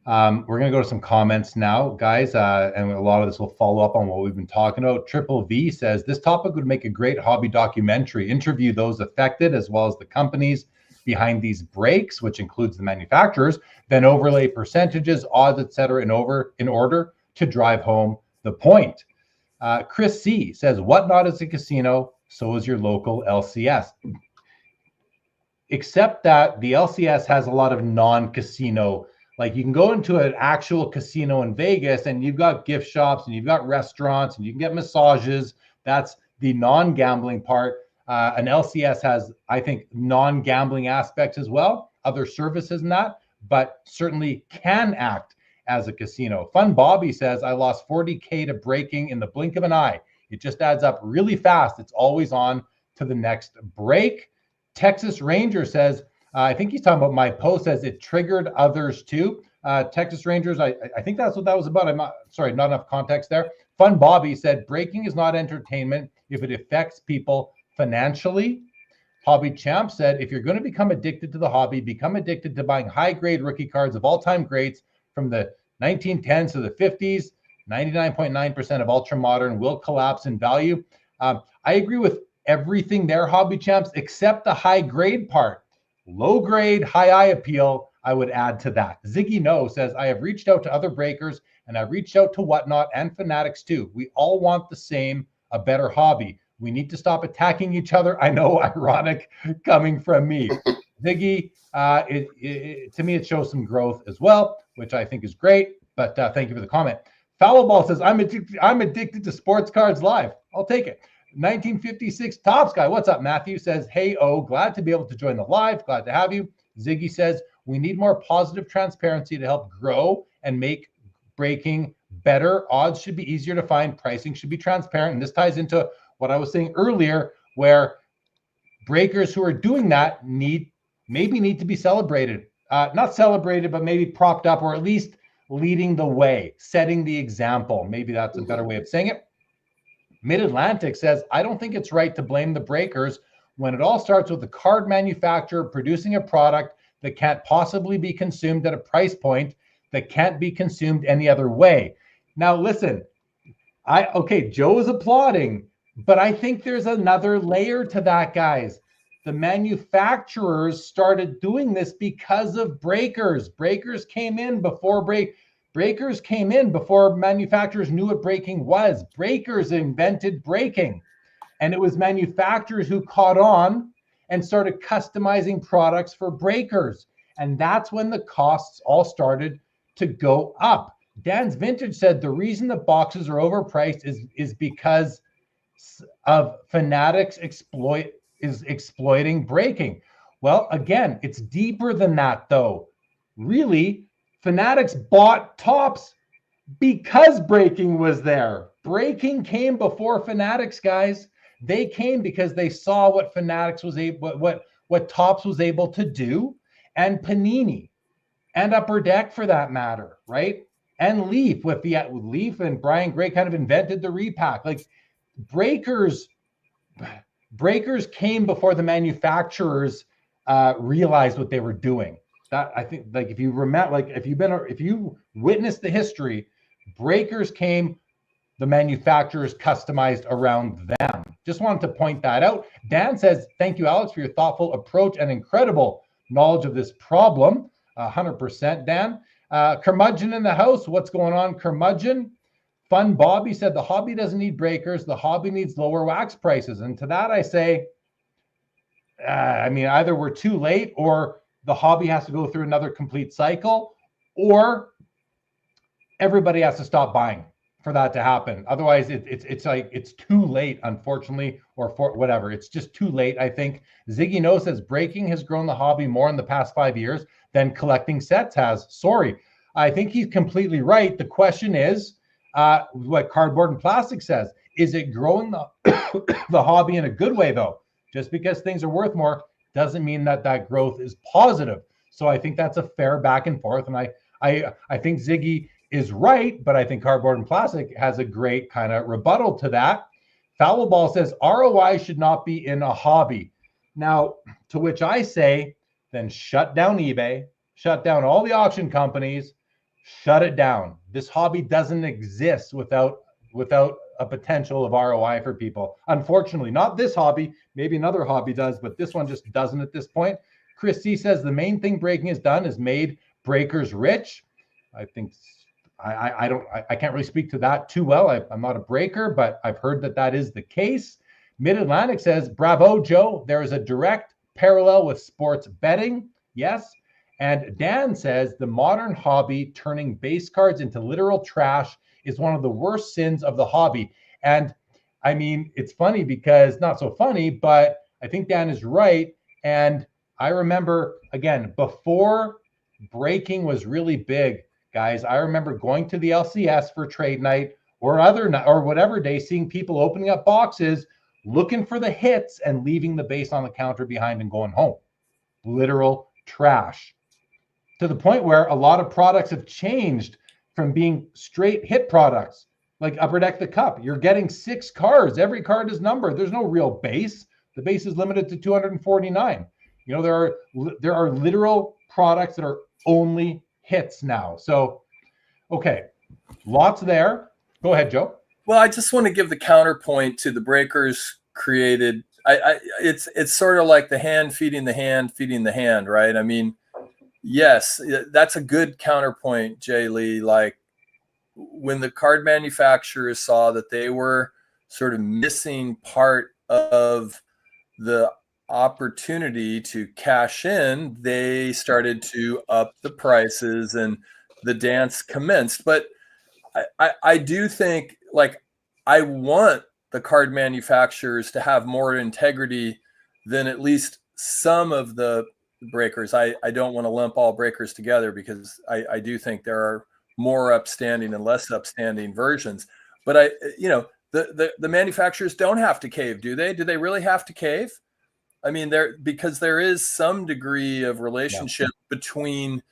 We're gonna go to some comments now, guys, and a lot of this will follow up on what we've been talking about. Triple V says this topic would make a great hobby documentary. Interview those affected as well as the companies behind these breaks, which includes the manufacturers. Then overlay percentages, odds, etc. in order to drive home the point. Chris C says, Whatnot is a casino, so is your local LCS. Except that the LCS has a lot of non-casino, like you can go into an actual casino in Vegas and you've got gift shops and you've got restaurants and you can get massages. That's the non-gambling part. An LCS has, I think, non-gambling aspects as well, other services and that, but certainly can act as a casino. Fun Bobby says, I lost 40K to breaking in the blink of an eye. It just adds up really fast. It's always on to the next break. Texas Ranger says, I think he's talking about my post, says it triggered others too. Texas Rangers, I think that's what that was about. I'm not, sorry, not enough context there. Fun Bobby said, breaking is not entertainment if it affects people financially. Hobby Champ said, if you're going to become addicted to the hobby, become addicted to buying high-grade rookie cards of all-time greats from the 1910s to the 50s. 99.9% of ultra-modern will collapse in value. I agree with everything there, Hobby Champs, except the high-grade part. Low-grade, high-eye appeal, I would add to that. Ziggy No says, I have reached out to other breakers, and I've reached out to Whatnot and Fanatics too. We all want the same, a better hobby. We need to stop attacking each other. I know, ironic coming from me. Ziggy, to me, it shows some growth as well, which I think is great, but thank you for the comment. Foul Ball says, I'm addicted to Sports Cards Live. I'll take it. 1956 Tops Guy, what's up? Matthew says, hey, glad to be able to join the live. Glad to have you. Ziggy says, we need more positive transparency to help grow and make breaking better. Odds should be easier to find. Pricing should be transparent. And this ties into what I was saying earlier, where breakers who are doing that maybe need to be celebrated. Not celebrated, but maybe propped up, or at least leading the way, setting the example. Maybe that's a better way of saying it. Mid-Atlantic says, I don't think it's right to blame the breakers when it all starts with the card manufacturer producing a product that can't possibly be consumed at a price point that can't be consumed any other way. Now, listen, Joe is applauding, but I think there's another layer to that, guys. The manufacturers started doing this because of breakers. Breakers came in before manufacturers knew what breaking was. Breakers invented breaking. And it was manufacturers who caught on and started customizing products for breakers. And that's when the costs all started to go up. Dan's Vintage said the reason the boxes are overpriced is because of Fanatics exploiting breaking. Well, again, it's deeper than that, though. Really, Fanatics bought Tops because breaking was there. Breaking came before Fanatics, guys. They came because they saw what Fanatics was what Tops was able to do, and Panini, and Upper Deck for that matter, right? And Leaf with Leaf and Brian Gray kind of invented the repack. Like breakers came before the manufacturers realized what they were doing. That, I think, like if you remember, like if you witnessed the history, breakers came, the manufacturers customized around them. Just wanted to point that out. Dan says, thank you, Alex, for your thoughtful approach and incredible knowledge of this problem. 100%, Dan. Curmudgeon in the house. What's going on, Curmudgeon? Fun Bobby said, the hobby doesn't need breakers. The hobby needs lower wax prices. And to that I say, either we're too late, or the hobby has to go through another complete cycle, or everybody has to stop buying for that to happen. Otherwise, it's too late, unfortunately, or for whatever. It's just too late, I think. Ziggy No says, breaking has grown the hobby more in the past 5 years than collecting sets has. Sorry. I think he's completely right. The question is, what Cardboard and Plastic says, is it growing the hobby in a good way, though? Just because things are worth more doesn't mean that growth is positive. So I think that's a fair back and forth. And I think Ziggy is right, but I think cardboard and plastic has a great kind of rebuttal to that. Foul Ball says ROI should not be in a hobby. Now, to which I say, then shut down eBay, shut down all the auction companies, shut it down. This hobby doesn't exist without a potential of ROI for people. Unfortunately, not this hobby. Maybe another hobby does, but this one just doesn't at this point. Chris C says the main thing breaking has done is made breakers rich. I think I can't really speak to that too well. I'm not a breaker, but I've heard that is the case. Mid-Atlantic says, bravo, Joe. There is a direct parallel with sports betting. Yes. And Dan says the modern hobby turning base cards into literal trash is one of the worst sins of the hobby. And I mean, it's funny because not so funny, but I think Dan is right. And I remember, again, before breaking was really big, guys, I remember going to the LCS for trade night or whatever day, seeing people opening up boxes, looking for the hits and leaving the base on the counter behind and going home. Literal trash. To the point where a lot of products have changed from being straight hit products, like Upper Deck the Cup. You're getting 6 cards. Every card is numbered. There's no real base. The base is limited to 249. You know, there are literal products that are only hits now. So, okay, lots there. Go ahead, Joe. Well, I just want to give the counterpoint to the breakers created. It's sort of like the hand feeding the hand, right? I mean, yes, that's a good counterpoint, Jay Lee. Like when the card manufacturers saw that they were sort of missing part of the opportunity to cash in, they started to up the prices and the dance commenced. But I do think, like, I want the card manufacturers to have more integrity than at least some of the breakers. I don't want to lump all breakers together because I do think there are more upstanding and less upstanding versions. But the manufacturers don't have to cave, do they? Do they really have to cave? I mean, because there is some degree of relationship between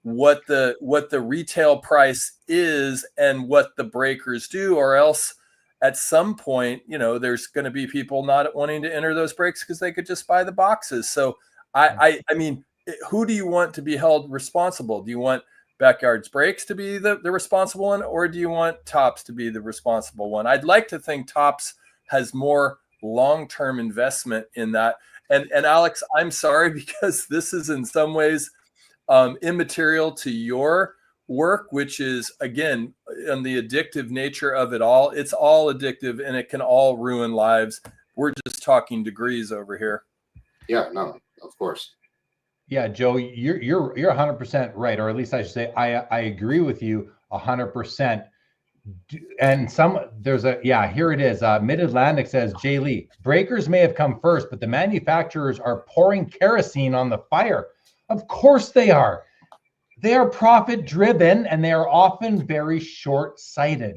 what the retail price is and what the breakers do, or else at some point, there's going to be people not wanting to enter those breaks because they could just buy the boxes. So I mean, who do you want to be held responsible? Do you want Backyards Breaks to be the responsible one, or do you want Topps to be the responsible one? I'd like to think Topps has more long-term investment in that. And Alyx, I'm sorry, because this is in some ways immaterial to your work, which is, again, on the addictive nature of it all. It's all addictive and it can all ruin lives. We're just talking degrees over here. Yeah, no, of course. Yeah, Joe, you're 100% right, or at least I should say I agree with you 100%. And here it is. Mid-Atlantic says, Jay Lee, breakers may have come first, but the manufacturers are pouring kerosene on the fire. Of course they are. They are profit driven and they are often very short-sighted,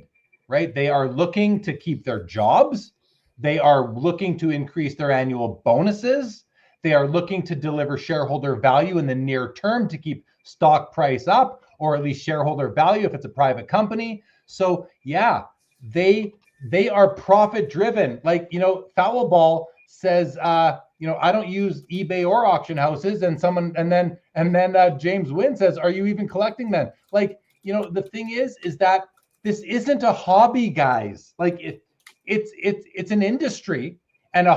right? They are looking to keep their jobs. They are looking to increase their annual bonuses. They are looking to deliver shareholder value in the near term to keep stock price up, or at least shareholder value if it's a private company. So yeah, they are profit driven. Like, Foul Ball says, I don't use eBay or auction houses. And then James Wynn says, are you even collecting them? Like, the thing is that this isn't a hobby, guys. Like it's an industry, and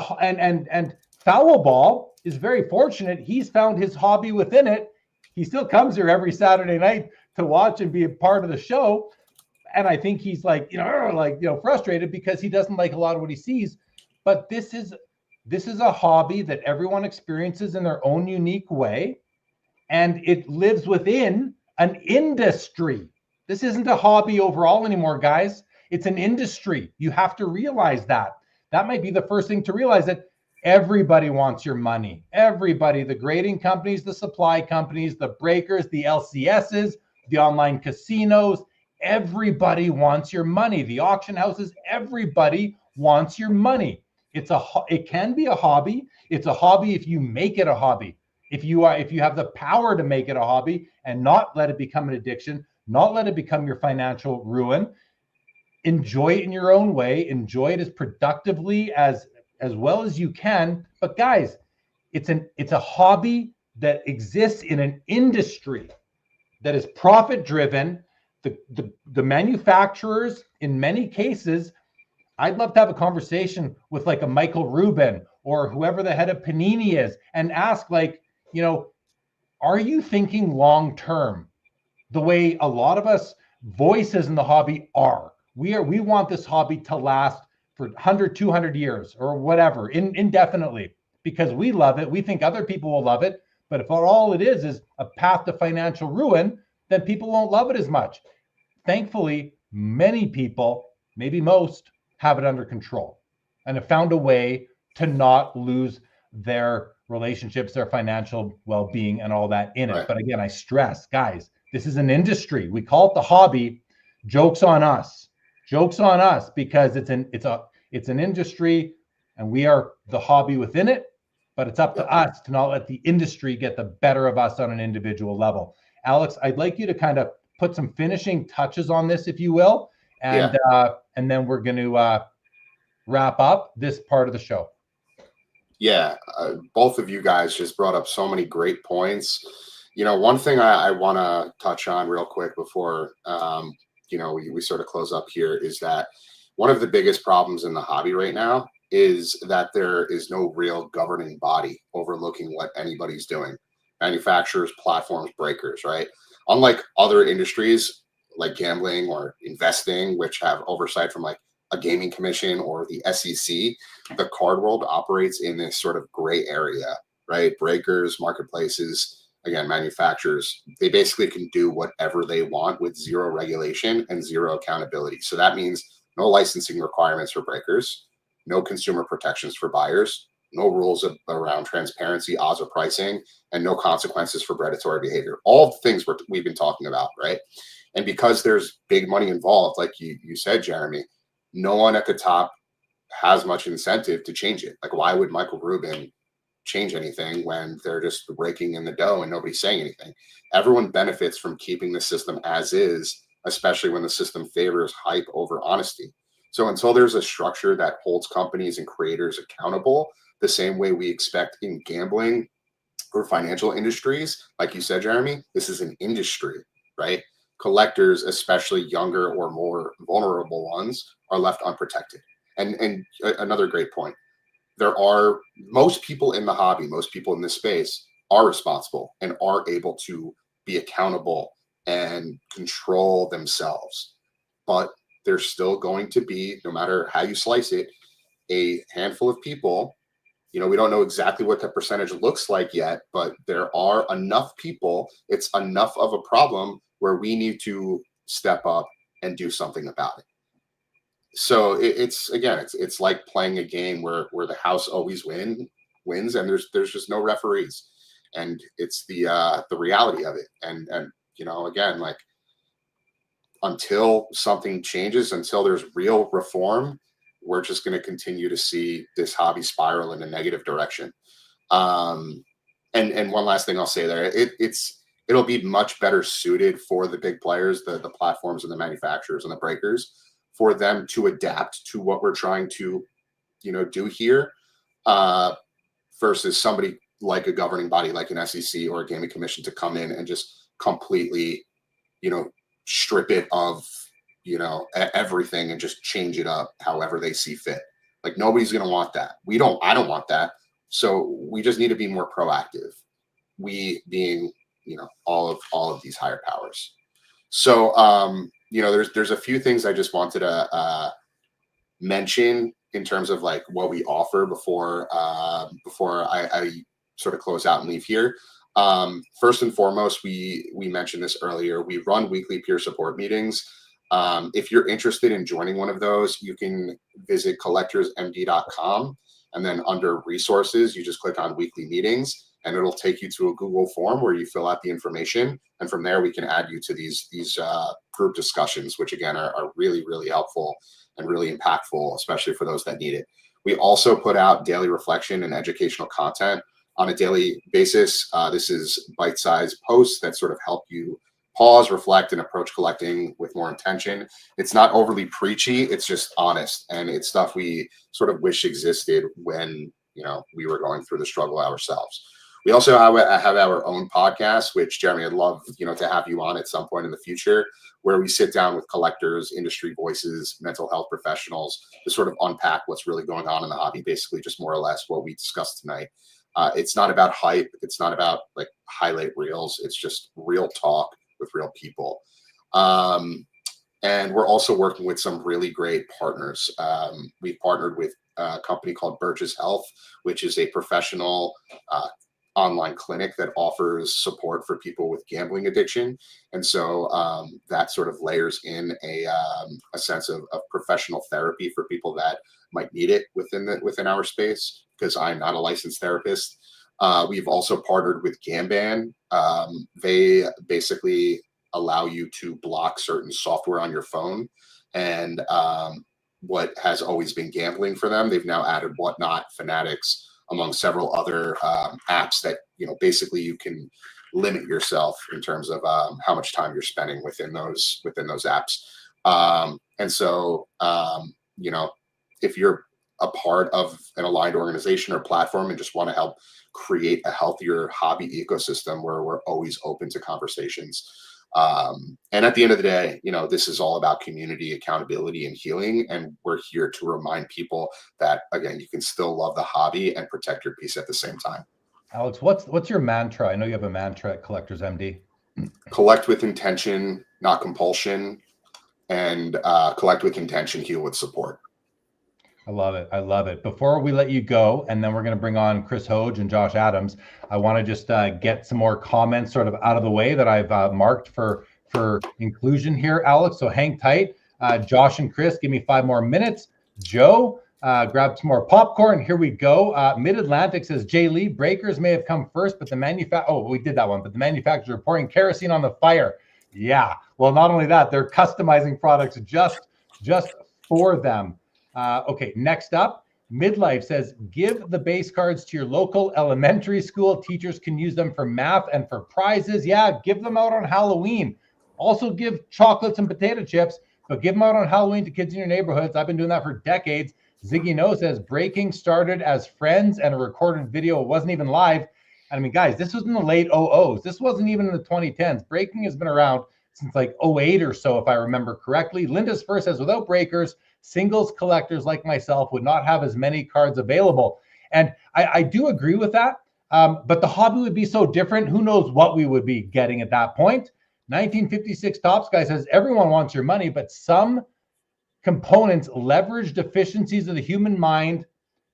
Foul Ball is very fortunate. He's found his hobby within it. He still comes here every Saturday night to watch and be a part of the show. And I think he's frustrated because he doesn't like a lot of what he sees. But this is a hobby that everyone experiences in their own unique way, and it lives within an industry. This isn't a hobby overall anymore, guys. It's an industry. You have to realize that. That might be the first thing to realize, that everybody wants your money. Everybody, the grading companies, the supply companies, the breakers, the LCSs, the online casinos, everybody wants your money. The auction houses, everybody wants your money. It can be a hobby. It's a hobby if you make it a hobby. If you have the power to make it a hobby and not let it become an addiction, not let it become your financial ruin. Enjoy it in your own way. Enjoy it as productively as well as you can. But guys, it's a hobby that exists in an industry that is profit driven. The manufacturers, in many cases, I'd love to have a conversation with like a Michael Rubin or whoever the head of Panini is and ask, like, you know, are you thinking long term the way a lot of us voices in the hobby are? We want this hobby to last for 100, 200 years or whatever, indefinitely, because we love it. We think other people will love it. But if all it is a path to financial ruin, then people won't love it as much. Thankfully, many people, maybe most, have it under control and have found a way to not lose their relationships, their financial well-being, and all that in it. Right. But again, I stress, guys, this is an industry. We call it the hobby. Joke's on us. Joke's on us, because it's an industry and we are the hobby within it. But it's up to us to not let the industry get the better of us on an individual level. Alyx, I'd like you to kind of put some finishing touches on this, if you will, and then we're going to wrap up this part of the show. Yeah, both of you guys just brought up so many great points. You know, one thing I want to touch on real quick before we sort of close up here is that one of the biggest problems in the hobby right now is that there is no real governing body overlooking what anybody's doing. Manufacturers, platforms, breakers, right? Unlike other industries like gambling or investing, which have oversight from like a gaming commission or the SEC, the card world operates in this sort of gray area, right? Breakers, marketplaces, again, manufacturers, they basically can do whatever they want with zero regulation and zero accountability. So that means no licensing requirements for breakers, no consumer protections for buyers, no rules around transparency, odds of pricing, and no consequences for predatory behavior. All the things we've been talking about, right? And because there's big money involved, like you said, Jeremy, no one at the top has much incentive to change it. Like, why would Michael Rubin change anything when they're just raking in the dough and nobody's saying anything? Everyone benefits from keeping the system as is, especially when the system favors hype over honesty. So until there's a structure that holds companies and creators accountable, the same way we expect in gambling or financial industries, like you said, Jeremy, this is an industry, right? Collectors, especially younger or more vulnerable ones, are left unprotected. And another great point, there are most people in the hobby, most people in this space are responsible and are able to be accountable and control themselves. But there's still going to be, no matter how you slice it, a handful of people. You know, we don't know exactly what the percentage looks like yet, but there are enough people, it's enough of a problem where we need to step up and do something about it. So it's like playing a game where the house always wins and there's just no referees, and it's the reality of it. And you know, again, like, until something changes, until there's real reform, we're just going to continue to see this hobby spiral in a negative direction. And one last thing I'll say there, it'll be much better suited for the big players, the platforms and the manufacturers and the breakers, for them to adapt to what we're trying to, do here, versus somebody like a governing body like an SEC or a gaming commission to come in and just completely, strip it of, everything and just change it up however they see fit. Like, nobody's going to want that. I don't want that. So we just need to be more proactive. We being, all of these higher powers. So, there's a few things I just wanted to mention in terms of like what we offer before I sort of close out and leave here. First and foremost, we mentioned this earlier. We run weekly peer support meetings. If you're interested in joining one of those, you can visit collectorsmd.com, and then under resources, you just click on weekly meetings, and it'll take you to a Google form where you fill out the information. And from there, we can add you to these group discussions, which again are really, really helpful and really impactful, especially for those that need it. We also put out daily reflection and educational content on a daily basis. This is bite-sized posts that sort of help you pause, reflect, and approach collecting with more intention. It's not overly preachy. It's just honest, and it's stuff we sort of wish existed when we were going through the struggle ourselves. We also have our own podcast, which Jeremy, I'd love to have you on at some point in the future, where we sit down with collectors, industry voices, mental health professionals to sort of unpack what's really going on in the hobby. Basically, just more or less what we discussed tonight. It's not about hype. It's not about like highlight reels. It's just real talk with real people. And we're also working with some really great partners. We've partnered with a company called Birch's Health, which is a professional online clinic that offers support for people with gambling addiction. And so that sort of layers in a sense of professional therapy for people that might need it within our space, because I'm not a licensed therapist. We've also partnered with Gamban. They basically allow you to block certain software on your phone, and what has always been gambling for them, they've now added Whatnot, Fanatics, among several other apps that basically you can limit yourself in terms of how much time you're spending within those apps. And so if you're a part of an aligned organization or platform and just want to help create a healthier hobby ecosystem, where we're always open to conversations. And at the end of the day, this is all about community, accountability, and healing. And we're here to remind people that, again, you can still love the hobby and protect your peace at the same time. Alyx, what's your mantra? I know you have a mantra at Collectors MD. Collect with intention, not compulsion, and collect with intention, heal with support. I love it. I love it. Before we let you go, and then we're going to bring on Chris HOJ and Josh Adams, I want to just get some more comments sort of out of the way that I've marked for inclusion here, Alyx. So hang tight. Josh and Chris, give me 5 more minutes. Joe, grab some more popcorn. Here we go. Mid-Atlantic says, Jay Lee, breakers may have come first, but the we did that one, but the manufacturers are pouring kerosene on the fire. Yeah. Well, not only that, they're customizing products just for them. Okay, next up, Midlife says, give the base cards to your local elementary school. Teachers can use them for math and for prizes. Yeah, give them out on Halloween. Also give chocolates and potato chips, but give them out on Halloween to kids in your neighborhoods. I've been doing that for decades. Ziggy No says, breaking started as friends and a recorded video. It wasn't even live. I mean, guys, this was in the late 00s. This wasn't even in the 2010s. Breaking has been around since like 08 or so, if I remember correctly. Linda's first says, without breakers, singles collectors like myself would not have as many cards available. And I do agree with that, but the hobby would be so different. Who knows what we would be getting at that point. 1956 Tops Guy says, everyone wants your money, but some components leverage deficiencies of the human mind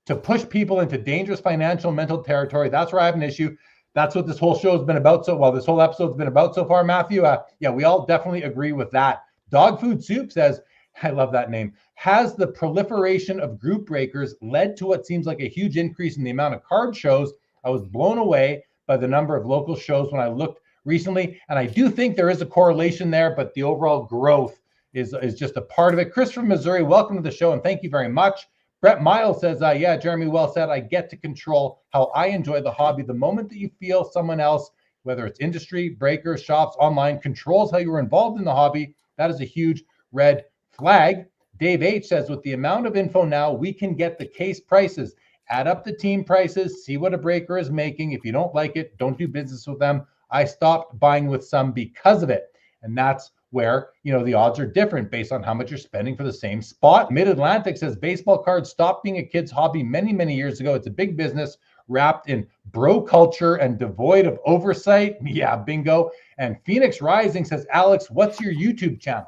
to push people into dangerous financial mental territory. That's where I have an issue. That's what this whole show has been about. This whole episode's been about so far, Matthew. Yeah, we all definitely agree with that. Dog Food Soup says, I love that name. Has the proliferation of group breakers led to what seems like a huge increase in the amount of card shows? I was blown away by the number of local shows when I looked recently. And I do think there is a correlation there, but the overall growth is just a part of it. Chris from Missouri, welcome to the show, and thank you very much. Brett Miles says, yeah, Jeremy, well said. I get to control how I enjoy the hobby. The moment that you feel someone else, whether it's industry, breakers, shops, online, controls how you were involved in the hobby, that is a huge red flag. Dave H says, with the amount of info now, we can get the case prices, add up the team prices, see what a breaker is making. If you don't like it, don't do business with them. I stopped buying with some because of it. And that's where, the odds are different based on how much you're spending for the same spot. Mid-Atlantic says, baseball cards stopped being a kid's hobby many, many years ago. It's a big business wrapped in bro culture and devoid of oversight. Yeah, bingo. And Phoenix Rising says, Alyx, what's your YouTube channel?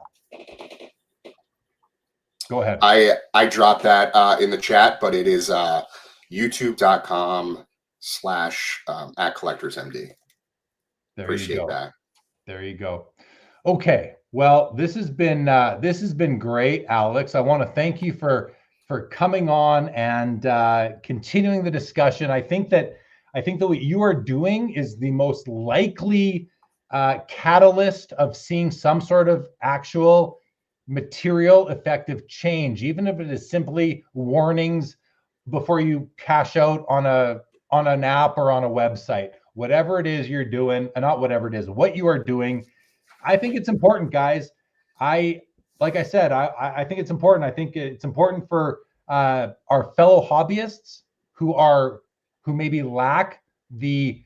Go ahead. I dropped that in the chat, but it is youtube.com/@collectorsmd. Appreciate that. There you go. Okay. Well, this has been great, Alyx. I want to thank you for coming on and continuing the discussion. I think that what you are doing is the most likely catalyst of seeing some sort of actual material effective change, even if it is simply warnings before you cash out on an app or on a website. Whatever it is you're doing, and not whatever it is, what you are doing I think it's important, guys. Like I said, I think it's important. I think it's important for our fellow hobbyists who maybe lack the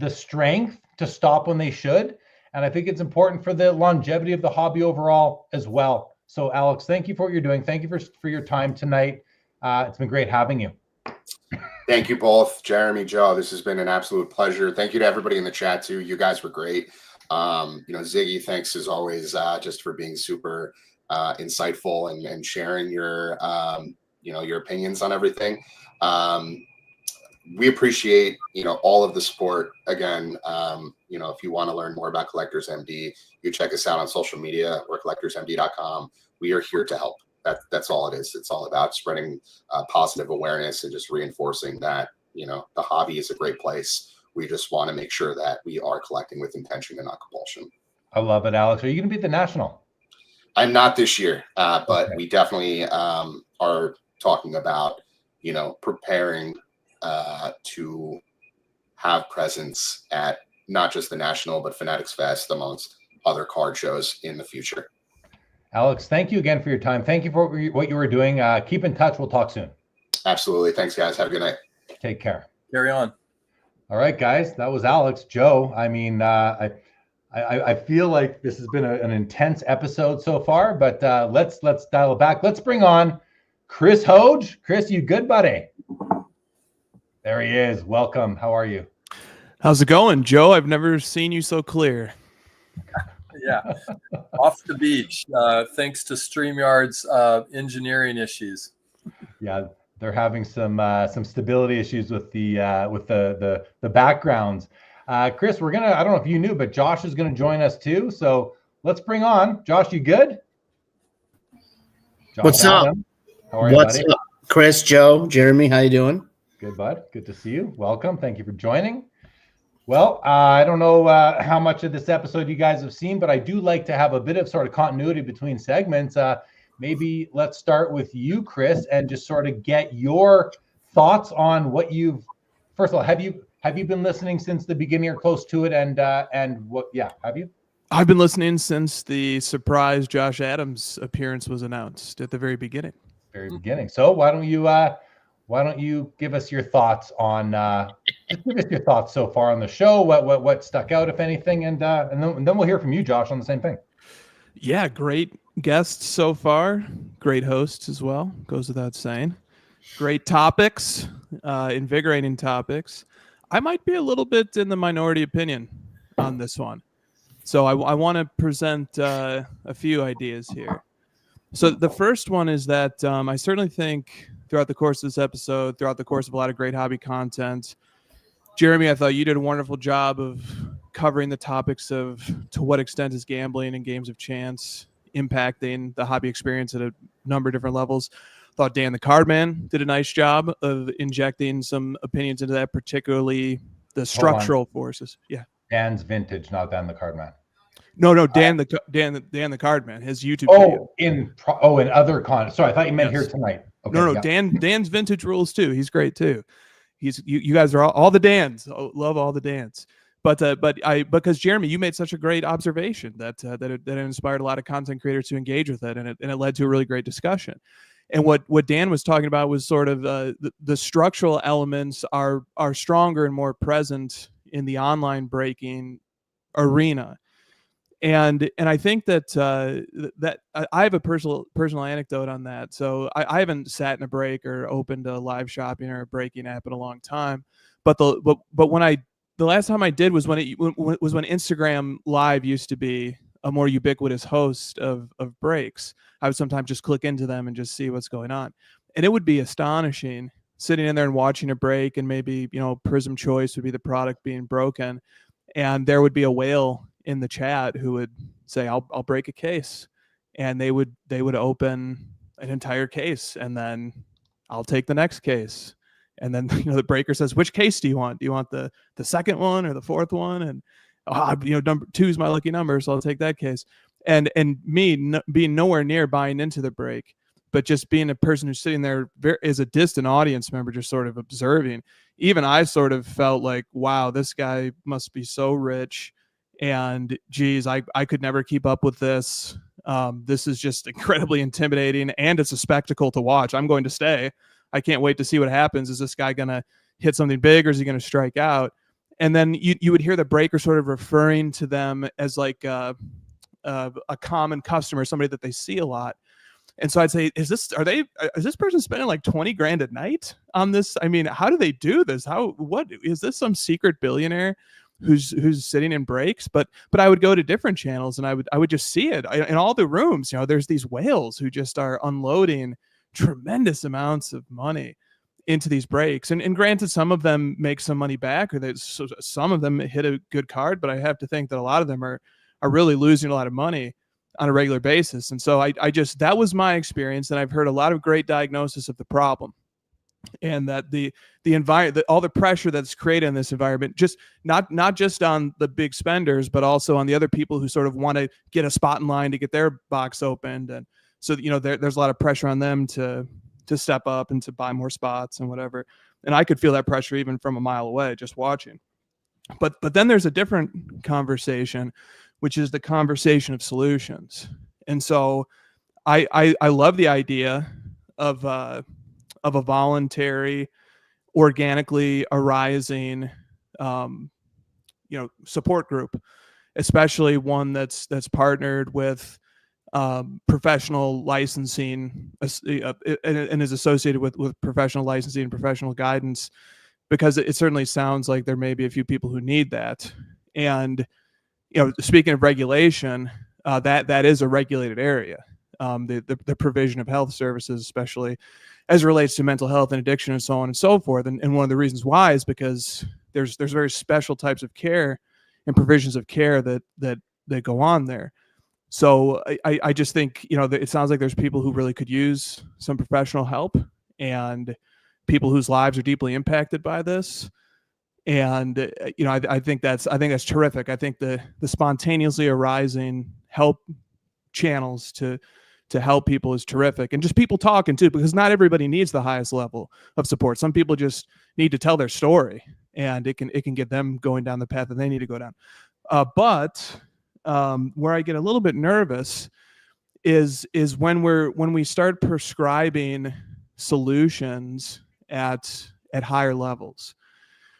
strength to stop when they should. And I think it's important for the longevity of the hobby overall as well. So Alyx, thank you for what you're doing. Thank you for your time tonight. It's been great having you. Thank you both, Jeremy, Joe. This has been an absolute pleasure. Thank you to everybody in the chat too. You guys were great. Ziggy, thanks as always, just for being super insightful and sharing your your opinions on everything. We appreciate all of the support. Again, if you want to learn more about Collectors MD, you check us out on social media or collectorsmd.com. We are here to help. That's all it is. It's all about spreading positive awareness and just reinforcing that the hobby is a great place. We just want to make sure that we are collecting with intention and not compulsion. I love it, Alyx. Are you going to be at the National? I'm not this year, but okay. We definitely are talking about preparing to have presence at not just the National, but Fanatics Fest, amongst other card shows in the future. Alyx, thank you again for your time. Thank you for what you were doing. Keep in touch. We'll talk soon. Absolutely. Thanks, guys. Have a good night. Take care. Carry on. All right, guys. That was Alyx. Joe, I mean, I feel like this has been an intense episode so far, but let's dial it back. Let's bring on Chris HOJ. Chris, you good, buddy? There he is. Welcome. How are you? How's it going, Joe? I've never seen you so clear. Yeah, off the beach, thanks to StreamYard's engineering issues. Yeah, they're having some stability issues with the backgrounds. Chris, we're gonna, I don't know if you knew, but Josh is gonna join us too. So let's bring on Josh. You good? Josh, what's Adam. up? How are you, What's buddy? up? Chris, Joe, Jeremy, how you doing? Good, bud. Good to see you. Welcome. Thank you for joining. Well, I don't know how much of this episode you guys have seen, but I do like to have a bit of sort of continuity between segments. Maybe let's start with you, Chris, and just sort of get your thoughts on what you've. First of all, have you been listening since the beginning or close to it? And what? Yeah, have you? I've been listening since the surprise Josh Adams appearance was announced at the very beginning. Very beginning. So why don't you give us your thoughts on just give us your thoughts so far on the show? What stuck out, if anything, and then we'll hear from you, Josh, on the same thing. Yeah, great guests so far. Great hosts as well. Goes without saying. Great topics, invigorating topics. I might be a little bit in the minority opinion on this one, so I want to present a few ideas here. So the first one is that I certainly think throughout the course of this episode, throughout the course of a lot of great hobby content, Jeremy, I thought you did a wonderful job of covering the topics of to what extent is gambling and games of chance impacting the hobby experience at a number of different levels. Thought Dan the Cardman did a nice job of injecting some opinions into that, particularly the structural forces. Yeah. Dan's Vintage, not Dan the Cardman. No, Dan the Cardman, his YouTube video. in other content. Sorry, I thought you meant here tonight. Okay, no, yeah. Dan's Vintage Rules too. He's great too. You guys are all the Dans. Love all the Dans. But because Jeremy, you made such a great observation that it inspired a lot of content creators to engage with it, and it led to a really great discussion. And what Dan was talking about was sort of the structural elements are stronger and more present in the online breaking arena. And I think that that I have a personal anecdote on that. So I haven't sat in a break or opened a live shopping or a breaking app in a long time. But when the last time I did was when Instagram Live used to be a more ubiquitous host of breaks. I would sometimes just click into them and just see what's going on, and it would be astonishing sitting in there and watching a break, and maybe Prism Choice would be the product being broken, and there would be a whale in the chat who would say, I'll break a case, and they would open an entire case, and then I'll take the next case, and then the breaker says, which case do you want? Do you want the second one or the fourth one? And number 2 is my lucky number, so I'll take that case. And me being nowhere near buying into the break, but just being a person who's sitting there as a distant audience member, just sort of observing. Even I sort of felt like, wow, this guy must be so rich And geez, I could never keep up with this. This is just incredibly intimidating, and it's a spectacle to watch. I'm going to stay. I can't wait to see what happens. Is this guy going to hit something big, or is he going to strike out? And then you would hear the breaker sort of referring to them as like a common customer, somebody that they see a lot. And so I'd say, is this person spending like 20 grand a night on this? I mean, how do they do this? What is this, some secret billionaire who's sitting in breaks? But I would go to different channels and I would just see it in all the rooms. There's these whales who just are unloading tremendous amounts of money into these breaks. And granted, some of them make some money back, or some of them hit a good card, but I have to think that a lot of them are really losing a lot of money on a regular basis. And so I just, that was my experience. And I've heard a lot of great diagnosis of the problem, and that the environment, all the pressure that's created in this environment, just not just on the big spenders, but also on the other people who sort of want to get a spot in line to get their box opened. And so, there's a lot of pressure on them to step up and to buy more spots and whatever. And I could feel that pressure even from a mile away, just watching. But then there's a different conversation, which is the conversation of solutions. And so I love the idea of a voluntary, organically arising, support group, especially one that's partnered with professional licensing and is associated with professional licensing and professional guidance, because it certainly sounds like there may be a few people who need that. And speaking of regulation, that is a regulated area. The provision of health services, especially as it relates to mental health and addiction and so on and so forth. And one of the reasons why is because there's very special types of care and provisions of care that go on there. So I just think, it sounds like there's people who really could use some professional help, and people whose lives are deeply impacted by this. And I think that's terrific. I think the spontaneously arising help channels to help people is terrific, and just people talking too, because not everybody needs the highest level of support. Some people just need to tell their story, and it can get them going down the path that they need to go down. But where I get a little bit nervous is when we start prescribing solutions at higher levels.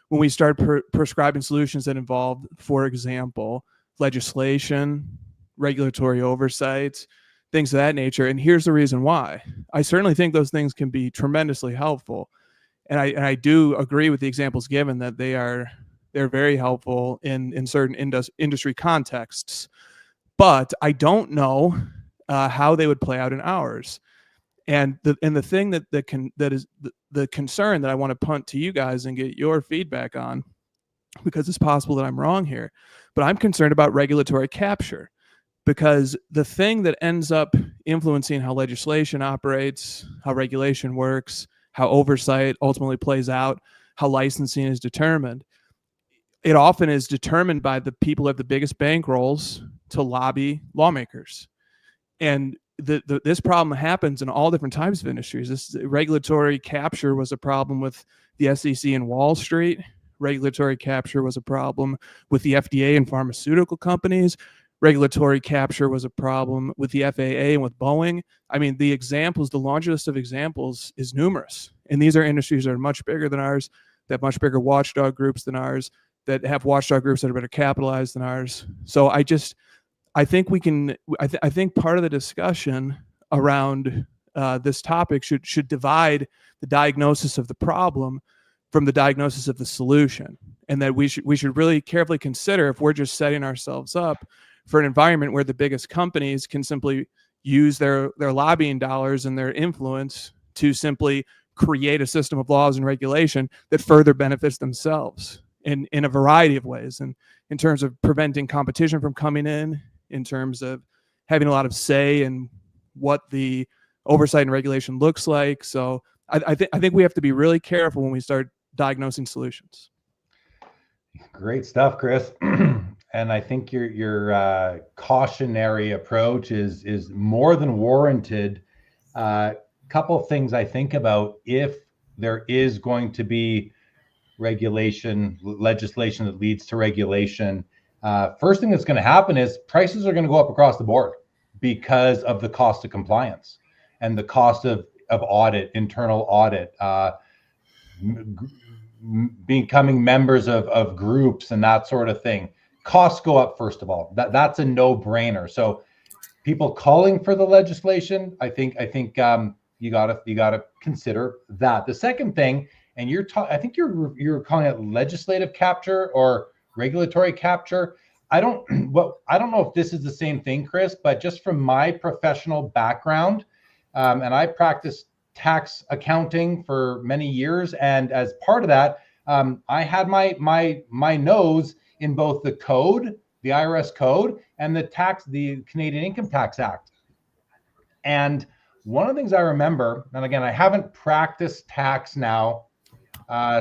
When we start prescribing solutions that involve, for example, legislation, regulatory oversight, things of that nature. And here's the reason why. I certainly think those things can be tremendously helpful. And I do agree with the examples given that they're very helpful in certain industry contexts. But I don't know how they would play out in ours. And the thing that is the concern that I want to punt to you guys and get your feedback on, because it's possible that I'm wrong here, but I'm concerned about regulatory capture, because the thing that ends up influencing how legislation operates, how regulation works, how oversight ultimately plays out, how licensing is determined, it often is determined by the people who have the biggest bankrolls to lobby lawmakers. And this problem happens in all different types of industries. This regulatory capture was a problem with the SEC and Wall Street. Regulatory capture was a problem with the FDA and pharmaceutical companies. Regulatory capture was a problem with the FAA and with Boeing. I mean, the laundry list of examples is numerous. And these are industries that are much bigger than ours, that have much bigger watchdog groups than ours, that have watchdog groups that are better capitalized than ours. So I think I think part of the discussion around this topic should divide the diagnosis of the problem from the diagnosis of the solution, and that we should really carefully consider if we're just setting ourselves up for an environment where the biggest companies can simply use their lobbying dollars and their influence to simply create a system of laws and regulation that further benefits themselves in a variety of ways, and in terms of preventing competition from coming in terms of having a lot of say in what the oversight and regulation looks like. So I think we have to be really careful when we start diagnosing solutions. Great stuff, Chris. And I think your cautionary approach is more than warranted. Couple things I think about: if there is going to be legislation that leads to regulation, first thing that's going to happen is prices are going to go up across the board because of the cost of compliance and the cost of audit, internal audit, becoming members of groups and that sort of thing. Costs go up, first of all. That's a no-brainer. So people calling for the legislation, I think you gotta consider that. The second thing, and I think you're calling it legislative capture or regulatory capture. I don't know if this is the same thing, Chris, but just from my professional background, and I practiced tax accounting for many years, and as part of that, I had my nose in both the code, the IRS code, and the Canadian Income Tax Act. And one of the things I remember, and again, I haven't practiced tax now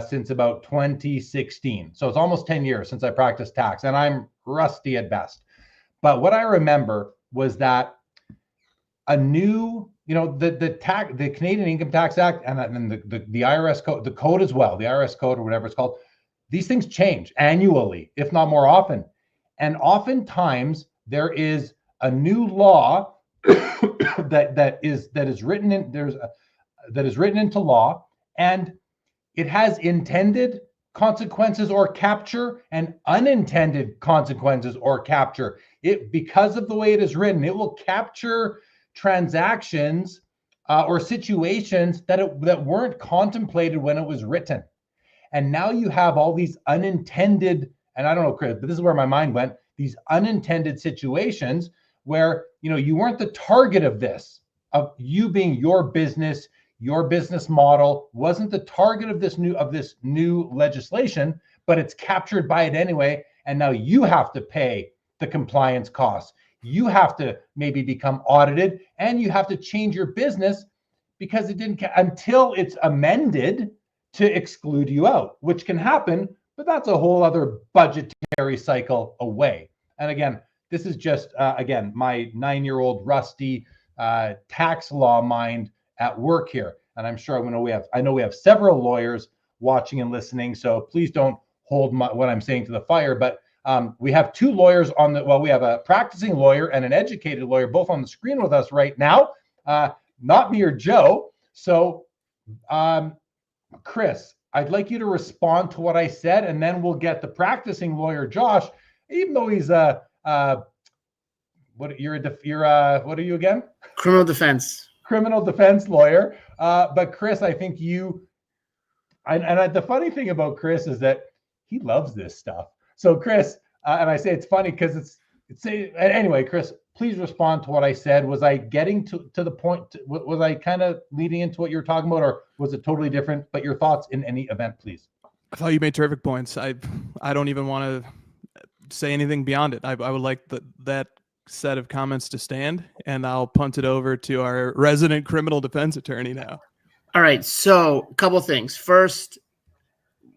since about 2016. So it's almost 10 years since I practiced tax, and I'm rusty at best. But what I remember was that a new, the Canadian Income Tax Act and the IRS code, the code as well, the IRS code or whatever it's called, these things change annually, if not more often. And oftentimes there is a new law that is written into law, and it has intended consequences or capture and unintended consequences or capture. Because of the way it is written, it will capture transactions or situations that weren't contemplated when it was written. And now you have all these unintended, and I don't know, Chris, but this is where my mind went, these unintended situations where, you weren't the target of this, of you being your business model wasn't the target of this new legislation, but it's captured by it anyway. And now you have to pay the compliance costs. You have to maybe become audited, and you have to change your business because it didn't until it's amended to exclude you out, which can happen, but that's a whole other budgetary cycle away. And again, this is just, again, my 9-year-old rusty tax law mind at work here. And I'm sure I know we have several lawyers watching and listening, so please don't hold what I'm saying to the fire. But we have two lawyers we have a practicing lawyer and an educated lawyer, both on the screen with us right now, not me or Joe. So, Chris, I'd like you to respond to what I said, and then we'll get the practicing lawyer, Josh, even though he's what are you again? Criminal defense lawyer. But Chris, I think the funny thing about Chris is that he loves this stuff. So Chris, and I say it's funny because anyway, Chris, please respond to what I said. Was I getting to the point? Was I kind of leading into what you were talking about, or was it totally different? But your thoughts in any event, please. I thought you made terrific points. I don't even want to say anything beyond it. I would like that set of comments to stand, and I'll punt it over to our resident criminal defense attorney now. All right. So a couple things. First,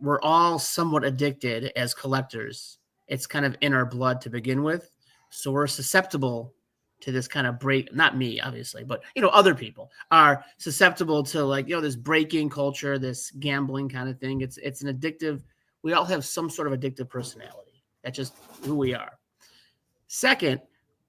we're all somewhat addicted as collectors. It's kind of in our blood to begin with. So we're susceptible to this kind of break. Not me, obviously, but other people are susceptible to this break-in culture, this gambling kind of thing. It's an addictive. We all have some sort of addictive personality. That's just who we are. Second,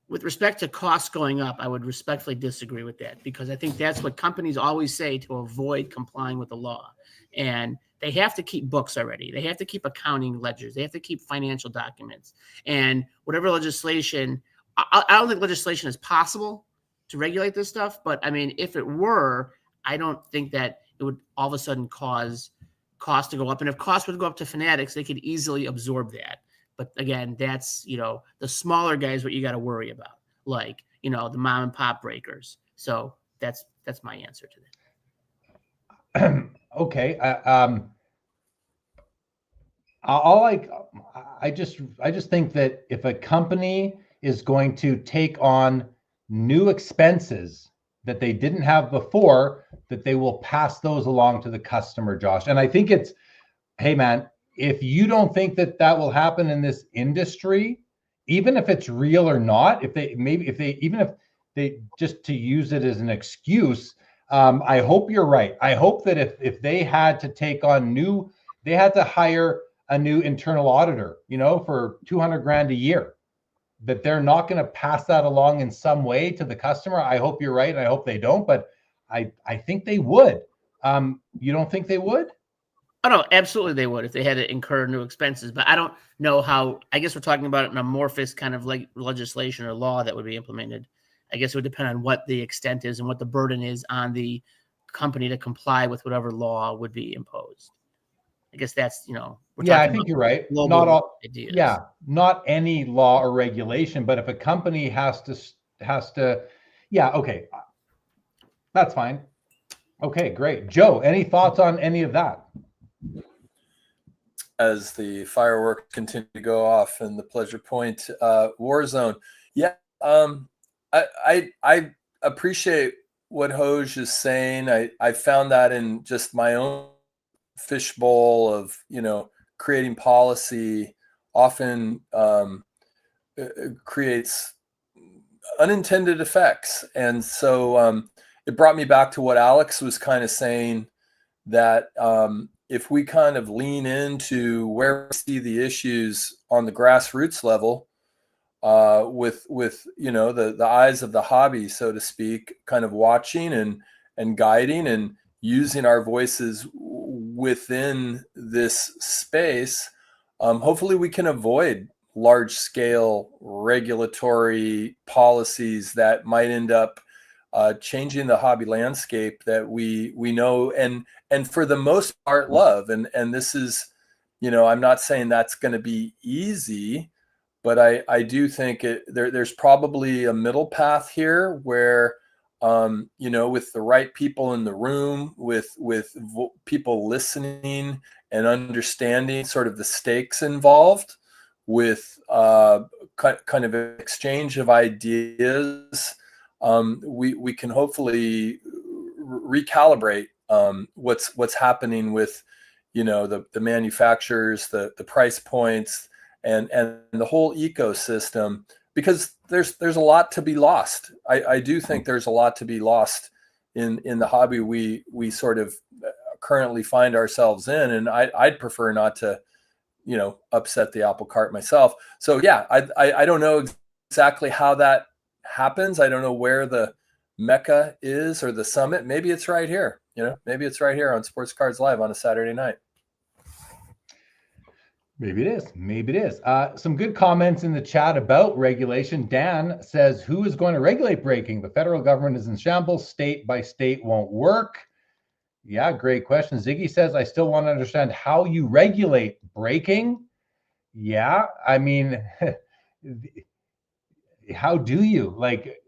with respect to costs going up, I would respectfully disagree with that, because I think that's what companies always say to avoid complying with the law. And they have to keep books already. They have to keep accounting ledgers. They have to keep financial documents. And whatever legislation, I don't think legislation is possible to regulate this stuff. But I mean, if it were, I don't think that it would all of a sudden cause costs to go up. And if costs would go up to fanatics, they could easily absorb that. But again, that's, the smaller guys, what you got to worry about, like, the mom and pop breakers. So that's my answer to that. Okay. I just think that if a company is going to take on new expenses that they didn't have before, that they will pass those along to the customer, Josh. And I think it's, hey man, if you don't think that will happen in this industry, even if it's real or not, even if they just to use it as an excuse, I hope you're right. I hope that if they had to take on they had to hire a new internal auditor, for 200 grand a year, that they're not going to pass that along in some way to the customer. I hope you're right. And I hope they don't, but I think they would. You don't think they would? Oh, no, absolutely they would if they had to incur new expenses. But I don't know how. I guess we're talking about an amorphous kind of like legislation or law that would be implemented. I guess it would depend on what the extent is and what the burden is on the company to comply with whatever law would be imposed. I guess that's, I think you're right. Not all ideas. Yeah, not any law or regulation, but if a company has to, okay, that's fine. Okay, great. Joe, any thoughts on any of that? As the fireworks continue to go off in the Pleasure Point war zone. Yeah, I appreciate what HOJ is saying. I found that in just my own fishbowl of, creating policy often creates unintended effects. And so it brought me back to what Alyx was kind of saying, that if we kind of lean into where we see the issues on the grassroots level, with the eyes of the hobby, so to speak, kind of watching and guiding and using our voices within this space, hopefully we can avoid large scale regulatory policies that might end up changing the hobby landscape that we know and for the most part love. And this is, I'm not saying that's going to be easy, but I do think there's probably a middle path here where, with the right people in the room, with people listening and understanding sort of the stakes involved, with kind of an exchange of ideas, we can hopefully recalibrate what's happening with the manufacturers, the price points, and the whole ecosystem, because there's a lot to be lost. I do think there's a lot to be lost in the hobby we sort of currently find ourselves in, and I'd prefer not to upset the apple cart myself. So yeah, I don't know exactly how that happens. I don't know where the mecca is or the summit. Maybe it's right here. Maybe it's right here on Sports Cards Live on a Saturday night. Maybe it is. Maybe it is. Some good comments in the chat about regulation. Dan says, who is going to regulate breaking? The federal government is in shambles. State by state won't work. Yeah, great question. Ziggy says, I still want to understand how you regulate breaking. Yeah, I mean, how do you? Like,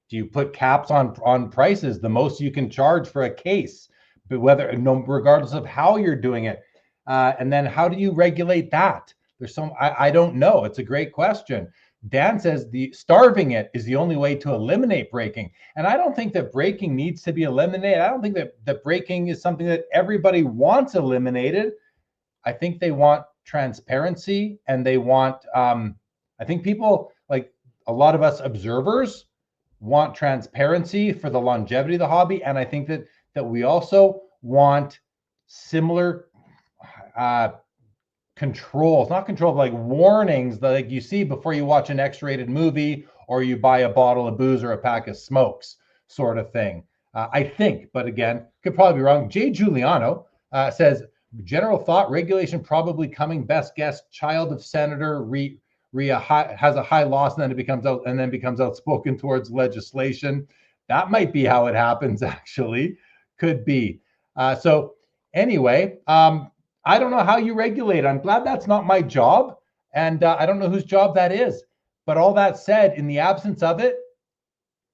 do you put caps on prices, the most you can charge for a case, but regardless of how you're doing it? And then how do you regulate that? There's I don't know. It's a great question. Dan says starving it is the only way to eliminate breaking. And I don't think that breaking needs to be eliminated. I don't think that breaking is something that everybody wants eliminated. I think they want transparency, and they want, I think people, like a lot of us observers, want transparency for the longevity of the hobby. And I think that we also want similar controls, not control, like warnings that like you see before you watch an X-rated movie or you buy a bottle of booze or a pack of smokes, sort of thing. I think, but again, could probably be wrong. Jay Giuliano says, general thought, regulation probably coming. Best guess, child of Senator has a high loss, and then becomes outspoken towards legislation. That might be how it happens. Actually, could be. So anyway, I don't know how you regulate. I'm glad that's not my job, and I don't know whose job that is. But all that said, in the absence of it,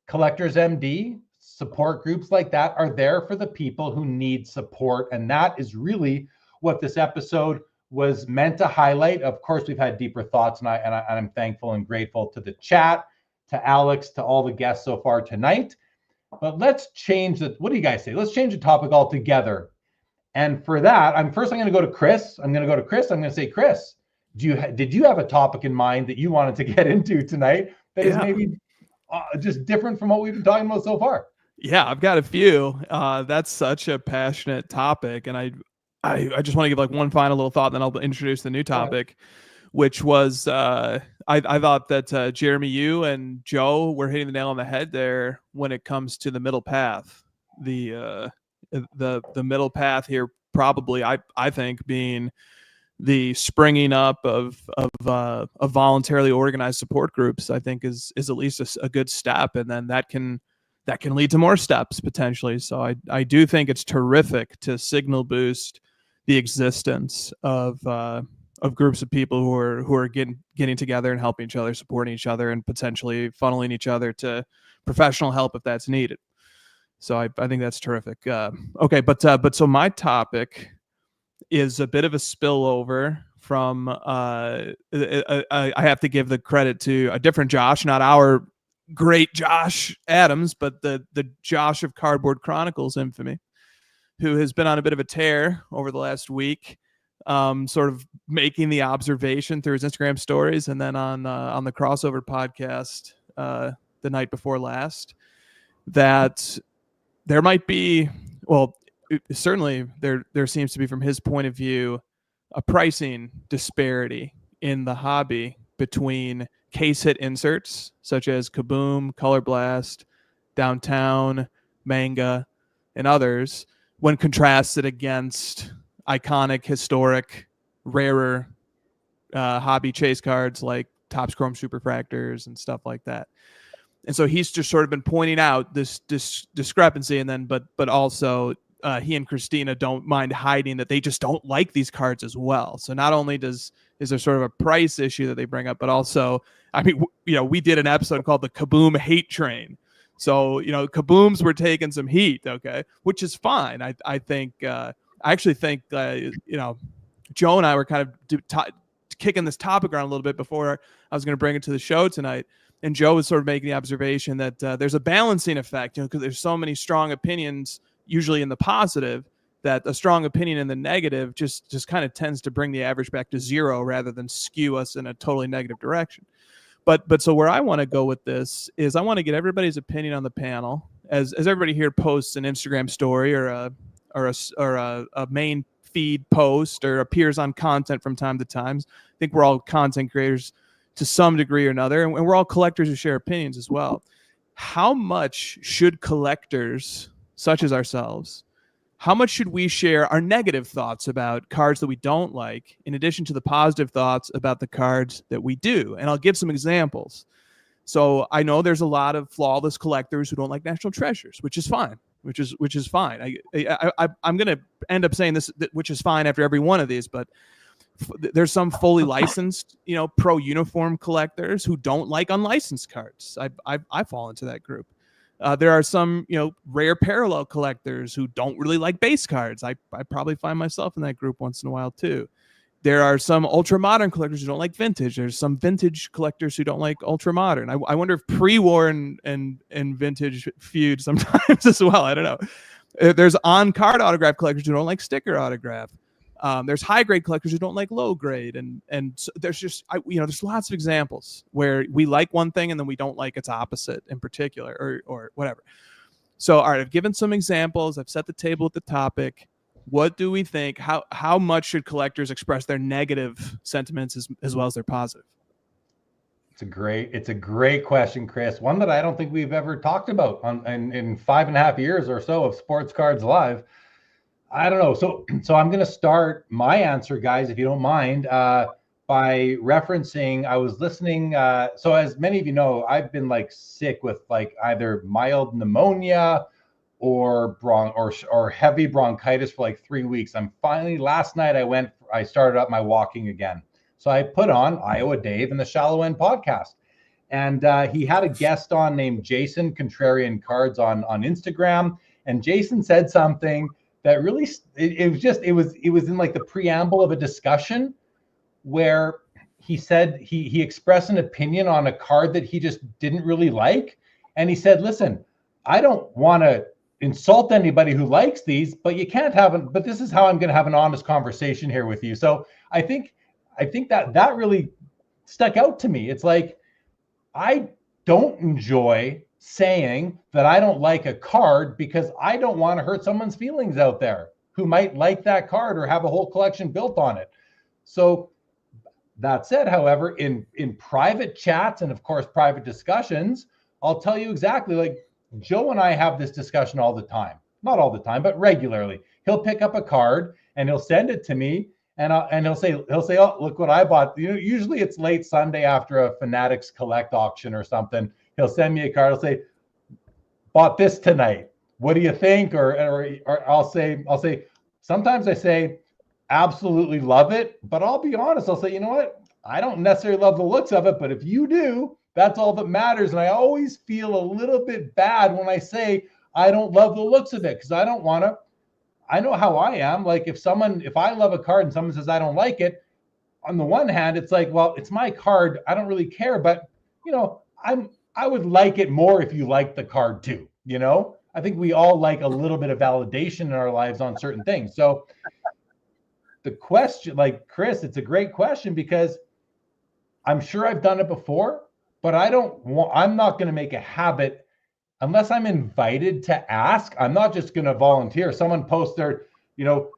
Collectors MD, support groups like that are there for the people who need support. And that is really what this episode was meant to highlight. Of course, we've had deeper thoughts, and I'm thankful and grateful to the chat, to Alyx, to all the guests so far tonight. But let's change what do you guys say? Let's change the topic altogether. And for that, I'm going to go to Chris. I'm going to say, Chris, did you have a topic in mind that you wanted to get into tonight that is maybe just different from what we've been talking about so far? Yeah, I've got a few. That's such a passionate topic, and I just want to give like one final little thought, then I'll introduce the new topic, which was I thought that Jeremy, you and Joe were hitting the nail on the head there when it comes to the middle path. The middle path here, probably I think, being the springing up of voluntarily organized support groups, I think is at least a good step, and then that can lead to more steps potentially. So I do think it's terrific to signal boost the existence of groups of people who are getting together and helping each other, supporting each other, and potentially funneling each other to professional help if that's needed. So I think that's terrific. Okay, but so my topic is a bit of a spillover from I have to give the credit to a different Josh, not our great Josh Adams, but the Josh of Cardboard Chronicles infamy, who has been on a bit of a tear over the last week, sort of making the observation through his Instagram stories and then on the Crossover podcast the night before last, that there might be, well, certainly there seems to be, from his point of view, a pricing disparity in the hobby between case hit inserts such as Kaboom, Color Blast, Downtown, Manga, and others, when contrasted against iconic, historic, rarer hobby chase cards like Topps Chrome Superfractors and stuff like that. And so he's just sort of been pointing out this discrepancy, and then but also he and Christina don't mind hiding that they just don't like these cards as well. So not only is there sort of a price issue that they bring up, but also, I mean, we did an episode called the Kaboom Hate Train. So, Kabooms were taking some heat, okay, which is fine. I think, I actually think, Joe and I were kind of kicking this topic around a little bit before I was going to bring it to the show tonight. And Joe was sort of making the observation that there's a balancing effect, because there's so many strong opinions, usually in the positive, that a strong opinion in the negative just kind of tends to bring the average back to zero rather than skew us in a totally negative direction. But so where I want to go with this is I want to get everybody's opinion on the panel as everybody here posts an Instagram story or a main feed post or appears on content from time to time. I think we're all content creators to some degree or another, and we're all collectors who share opinions as well. How much should collectors such as ourselves, how much should we share our negative thoughts about cards that we don't like, in addition to the positive thoughts about the cards that we do? And I'll give some examples. So I know there's a lot of flawless collectors who don't like National Treasures, which is fine. Which is fine. I'm going to end up saying this, which is fine after every one of these, but there's some fully licensed, pro uniform collectors who don't like unlicensed cards. I fall into that group. There are some, rare parallel collectors who don't really like base cards. I probably find myself in that group once in a while too. There are some ultra modern collectors who don't like vintage. There's some vintage collectors who don't like ultra modern. I wonder if pre-war and vintage feud sometimes as well. I don't know. There's on-card autograph collectors who don't like sticker autograph. There's high-grade collectors who don't like low-grade, and so there's just there's lots of examples where we like one thing and then we don't like its opposite in particular, or whatever. So, all right, I've given some examples. I've set the table with the topic. What do we think? How much should collectors express their negative sentiments as well as their positive? It's a great question, Chris. One that I don't think we've ever talked about in 5.5 years or so of Sports Cards Live. I don't know. So I'm going to start my answer, guys, if you don't mind, by referencing, I was listening. So as many of you know, I've been sick with either mild pneumonia or heavy bronchitis for 3 weeks. Last night I started up my walking again. So I put on Iowa Dave and the Shallow End podcast. And he had a guest on named Jason Contrarian Cards on Instagram. And Jason said something that really, it was in the preamble of a discussion where he said he expressed an opinion on a card that he just didn't really like. And he said, listen, I don't want to insult anybody who likes these, but but this is how I'm going to have an honest conversation here with you. So I think that really stuck out to me. It's I don't enjoy saying that I don't like a card because I don't want to hurt someone's feelings out there who might like that card or have a whole collection built on it. So that said, however, in private chats and of course private discussions, I'll tell you exactly, like Joe and I have this discussion all the time. Not all the time, but regularly. He'll pick up a card and he'll send it to me, and he'll say, "Oh, look what I bought." You know, usually it's late Sunday after a Fanatics Collect auction or something. He'll send me a card. He'll say, "Bought this tonight. What do you think?" Or I'll say, sometimes I say, "Absolutely love it," but I'll be honest. I'll say, "You know what? I don't necessarily love the looks of it, but if you do, that's all that matters." And I always feel a little bit bad when I say I don't love the looks of it, because I don't want to. I know how I am. Like if I love a card and someone says I don't like it, on the one hand, it's like, well, it's my card. I don't really care, but you know, I would like it more if you liked the card too. You know, I think we all like a little bit of validation in our lives on certain things. So the question, like Chris, it's a great question, because I'm sure I've done it before, but I'm not going to make a habit unless I'm invited to ask. I'm not just going to volunteer. Someone posts their, you know,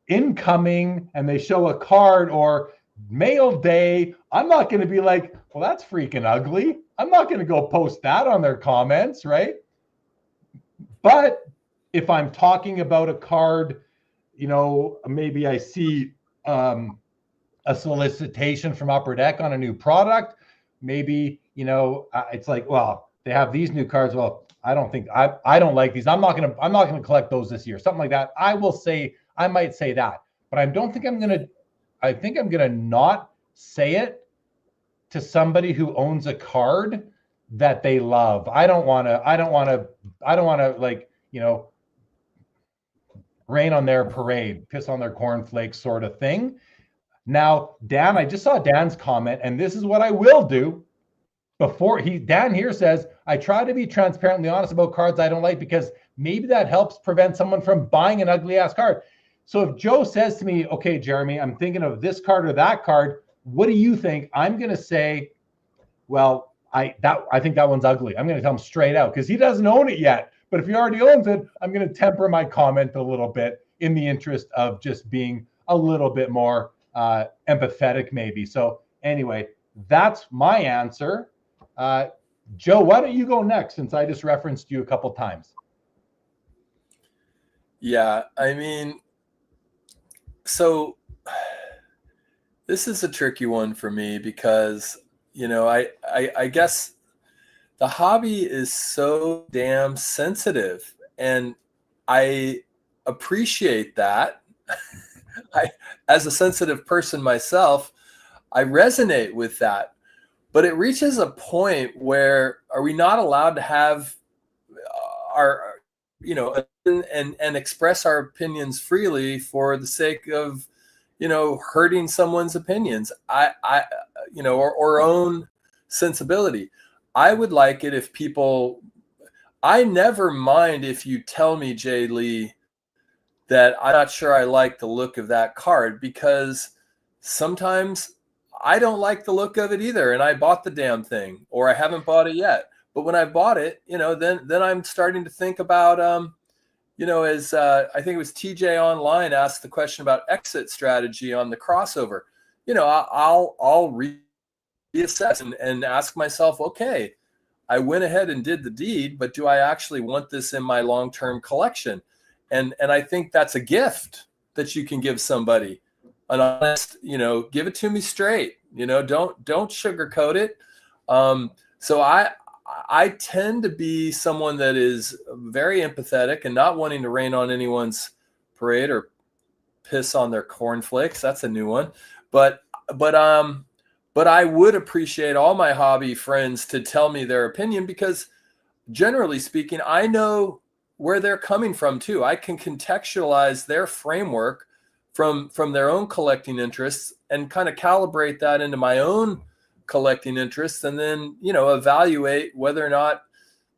incoming and they show a card or mail day. I'm not going to be like, well, that's freaking ugly. I'm not going to go post that on their comments, right? But if I'm talking about a card, you know, maybe I see a solicitation from Upper Deck on a new product. Maybe, you know, it's like, well, they have these new cards. Well, I don't like these. I'm not gonna collect those this year. Something like that. I might say that, but I think I'm gonna not say it to somebody who owns a card that they love. I don't want to like, you know, rain on their parade, piss on their cornflakes sort of thing. Now, Dan, I just saw Dan's comment, and this is what I will do. Dan here says, I try to be transparently honest about cards I don't like, because maybe that helps prevent someone from buying an ugly ass card. So if Joe says to me, okay, Jeremy, I'm thinking of this card or that card, what do you think? I'm going to say, well, I think that one's ugly. I'm going to tell him straight out, because he doesn't own it yet. But if he already owns it, I'm going to temper my comment a little bit in the interest of just being a little bit more empathetic maybe. So anyway, that's my answer. Joe, why don't you go next, since I just referenced you a couple times? Yeah, I mean, so this is a tricky one for me, because, you know, I guess the hobby is so damn sensitive, and I appreciate that. As a sensitive person myself, I resonate with that. But it reaches a point where, are we not allowed to have our, you know, and express our opinions freely for the sake of, you know, hurting someone's opinions, you know, or own sensibility? I would like it if people, I never mind if you tell me, Jay Lee, that I'm not sure I like the look of that card, because sometimes I don't like the look of it either, and I bought the damn thing, or I haven't bought it yet. But when I bought it, you know, then I'm starting to think about, you know, as I think it was TJ Online asked the question about exit strategy on the crossover. You know, I'll reassess and ask myself, okay, I went ahead and did the deed, but do I actually want this in my long-term collection? And I think that's a gift that you can give somebody. An honest, you know, give it to me straight, you know, don't sugarcoat it. So I tend to be someone that is very empathetic and not wanting to rain on anyone's parade or piss on their cornflakes. That's a new one. But I would appreciate all my hobby friends to tell me their opinion, because generally speaking, I know where they're coming from too. I can contextualize their framework from their own collecting interests and kind of calibrate that into my own collecting interests, and then, you know, evaluate whether or not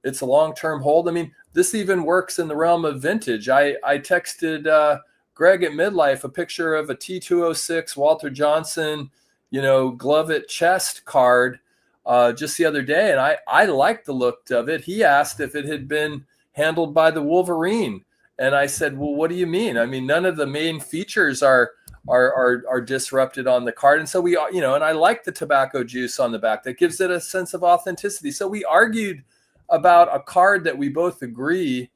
it's a long-term hold. I mean, this even works in the realm of vintage. I texted Greg at Midlife a picture of a T206 Walter Johnson, you know, glove at chest card just the other day, and I liked the look of it. He asked if it had been handled by the Wolverine, And I said, well, what do you mean? I mean, none of the main features are disrupted on the card. And so we, you know, and I like the tobacco juice on the back. That gives it a sense of authenticity. So we argued about a card that we both agree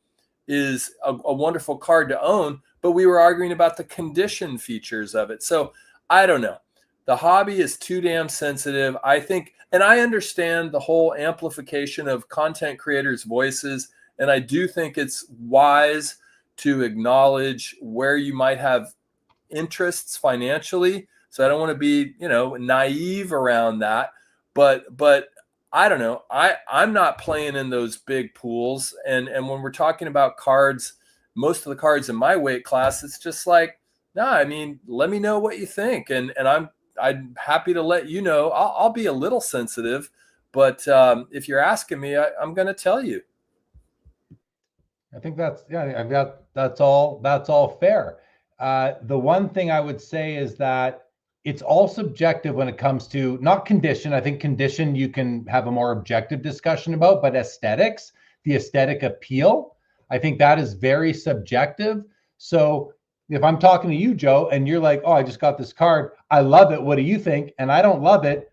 is a wonderful card to own, but we were arguing about the condition features of it. So I don't know. The hobby is too damn sensitive, I think. And I understand the whole amplification of content creators' voices. And I do think it's wise to acknowledge where you might have interests financially. So I don't want to be, you know, naive around that. But I don't know. I'm not playing in those big pools. And when we're talking about cards, most of the cards in my weight class, it's just like, no, I mean, let me know what you think. And I'm happy to let you know. I'll be a little sensitive, but if you're asking me, I'm going to tell you. I think that's, yeah, that's all fair. The one thing I would say is that it's all subjective when it comes to not condition. I think condition you can have a more objective discussion about, but aesthetics, the aesthetic appeal, I think that is very subjective. So if I'm talking to you, Joe, and you're like, oh, I just got this card, I love it, what do you think? And I don't love it,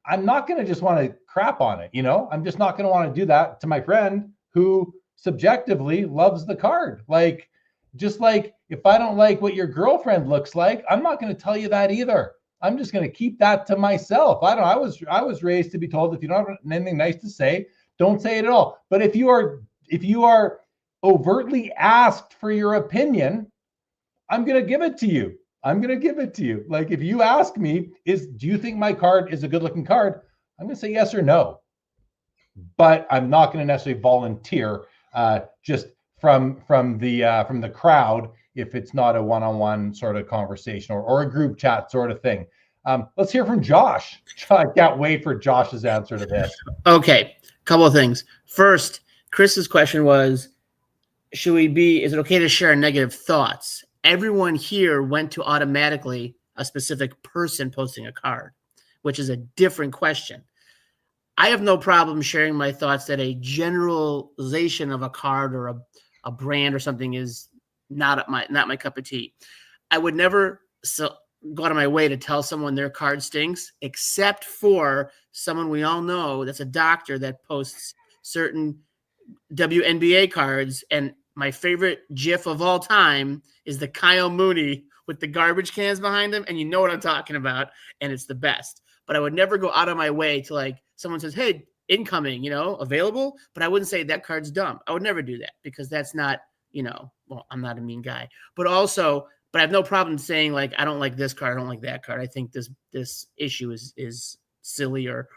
I'm not going to just want to crap on it. You know, I'm just not going to want to do that to my friend who subjectively loves the card. Like, just like if I don't like what your girlfriend looks like, I'm not going to tell you that either. I'm just going to keep that to myself. I was raised to be told, if you don't have anything nice to say, don't say it at all. But if you are overtly asked for your opinion, I'm going to give it to you. Like, if you ask me, do you think my card is a good looking card? I'm going to say yes or no. But I'm not going to necessarily volunteer just from the crowd if it's not a one-on-one sort of conversation or a group chat sort of thing. Let's hear from Josh. I can't wait for Josh's answer to this. Okay, couple of things. First, Chris's question was, is it okay to share negative thoughts? Everyone here went to automatically a specific person posting a card, which is a different question. I have no problem sharing my thoughts that a generalization of a card or a brand or something is not my cup of tea. I would never go out of my way to tell someone their card stinks, except for someone we all know that's a doctor that posts certain WNBA cards. And my favorite GIF of all time is the Kyle Mooney with the garbage cans behind him. And you know what I'm talking about. And it's the best. But I would never go out of my way to, like, someone says, hey, incoming, you know, available. But I wouldn't say that card's dumb. I would never do that, because that's not, you know, well, I'm not a mean guy. But I have no problem saying, like, I don't like this card, I don't like that card. I think this issue is silly or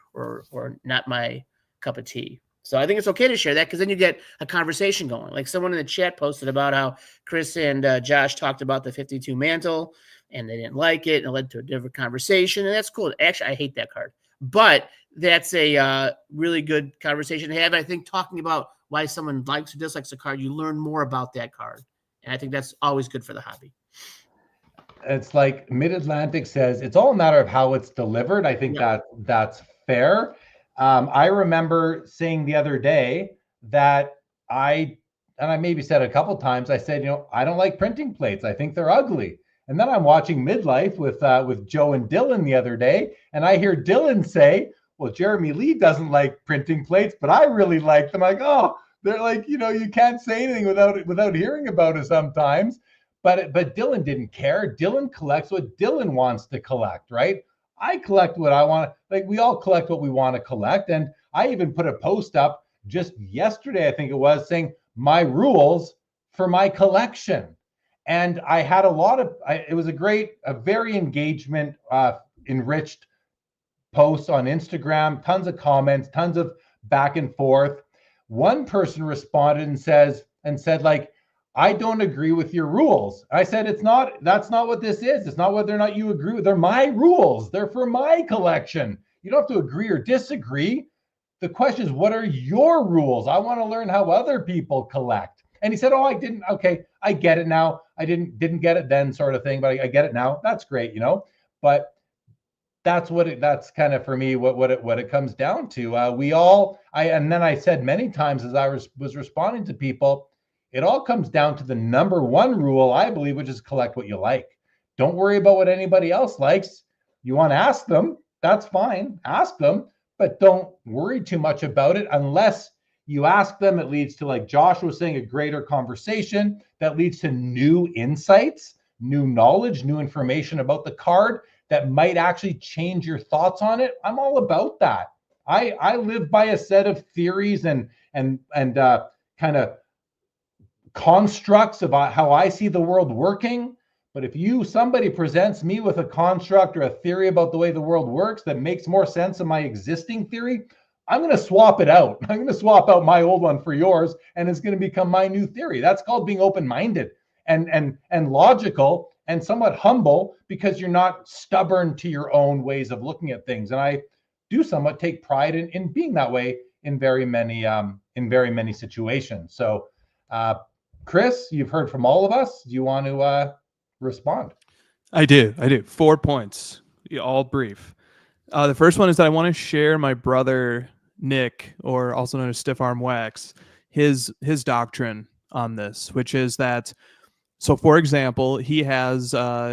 not my cup of tea. So I think it's okay to share that, because then you get a conversation going. Like, someone in the chat posted about how Chris and Josh talked about the 52 mantle, and they didn't like it, and it led to a different conversation, and that's cool. Actually, I hate that card, but that's a really good conversation to have. I think talking about why someone likes or dislikes a card, you learn more about that card, and I think that's always good for the hobby. It's like Mid-Atlantic says, it's all a matter of how it's delivered. I think that's fair. I remember saying the other day that I maybe said a couple times, I said, you know, I don't like printing plates. I think they're ugly. And then I'm watching Midlife with Joe and Dylan the other day, and I hear Dylan say, well, Jeremy Lee doesn't like printing plates, but I really like them. Like, oh, they're like, you know, you can't say anything without hearing about it sometimes. But Dylan didn't care. Dylan collects what Dylan wants to collect, right? I collect what I want. Like, we all collect what we want to collect. And I even put a post up just yesterday, I think it was, saying my rules for my collection. And I had it was a very engagement, enriched posts on Instagram, tons of comments, tons of back and forth. One person responded and said, like, I don't agree with your rules. I said, that's not what this is. It's not whether or not you agree with, they're my rules. They're for my collection. You don't have to agree or disagree. The question is, what are your rules? I want to learn how other people collect. And he said, oh, I didn't. Okay, I get it now. I didn't get it then, sort of thing, but I get it now. That's great, you know. But that's kind of for me what it comes down to. And then I said many times as I was responding to people, It all comes down to the number one rule, I believe, which is collect what you like. Don't worry about what anybody else likes. You want to ask them, that's fine. Ask them, but don't worry too much about it unless you ask them. It leads to, like Josh was saying, a greater conversation that leads to new insights, new knowledge, new information about the card that might actually change your thoughts on it. I'm all about that. I live by a set of theories and kind of constructs about how I see the world working. But if somebody presents me with a construct or a theory about the way the world works that makes more sense than my existing theory, I'm going to swap it out. I'm going to swap out my old one for yours, and it's going to become my new theory. That's called being open-minded and logical and somewhat humble, because you're not stubborn to your own ways of looking at things. And I do somewhat take pride in being that way in very many situations. So, Chris, you've heard from all of us. Do you want to respond? I do. 4 points, all brief. The first one is that I want to share my brother Nick, or also known as Stiff Arm Wax, his doctrine on this, which is that. So, for example, he has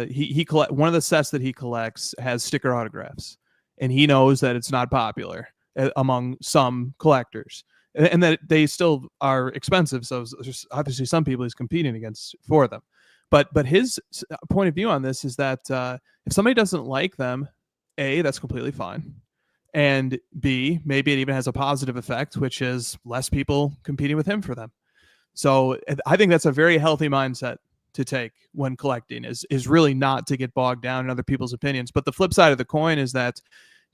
he collect one of the sets that he collects has sticker autographs, and he knows that it's not popular among some collectors, and that they still are expensive. So, there's obviously some people he's competing against for them. But his point of view on this is that if somebody doesn't like them, A, that's completely fine, and B, maybe it even has a positive effect, which is less people competing with him for them. So, I think that's a very healthy mindset to take when collecting, is really not to get bogged down in other people's opinions. But the flip side of the coin is that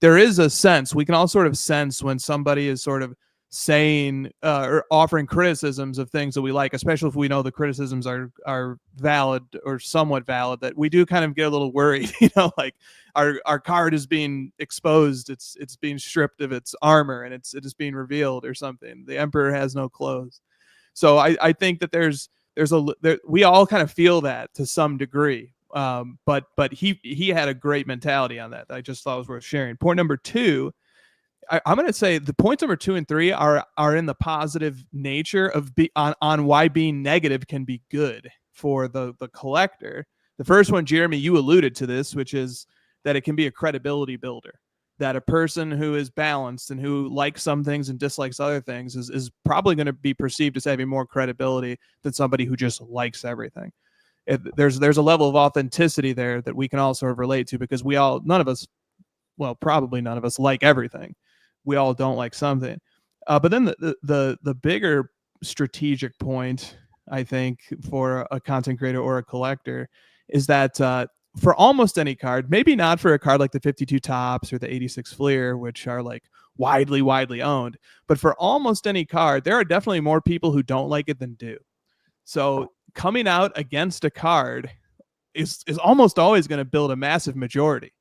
there is a sense, we can all sort of sense when somebody is sort of saying or offering criticisms of things that we like, especially if we know the criticisms are valid or somewhat valid, that we do kind of get a little worried, like our card is being exposed, it's being stripped of its armor, and it is being revealed or something. The emperor has no clothes. So I think that we all kind of feel that to some degree. But he had a great mentality on that I just thought was worth sharing. Point number 2, I'm going to say the points number 2 and 3 are in the positive nature of on why being negative can be good for the collector. The first one, Jeremy, you alluded to this, which is that it can be a credibility builder. That a person who is balanced and who likes some things and dislikes other things is probably going to be perceived as having more credibility than somebody who just likes everything. There's a level of authenticity there that we can all sort of relate to, because probably none of us like everything. We all don't like something. But then the bigger strategic point, I think, for a content creator or a collector is that for almost any card, maybe not for a card like the 52 Tops or the 86 Fleer, which are like widely owned, but for almost any card, there are definitely more people who don't like it than do. So coming out against a card is almost always going to build a massive majority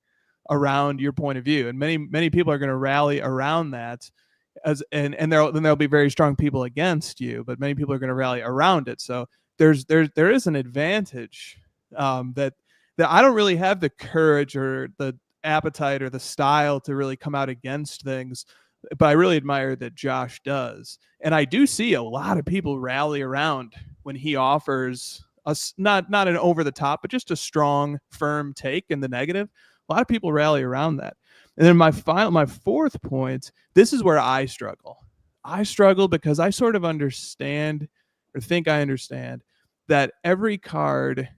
around your point of view, and many people are going to rally around that. And there'll be very strong people against you, but many people are going to rally around it. So there is an advantage that I don't really have the courage or the appetite or the style to really come out against things, but I really admire that Josh does. And I do see a lot of people rally around when he offers us not an over the top, but just a strong, firm take in the negative. A lot of people rally around that. And then my 4th point, this is where I struggle. I struggle because I sort of understand, or think I understand, that every card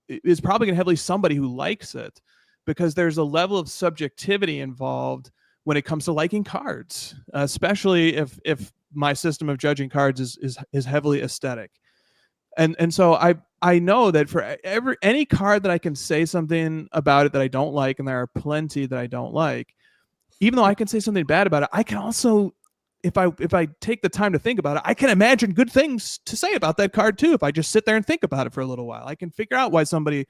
is probably going to have at least somebody who likes it, because there's a level of subjectivity involved when it comes to liking cards, especially if my system of judging cards is heavily aesthetic. And so I know that for any card that I can say something about it that I don't like, and there are plenty that I don't like, even though I can say something bad about it, I can also, if I take the time to think about it, I can imagine good things to say about that card too. If I just sit there and think about it for a little while, I can figure out why somebody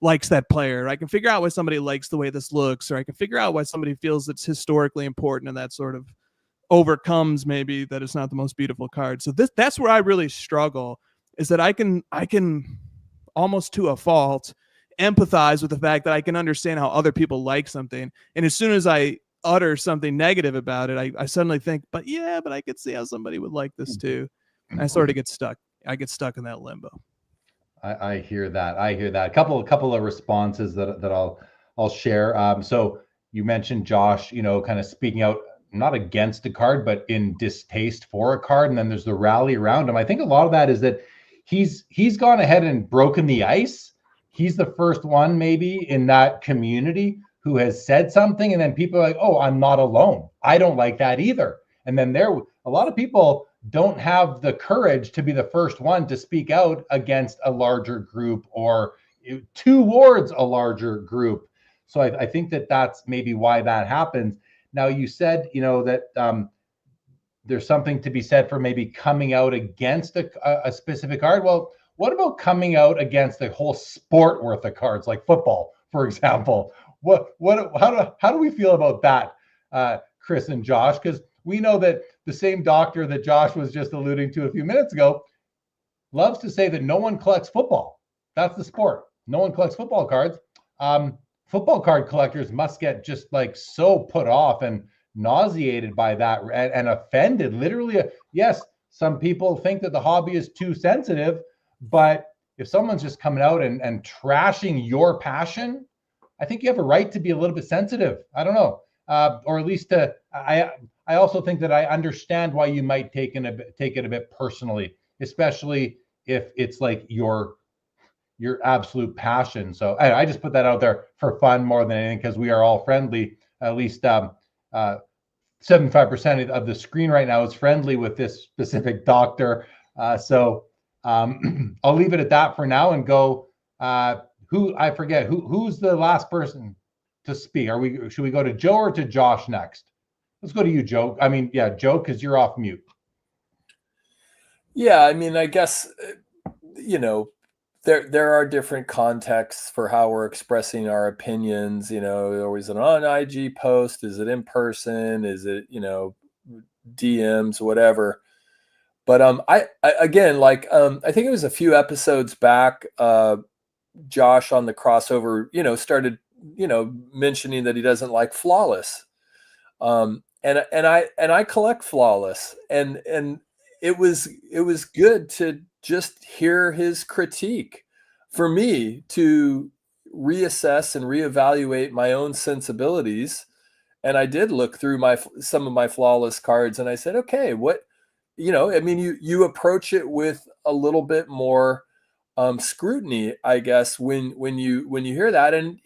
likes that player. I can figure out why somebody likes the way this looks, or I can figure out why somebody feels it's historically important, and that sort of overcomes maybe that it's not the most beautiful card. So that's where I really struggle, is that I can almost to a fault empathize with the fact that I can understand how other people like something. And as soon as I utter something negative about it, I suddenly think, but I could see how somebody would like this too. I sort of get stuck. I get stuck in that limbo. I hear that. I hear that. A couple of responses that I'll share. So you mentioned Josh, kind of speaking out, not against a card, but in distaste for a card. And then there's the rally around him. I think a lot of that is that he's gone ahead and broken the ice. He's the first one maybe in that community who has said something, and then people are like, oh, I'm not alone. I don't like that either. And then a lot of people don't have the courage to be the first one to speak out against a larger group or towards a larger group. So I think that's maybe why that happens. Now, you said, that there's something to be said for maybe coming out against a specific card. Well, what about coming out against the whole sport worth of cards, like football, for example? How do we feel about that, Chris and Josh? Because we know that the same doctor that Josh was just alluding to a few minutes ago loves to say that no one collects football. That's the sport. No one collects football cards. Football card collectors must get just like so put off and nauseated by that and offended. Literally, yes, some people think that the hobby is too sensitive, but if someone's just coming out and trashing your passion, I think you have a right to be a little bit sensitive. I don't know, or at least I also think that I understand why you might take it a bit personally, especially if it's like your absolute passion. So I just put that out there for fun more than anything, because we are all friendly. At least 75% of the screen right now is friendly with this specific doctor. So I'll leave it at that for now and go. Who's the last person to speak? Should we go to Joe or to Josh next? Let's go to you, Joe. Joe, because you're off mute. Yeah, I guess, there are different contexts for how we're expressing our opinions. Always an on IG post. Is it in person? Is it, DMs, whatever. But I think it was a few episodes back, Josh on the crossover, started, mentioning that he doesn't like flawless. And I collect flawless, and it was good to just hear his critique, for me to reassess and reevaluate my own sensibilities. And I did look through some of my flawless cards, and I said, okay, you approach it with a little bit more scrutiny, I guess, when you hear that. And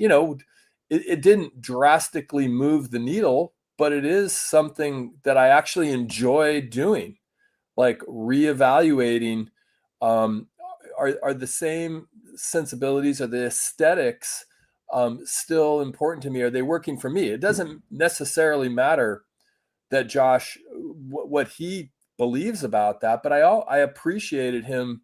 it didn't drastically move the needle, but it is something that I actually enjoy doing, like reevaluating. Are the same sensibilities, are the aesthetics still important to me? Are they working for me? It doesn't necessarily matter that Josh, what he believes about that, but I appreciated him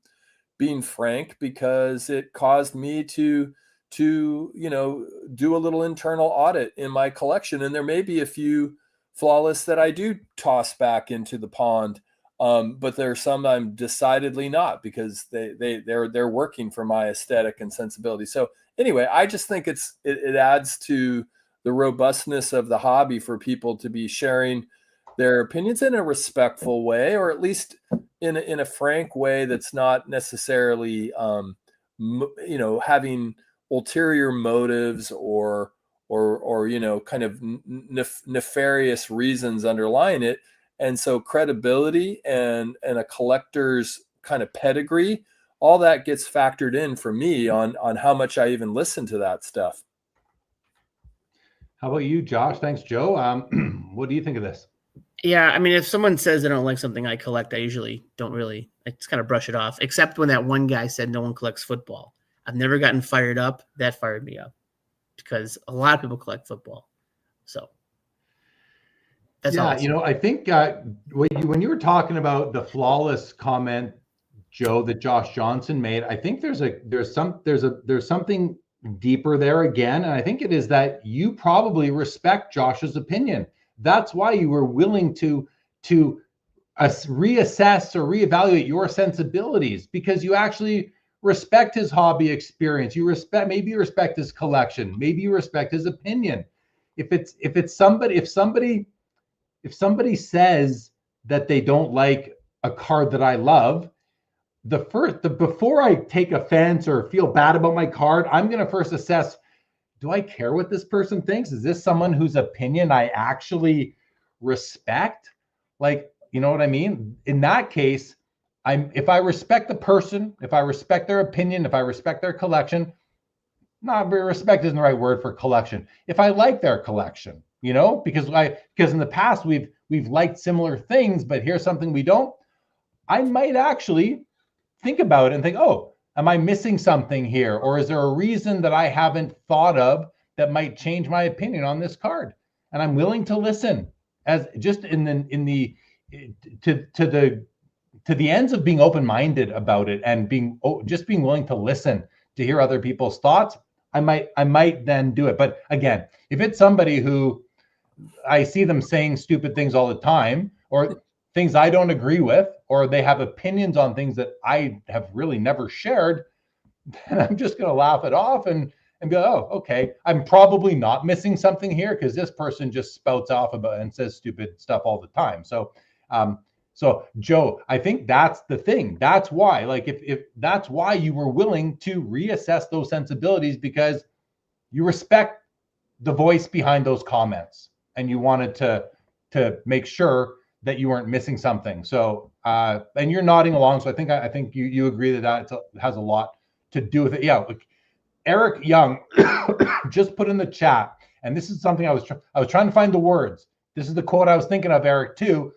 being frank, because it caused me to do a little internal audit in my collection. And there may be a few flawless that I do toss back into the pond, but there are some I'm decidedly not, because they're working for my aesthetic and sensibility. So anyway, I just think it adds to the robustness of the hobby for people to be sharing their opinions in a respectful way, or at least in a frank way that's not necessarily having ulterior motives or kind of nefarious reasons underlying it. And so credibility and a collector's kind of pedigree, all that gets factored in for me on how much I even listen to that stuff. How about you, Josh? Thanks, Joe. What do you think of this? Yeah, if someone says they don't like something I collect, I usually don't really. I just kind of brush it off, except when that one guy said no one collects football. I've never gotten fired up. That fired me up, because a lot of people collect football. So that's all. I think when you were talking about the flawless comment, Joe, that Josh Johnson made, I think there's something deeper there again, and I think it is that you probably respect Josh's opinion. That's why you were willing to reassess or reevaluate your sensibilities, because you actually respect his hobby experience. Maybe you respect his collection. Maybe you respect his opinion. If somebody says that they don't like a card that I love, before I take offense or feel bad about my card, I'm going to first assess, do I care what this person thinks? Is this someone whose opinion I actually respect? Like, you know what I mean? In that case, if I respect the person, if I respect their opinion, if I respect their collection, not respect isn't the right word for collection. If I like their collection, you know, because in the past we've liked similar things, but here's something we don't, I might actually think about it and think, oh, am I missing something here? Or is there a reason that I haven't thought of that might change my opinion on this card? And I'm willing to listen, as just to the ends of being open-minded about it and being willing to listen to hear other people's thoughts. I might then do it. But again, if it's somebody who I see them saying stupid things all the time, or things I don't agree with, or they have opinions on things that I have really never shared, then I'm just going to laugh it off and go, oh, okay, I'm probably not missing something here because this person just spouts off about and says stupid stuff all the time. So, Joe, I think that's the thing. That's why, like, if that's why you were willing to reassess those sensibilities, because you respect the voice behind those comments and you wanted to make sure that you weren't missing something. So, and you're nodding along. So I think you agree that has a lot to do with it. Yeah. Eric Young just put in the chat, and this is something I was trying to find the words. This is the quote I was thinking of, Eric, too.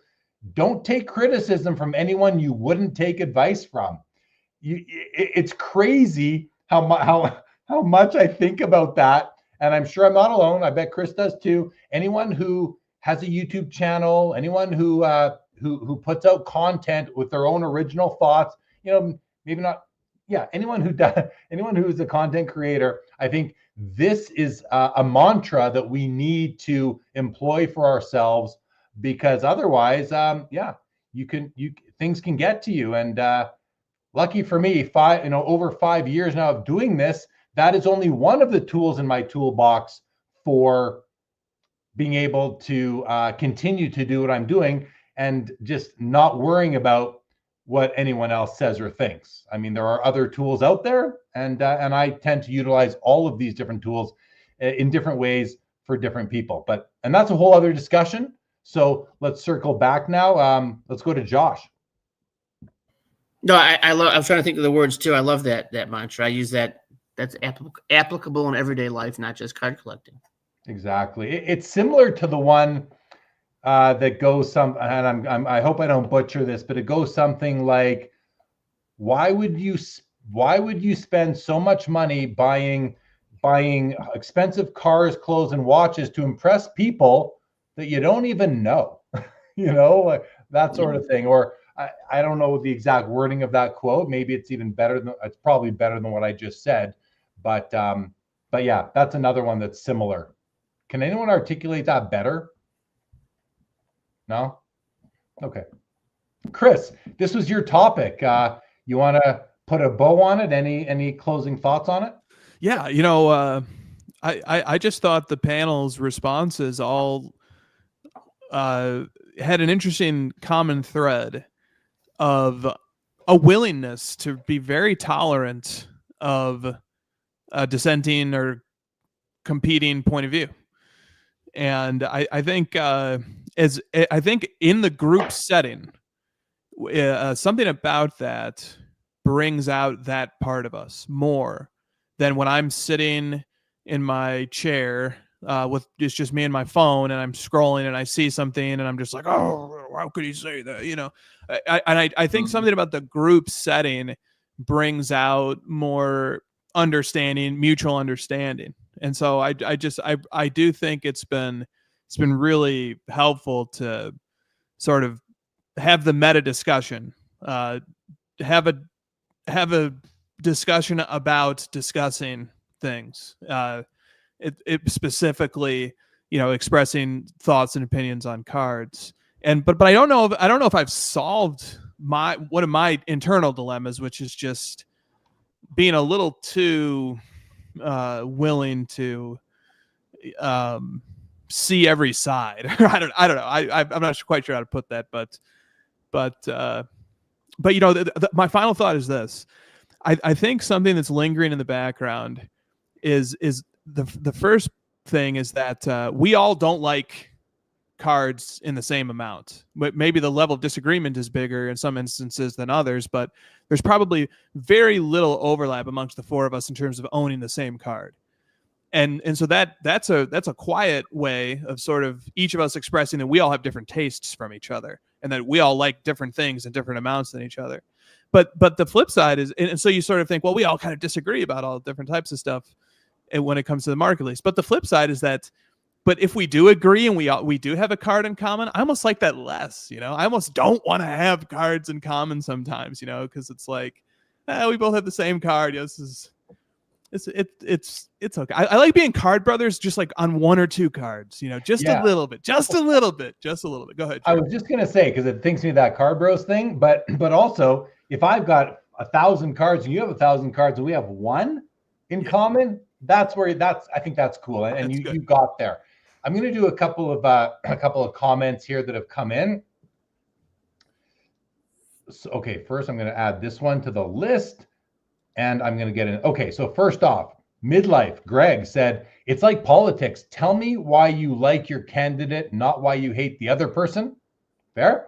Don't take criticism from anyone you wouldn't take advice from. It's crazy how much I think about that. And I'm sure I'm not alone. I bet Chris does too. Anyone who has a YouTube channel, anyone who puts out content with their own original thoughts, you know, maybe not, yeah, anyone who's a content creator, I think this is a mantra that we need to employ for ourselves, because otherwise, things can get to you. And lucky for me, over 5 years now of doing this, that is only one of the tools in my toolbox for being able to continue to do what I'm doing and just not worrying about what anyone else says or thinks. I mean, there are other tools out there, and I tend to utilize all of these different tools in different ways for different people. And that's a whole other discussion. So let's circle back now. Let's go to Josh. No, I love. I was trying to think of the words too. I love that mantra. I use that. That's applicable in everyday life, not just card collecting. Exactly. It's similar to the one that goes and I hope I don't butcher this, but it goes something like, why would you spend so much money buying expensive cars, clothes, and watches to impress people that you don't even know? You know, like that sort of thing. Or I don't know the exact wording of that quote. Maybe it's probably better than what I just said. But yeah, that's another one that's similar. Can anyone articulate that better? No? Okay. Chris, this was your topic. You want to put a bow on it? Any closing thoughts on it? Yeah, you know, I just thought the panel's responses all had an interesting common thread of a willingness to be very tolerant of a dissenting or competing point of view. And I think I think in the group setting, something about that brings out that part of us more than when I'm sitting in my chair with just me and my phone, and I'm scrolling and I see something and I'm just like, oh, how could you say that? You know, I think something about the group setting brings out more understanding, mutual understanding. And so I do think it's been really helpful to sort of have the meta discussion, have a discussion about discussing things. It specifically, you know, expressing thoughts and opinions on cards. But I don't know if I've solved one of my internal dilemmas, which is just being a little too willing to see every side. I don't know. I'm not quite sure how to put that, but But you know, my final thought is this. I think something that's lingering in the background is the first thing is that we all don't like cards in the same amount. But maybe the level of disagreement is bigger in some instances than others, but there's probably very little overlap amongst the four of us in terms of owning the same card. And so that's a quiet way of sort of each of us expressing that we all have different tastes from each other and that we all like different things in different amounts than each other. But the flip side is, and so you sort of think, well, we all kind of disagree about all different types of stuff when it comes to the market lease. But the flip side is that, but if we do agree and we do have a card in common, I almost like that less, you know. I almost don't want to have cards in common sometimes, you know, because it's like, we both have the same card. Yeah, it's okay. I like being card brothers, just like on one or two cards, you know, just a little bit. Go ahead, Jerry. I was just gonna say, because it thinks me that card bros thing, but also if I've got 1,000 cards and you have 1,000 cards and we have one in common, I think that's cool, and you got there. I'm going to do a couple of comments here that have come in. So, okay, first I'm going to add this one to the list, and I'm going to get in. Okay, so first off, midlife. Greg said, "It's like politics. Tell me why you like your candidate, not why you hate the other person." Fair.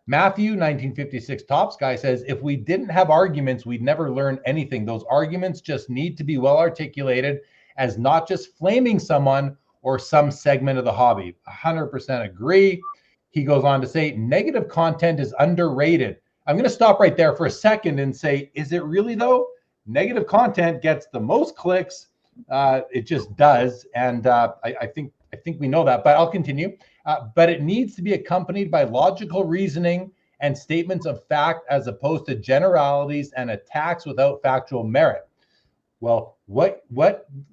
Matthew, 1956 Tops guy says, "If we didn't have arguments, we'd never learn anything. Those arguments just need to be well articulated as not just flaming someone or some segment of the hobby." 100% agree. He goes on to say, "Negative content is underrated." I'm going to stop right there for a second and say, is it really though? Negative content gets the most clicks. It just does. And I think we know that, but I'll continue. But it needs to be accompanied by logical reasoning and statements of fact as opposed to generalities and attacks without factual merit. Well, what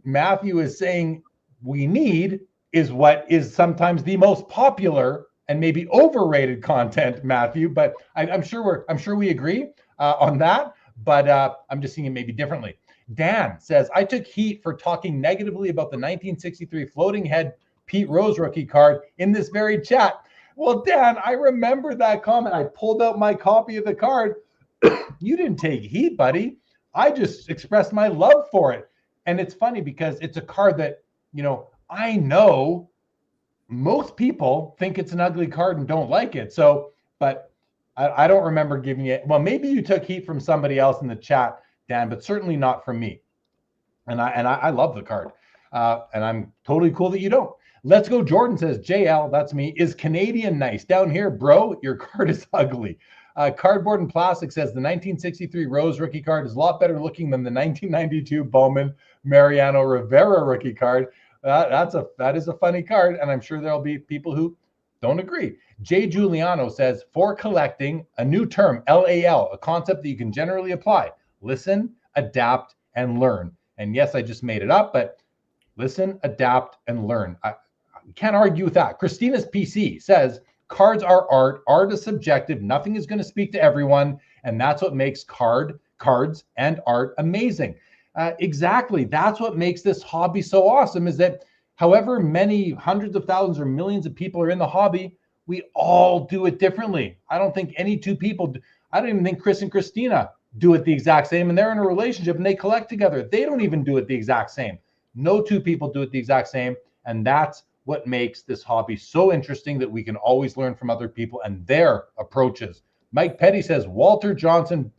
Matthew is saying we need is what is sometimes the most popular and maybe overrated content, Matthew. But I'm sure we agree on that. But I'm just seeing it maybe differently. Dan says, "I took heat for talking negatively about the 1963 floating head Pete Rose rookie card in this very chat." Well, Dan, I remember that comment. I pulled out my copy of the card. You didn't take heat, buddy. I just expressed my love for it. And it's funny because it's a card that, you know, I know most people think it's an ugly card and don't like it. So, but I don't remember giving it. Well, maybe you took heat from somebody else in the chat, Dan, but certainly not from me. And I love the card. And I'm totally cool that you don't. Let's Go Jordan says, "JL, that's me, is Canadian nice. Down here, bro, your card is ugly." Cardboard and Plastic says, "The 1963 Rose rookie card is a lot better looking than the 1992 Bowman Mariano Rivera rookie card." That is a funny card, and I'm sure there'll be people who don't agree. Jay Giuliano says, "For collecting, a new term, LAL, a concept that you can generally apply. Listen, adapt, and learn." And yes, I just made it up, but listen, adapt, and learn. I can't argue with that. Christina's PC says, "Cards are art. Art is subjective. Nothing is going to speak to everyone. And that's what makes cards and art amazing." Exactly. That's what makes this hobby so awesome, is that however many hundreds of thousands or millions of people are in the hobby, we all do it differently. I don't think any two people, I don't even think Chris and Christina do it the exact same, and they're in a relationship and they collect together. They don't even do it the exact same. No two people do it the exact same. And that's what makes this hobby so interesting, that we can always learn from other people and their approaches. Mike Petty says, "Walter Johnson."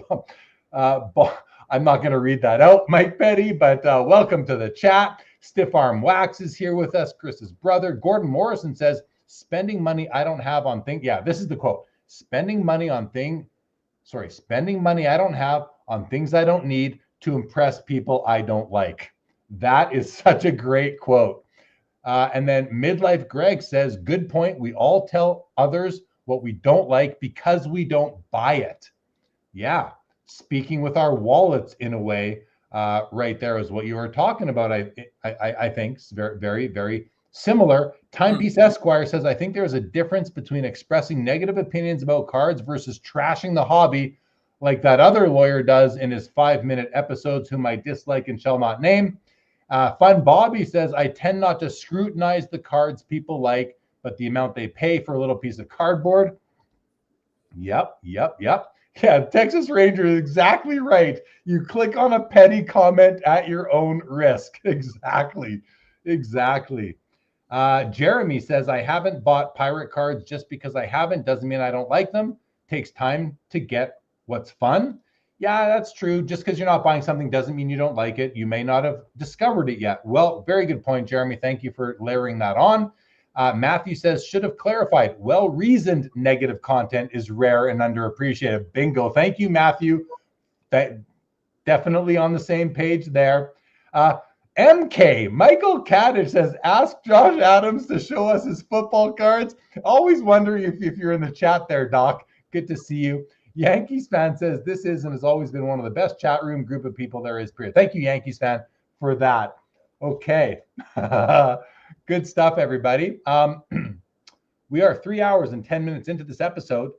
I'm not going to read that out, Mike Petty, but welcome to the chat. Stiff Arm Wax is here with us, Chris's brother. Gordon Morrison says, "Spending money I don't have on things." Yeah, this is the quote. Spending money I don't have on things I don't need to impress people I don't like." That is such a great quote. And then Midlife Greg says, "Good point. We all tell others what we don't like because we don't buy it." Yeah, speaking with our wallets in a way, right there is what you were talking about. I think it's very, very, very similar. Timepiece Esquire says, "I think there is a difference between expressing negative opinions about cards versus trashing the hobby like that other lawyer does in his 5-minute episodes, whom I dislike and shall not name." Fun Bobby says, "I tend not to scrutinize the cards people like, but the amount they pay for a little piece of cardboard." Yep. Yeah, Texas Ranger is exactly right. You click on a petty comment at your own risk. Exactly. Jeremy says, I haven't bought pirate cards just because I haven't. Doesn't mean I don't like them. Takes time to get what's fun. Yeah, that's true. Just because you're not buying something doesn't mean you don't like it. You may not have discovered it yet. Well, very good point, Jeremy. Thank you for layering that on. Matthew says, should have clarified. Well-reasoned negative content is rare and underappreciated. Bingo. Thank you, Matthew. That definitely on the same page there. MK, Michael Kaddish says, ask Josh Adams to show us his football cards. Always wondering if you're in the chat there, Doc. Good to see you. Yankees fan says, this is and has always been one of the best chat room group of people there is, period. Thank you, Yankees fan, for that. Okay. Good stuff, everybody. We are 3 hours and 10 minutes into this episode.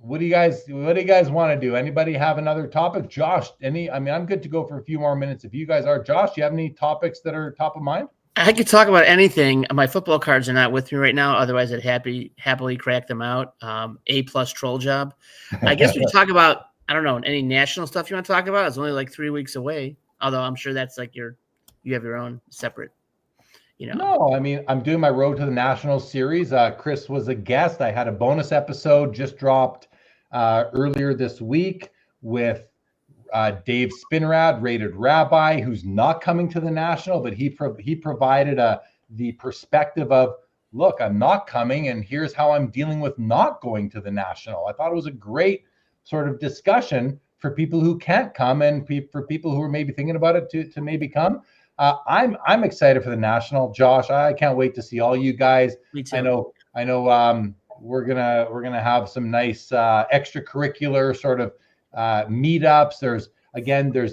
What do you guys want to do? Anybody have another topic? Josh, I'm good to go for a few more minutes if you guys are. Josh, do you have any topics that are top of mind? I could talk about anything. My football cards are not with me right now. Otherwise, I'd happily crack them out. A+ troll job. I guess we could talk about, I don't know, any national stuff you want to talk about? It's only like 3 weeks away. Although I'm sure that's like you have your own separate, No, I'm doing my Road to the Nationals series. Chris was a guest. I had a bonus episode just dropped earlier this week with Dave Spinrad, Rated Rabbi, who's not coming to the National, but he provided the perspective of, look, I'm not coming, and here's how I'm dealing with not going to the National. I thought it was a great sort of discussion for people who can't come and for people who are maybe thinking about it to maybe come. I'm excited for the National, Josh. I can't wait to see all you guys. Me too. I know. We're gonna have some nice extracurricular sort of meetups. There's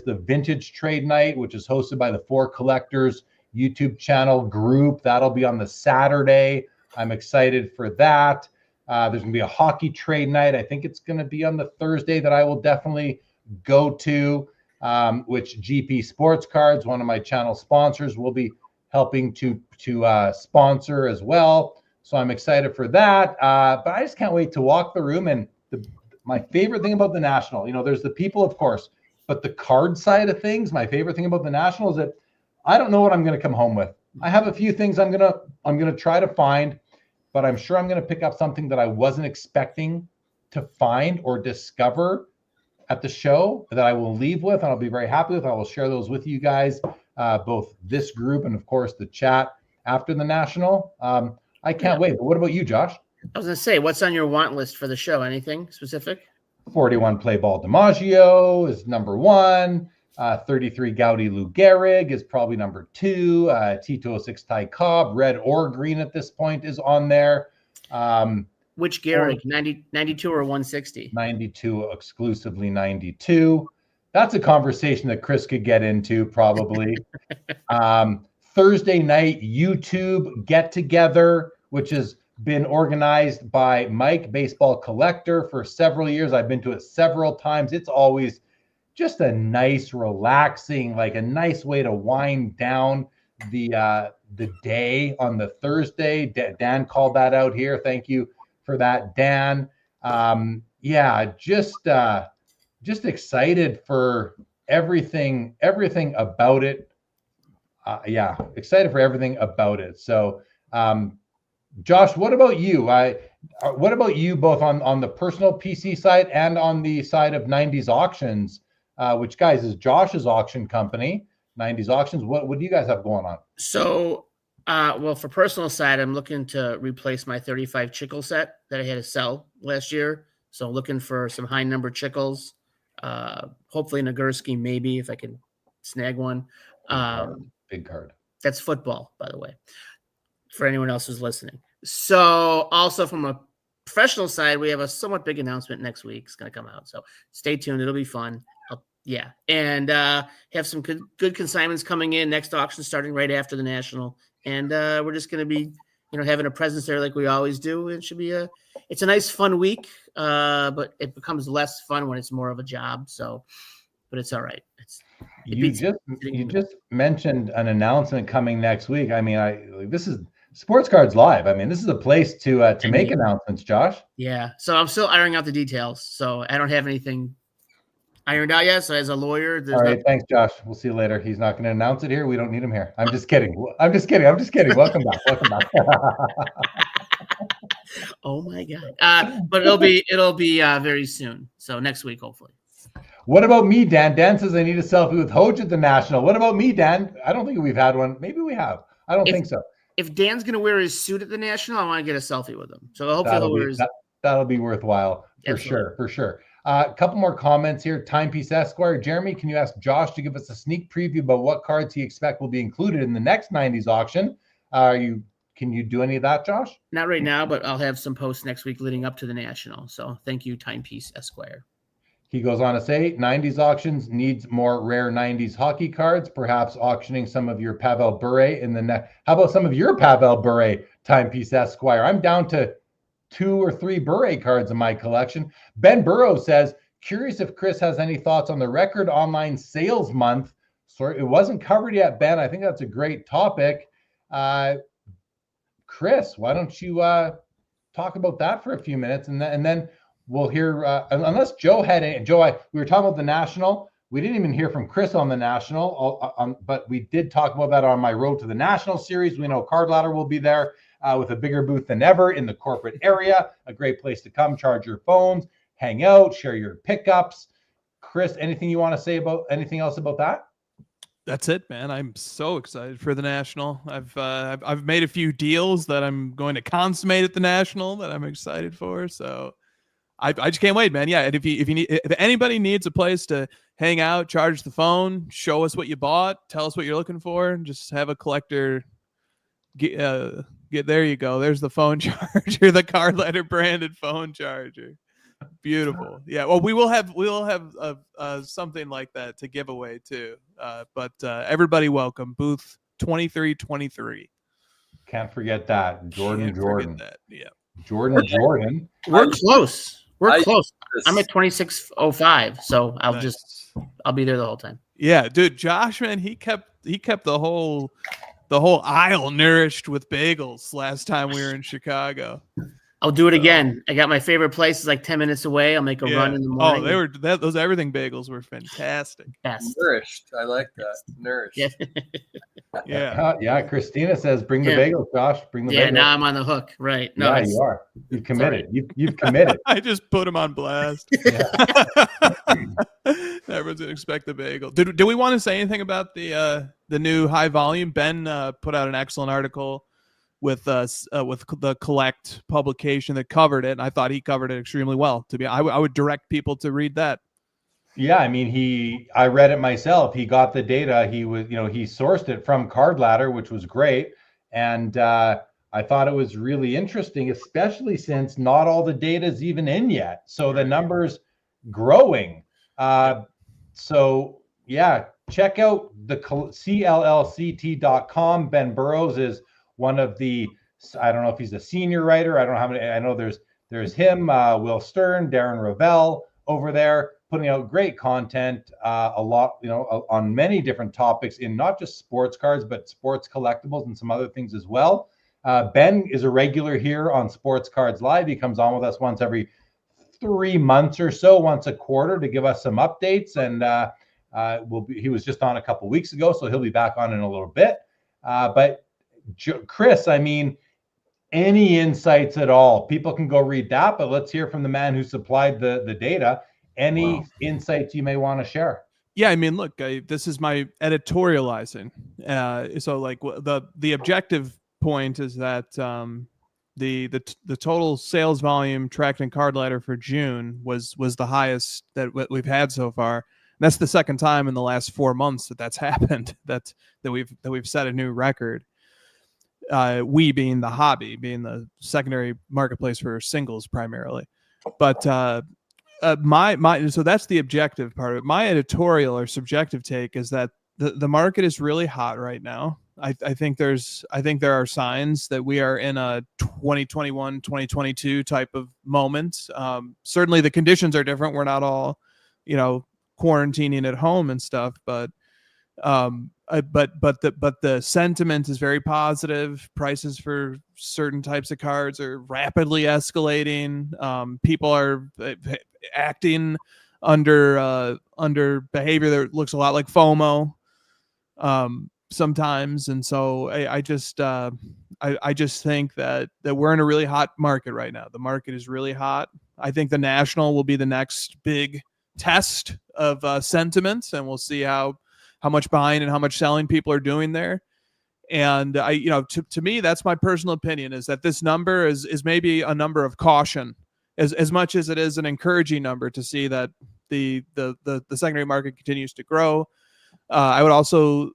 the Vintage Trade Night, which is hosted by the Four Collectors YouTube channel group. That'll be on the Saturday. I'm excited for that. There's gonna be a hockey trade night. I think it's gonna be on the Thursday that I will definitely go to. Which GP Sports Cards, one of my channel sponsors, will be helping to sponsor as well. So I'm excited for that. But I just can't wait to walk the room. And my favorite thing about the National, there's the people, of course, but the card side of things, my favorite thing about the National is that I don't know what I'm going to come home with. I have a few things I'm gonna try to find, but I'm sure I'm going to pick up something that I wasn't expecting to find or discover at the show that I will leave with, and I'll be very happy with. I will share those with you guys, both this group and, of course, the chat after the National. I can't wait. But what about you, Josh? I was going to say, what's on your want list for the show? Anything specific? 41 Play Ball DiMaggio is number 1. 33 Gaudi Lou Gehrig is probably number 2. T206 Ty Cobb, red or green at this point, is on there. Which Gehrig, 92 or 160? 92, exclusively 92. That's a conversation that Chris could get into probably. Thursday night YouTube get together, which has been organized by Mike, Baseball Collector, for several years. I've been to it several times. It's always just a nice, relaxing, like a nice way to wind down the day on the Thursday. Dan called that out here. Thank you for that, Dan. Just excited for everything about it. Excited for everything about it. So, Josh, what about you? What about you both on the personal PC side and on the side of 90s Auctions, which, guys, is Josh's auction company, 90s Auctions. What do you guys have going on? So, for personal side, I'm looking to replace my 35 chickle set that I had to sell last year. So looking for some high number chickles, hopefully Nagurski, maybe if I can snag one. Big card. That's football, by the way, for anyone else who's listening. So also from a professional side, we have a somewhat big announcement next week. It's going to come out. So stay tuned. It'll be fun. And have some good consignments coming in. Next auction starting right after the National. And we're just going to be, having a presence there like we always do. It should be it's a nice, fun week, but it becomes less fun when it's more of a job. So, but it's all right. You just mentioned an announcement coming next week. I mean, this is Sports Cards Live. I mean, this is a place to make announcements, Josh. Yeah. So I'm still ironing out the details. So I don't have anything ironed out yet. So as a lawyer, there's all right. Thanks, Josh. We'll see you later. He's not going to announce it here. We don't need him here. I'm just kidding. I'm just kidding. Welcome back. Welcome back. Oh my God. But it'll be very soon. So next week, hopefully. What about me, Dan? Dan says I need a selfie with HOJ at the National. What about me, Dan? I don't think we've had one. Maybe we have. I don't think so. If Dan's going to wear his suit at the National, I want to get a selfie with him. So hopefully that'll be worthwhile for sure. A couple more comments here. Timepiece Esquire. Jeremy, can you ask Josh to give us a sneak preview about what cards he expects will be included in the next 90s auction? Can you do any of that, Josh? Not right now, but I'll have some posts next week leading up to the National. So thank you, Timepiece Esquire. He goes on to say, 90s auctions needs more rare 90s hockey cards, perhaps auctioning some of your Pavel Bure in the next. How about some of your Pavel Bure, Timepiece Esquire? I'm down to 2 or 3 Bure cards in my collection. Ben Burrows says, curious if Chris has any thoughts on the record online sales month. So it wasn't covered yet, Ben. I think that's a great topic. Chris, why don't you talk about that for a few minutes, and then we'll hear, unless Joe had any. Joe, we were talking about the National. We didn't even hear from Chris on the National, but we did talk about that on my Road to the National series. We know Card Ladder will be there with a bigger booth than ever in the corporate area. A great place to come, charge your phones, hang out, share your pickups. Chris, anything you want to say about anything else about that? That's it, man. I'm so excited for the National. I've made a few deals that I'm going to consummate at the National that I'm excited for. So I just can't wait, man. Yeah, and if anybody needs a place to hang out, charge the phone, show us what you bought, tell us what you're looking for, and just have a collector get there you go. There's the phone charger, the Card Ladder branded phone charger. Beautiful. Yeah. Well, we will have something like that to give away too. But everybody welcome booth 2323. Can't forget that. Jordan. That. Yeah. Jordan. We're close. We're close. I'm at 2605, so I'll be there the whole time. Yeah, dude, Josh, man, he kept the whole aisle nourished with bagels last time we were in Chicago. I'll do it again. I got my favorite place. It's like 10 minutes away. I'll make a run in the morning. Oh, those everything bagels were fantastic. Best. Nourished. I like that. Nourished. Yeah. Yeah. Christina says, bring the bagels, Josh. Bring the bagels. Yeah, now I'm on the hook. Right. No, yeah, you are. You've committed. You've committed. I just put them on blast. Everyone's gonna expect the bagel. Do we want to say anything about the new high volume? Ben put out an excellent article with the Collect publication that covered it, and I thought he covered it extremely well. I would direct people to read that. Yeah, I mean, I read it myself. He got the data. He sourced it from Card Ladder, which was great, and I thought it was really interesting, especially since not all the data is even in yet. So the numbers growing. So yeah, check out the CLLCT.com. Ben Burrows is one of the, I don't know if he's a senior writer. I don't know how many. I know there's him, Will Stern, Darren Ravel over there putting out great content, a lot, on many different topics in not just sports cards, but sports collectibles and some other things as well. Ben is a regular here on Sports Cards Live. He comes on with us once every 3 months or so, once a quarter, to give us some updates. And he was just on a couple weeks ago, so he'll be back on in a little bit. But Chris, I mean, any insights at all? People can go read that, but let's hear from the man who supplied the data. Any insights you may want to share? Yeah, I mean, look, this is my editorializing. So, like, the objective point is that the total sales volume tracked in Card Ladder for June was the highest that we've had so far. And that's the second time in the last 4 months that's happened. that we've set a new record. We being the hobby, being the secondary marketplace for singles primarily, but so that's the objective part of it. My editorial or subjective take is that the market is really hot right now. I think there are signs that we are in a 2021, 2022 type of moment. Certainly the conditions are different. We're not all, quarantining at home and stuff, but the sentiment is very positive. Prices for certain types of cards are rapidly escalating. People are acting under behavior that looks a lot like FOMO sometimes, and so I just think that we're in a really hot market right now. The market is really hot. I think the National will be the next big test of sentiment, and we'll see how much buying and how much selling people are doing there. And to me, that's my personal opinion, is that this number is maybe a number of caution, as much as it is an encouraging number to see that the secondary market continues to grow. I would also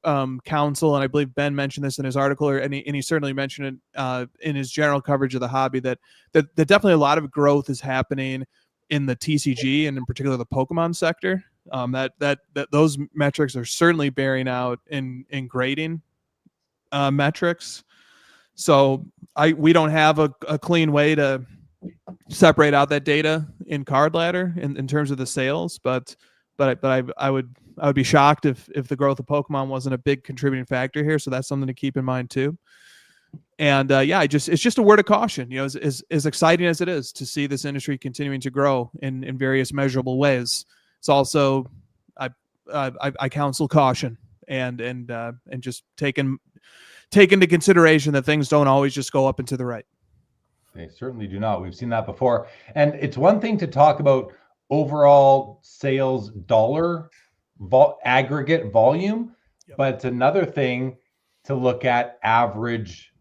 counsel, and I believe Ben mentioned this in his article, and he certainly mentioned it in his general coverage of the hobby, that definitely a lot of growth is happening in the TCG and in particular the Pokemon sector. That those metrics are certainly bearing out in grading metrics. So we don't have a clean way to separate out that data in Card Ladder in terms of the sales, but I would be shocked if the growth of Pokemon wasn't a big contributing factor here. So that's something to keep in mind too. And it's just a word of caution. As exciting as it is to see this industry continuing to grow in various measurable ways, it's also I counsel caution and just take into consideration that things don't always just go up and to the right. They certainly do not. We've seen that before. And it's one thing to talk about overall sales dollar aggregate volume, but it's another thing to look at average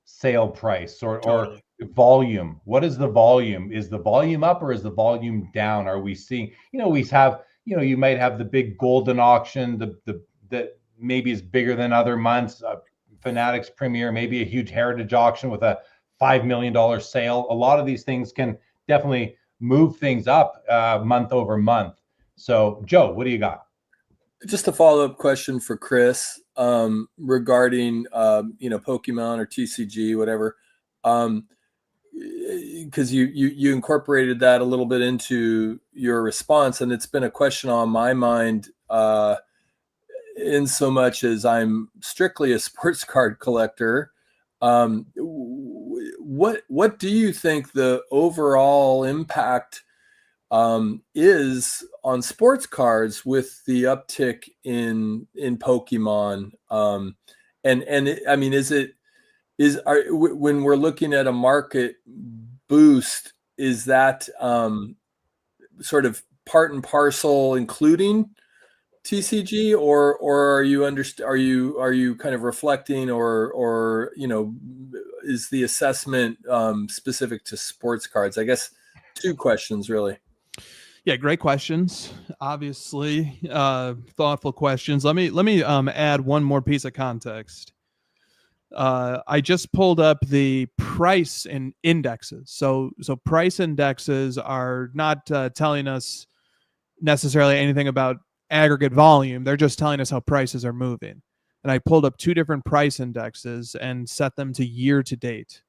sale price or volume. What is the volume? Is the volume up or is the volume down? Are we seeing, you might have the big Goldin auction, that maybe is bigger than other months, Fanatics Premier, maybe a huge Heritage auction with a $5 million sale. A lot of these things can definitely move things up month over month. So Joe, what do you got? Just a follow-up question for Chris regarding Pokemon or TCG, whatever, because you incorporated that a little bit into your response, and it's been a question on my mind in so much as I'm strictly a sports card collector. What do you think the overall impact is on sports cards with the uptick in Pokemon? When we're looking at a market boost, is that sort of part and parcel including TCG, or are you kind of reflecting, or is the assessment specific to sports cards? I guess two questions really. Yeah, great questions. Obviously, thoughtful questions. Let me add one more piece of context. I just pulled up the price and indexes. So price indexes are not telling us necessarily anything about aggregate volume. They're just telling us how prices are moving. And I pulled up two different price indexes and set them to year to date.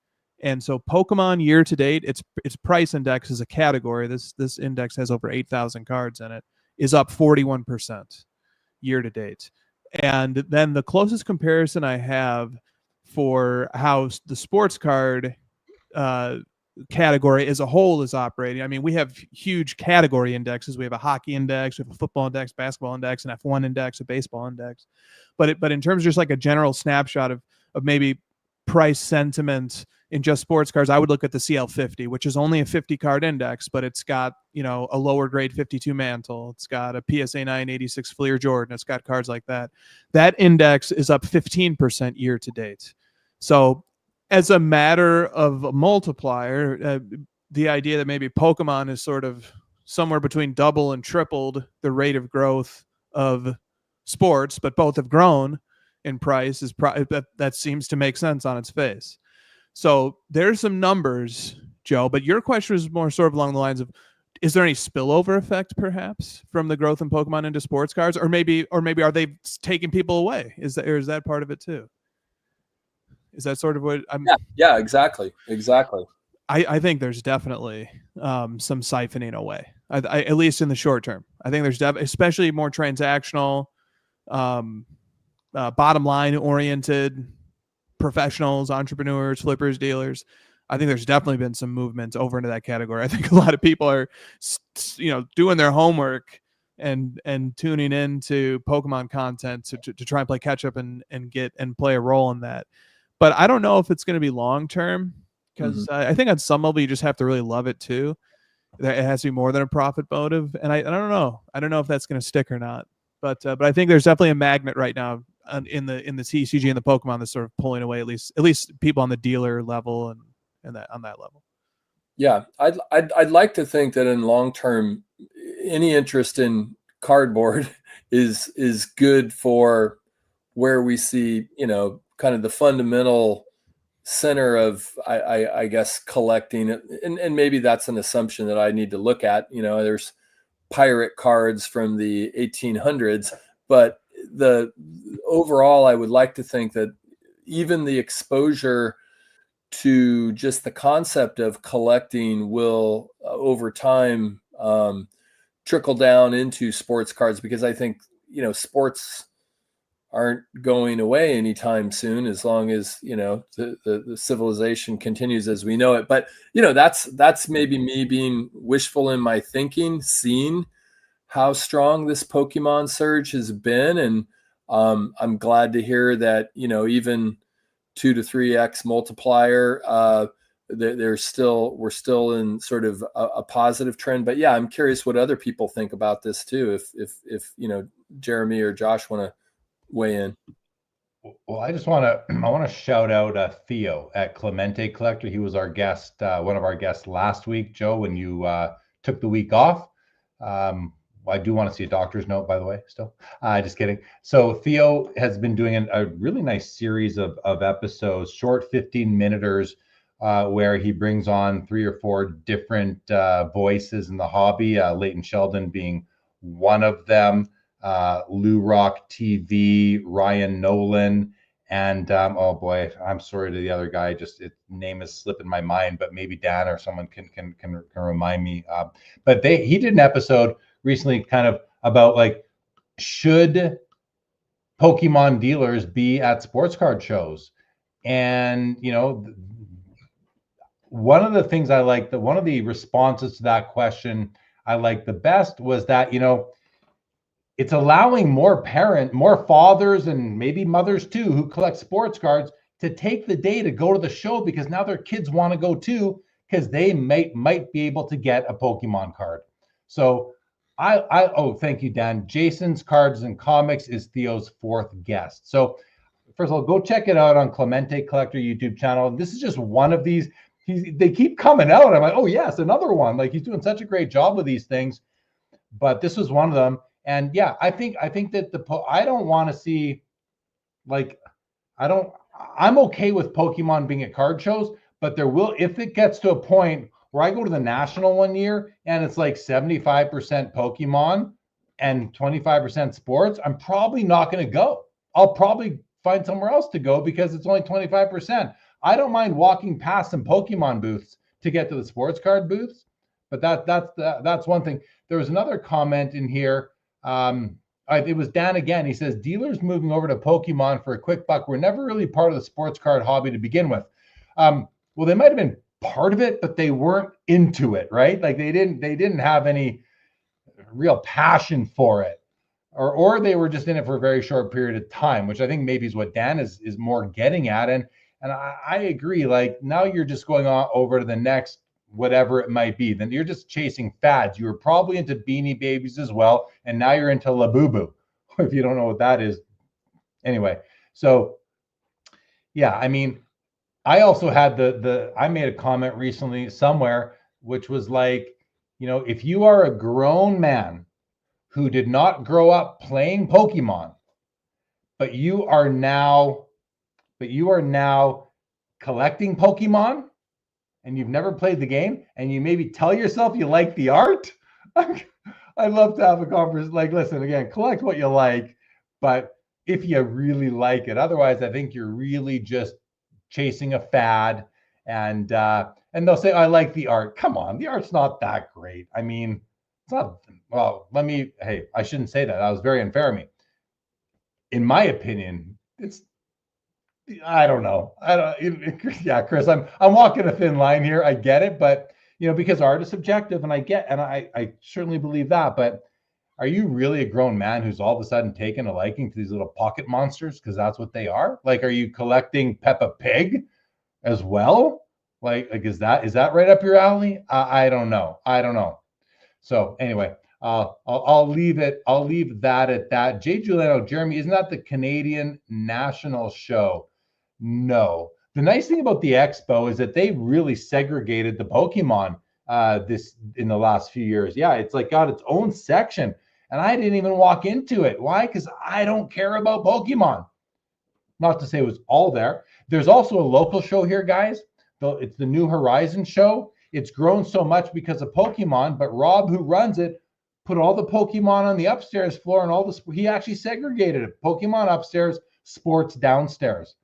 And so Pokemon year to date, its price index is a category. This index has over 8,000 cards in it, is up 41% year to date. And then the closest comparison I have for how the sports card category as a whole is operating. I mean, we have huge category indexes. We have a hockey index, we have a football index, basketball index, an F1 index, a baseball index. But in terms of just like a general snapshot of maybe price sentiment in just sports cards, I would look at the CL50, which is only a 50 card index, but it's got, a lower grade 52 Mantle. It's got a PSA 986 Fleer Jordan. It's got cards like that. That index is up 15% year to date. So as a matter of a multiplier, the idea that maybe Pokemon is sort of somewhere between double and tripled the rate of growth of sports, but both have grown in price, that seems to make sense on its face. So there's some numbers, Joe, but your question is more sort of along the lines of, is there any spillover effect perhaps from the growth in Pokemon into sports cards, or maybe are they taking people away? Is that part of it too? Is that sort of what I'm? Yeah, exactly. I think there's definitely some siphoning away, at least in the short term. I think there's especially more transactional bottom line oriented professionals, entrepreneurs, flippers, dealers. I think there's definitely been some movement over into that category. I think a lot of people are, doing their homework and tuning into Pokemon content to try and play catch up and play a role in that. But I don't know if it's going to be long term, because I think on some level you just have to really love it too. It has to be more than a profit motive, and I don't know. I don't know if that's going to stick or not. But I think there's definitely a magnet right now in the TCG and the Pokemon that's sort of pulling away at least people on the dealer level and that on that level. Yeah, I'd like to think that in long term, any interest in cardboard is good for where we see, kind of the fundamental center of I guess collecting it, and maybe that's an assumption that I need to look at. There's pirate cards from the 1800s, but the overall, I would like to think that even the exposure to just the concept of collecting will over time trickle down into sports cards, because I think sports aren't going away anytime soon, as long as the civilization continues as we know it. But that's maybe me being wishful in my thinking, seeing how strong this Pokemon surge has been, and I'm glad to hear that even 2 to 3x multiplier, we're still in sort of a positive trend. But yeah, I'm curious what other people think about this too. If Jeremy or Josh want to weigh in. Well, I want to shout out Theo at Clemente Collector. He was our guest, one of our guests last week, Joe, when you took the week off. I do want to see a doctor's note, by the way, still. Just kidding. So Theo has been doing a really nice series of episodes, short 15-minuters, where he brings on 3 or 4 different voices in the hobby, Leighton Sheldon being one of them, Lou Rock TV, Ryan Nolan, and oh boy, I'm sorry to the other guy, just his name is slipping my mind, but maybe Dan or someone can remind me. But he did an episode recently kind of about like, should Pokemon dealers be at sports card shows? And one of the things I like, one of the responses to that question I liked the best was that it's allowing more fathers and maybe mothers too, who collect sports cards, to take the day to go to the show, because now their kids want to go too, because they might be able to get a Pokemon card. So thank you, Dan. Jason's Cards and Comics is Theo's 4th guest. So first of all, go check it out on Clemente Collector YouTube channel. This is just one of these. They keep coming out. I'm like, oh yes, another one. Like, he's doing such a great job with these things. But this was one of them. And yeah, I think that I don't want to see, like, I'm okay with Pokemon being at card shows, but there will, if it gets to a point where I go to the National one year and it's like 75% Pokemon and 25% sports, I'm probably not going to go. I'll probably find somewhere else to go because it's only 25%. I don't mind walking past some Pokemon booths to get to the sports card booths, but that's one thing. There was another comment in here. It was Dan again. He says, dealers moving over to Pokemon for a quick buck were never really part of the sports card hobby to begin with. Well, they might have been part of it, but they weren't into it, right? Like they didn't have any real passion for it, or they were just in it for a very short period of time, which I think maybe is what Dan is more getting at. And I agree. Like, now you're just going on over to the next whatever it might be, then you're just chasing fads. You were probably into Beanie Babies as well, and now you're into Labubu, if you don't know what that is. Anyway, so yeah, I mean, I also had I made a comment recently somewhere, which was like, if you are a grown man who did not grow up playing Pokemon, but you are now collecting Pokemon, and you've never played the game, and you maybe tell yourself you like the art, I'd love to have a conversation. Like, listen, again, collect what you like, but if you really like it. Otherwise, I think you're really just chasing a fad. And they'll say, I like the art. Come on, the art's not that great. I mean, it's not, well, I shouldn't say that. That was very unfair of me. in my opinion, I don't know. Yeah, Chris, I'm walking a thin line here. I get it, but because art is subjective, and I certainly believe that. But are you really a grown man who's all of a sudden taken a liking to these little pocket monsters? Because that's what they are. Like, are you collecting Peppa Pig as well? Like is that right up your alley? I don't know. So anyway, I'll leave it. I'll leave that at that. Jay Giuliano, Jeremy, isn't that the Canadian national show? No. The nice thing about the expo is that they really segregated the Pokemon this in the last few years. Yeah, it's like got its own section, and I didn't even walk into it. Why? Because I don't care about Pokemon. Not to say it was all there. There's also a local show here, guys. It's the New Horizon show. It's grown so much because of Pokemon, but Rob, who runs it, put all the Pokemon on the upstairs floor, and he actually segregated it. Pokemon upstairs, sports downstairs.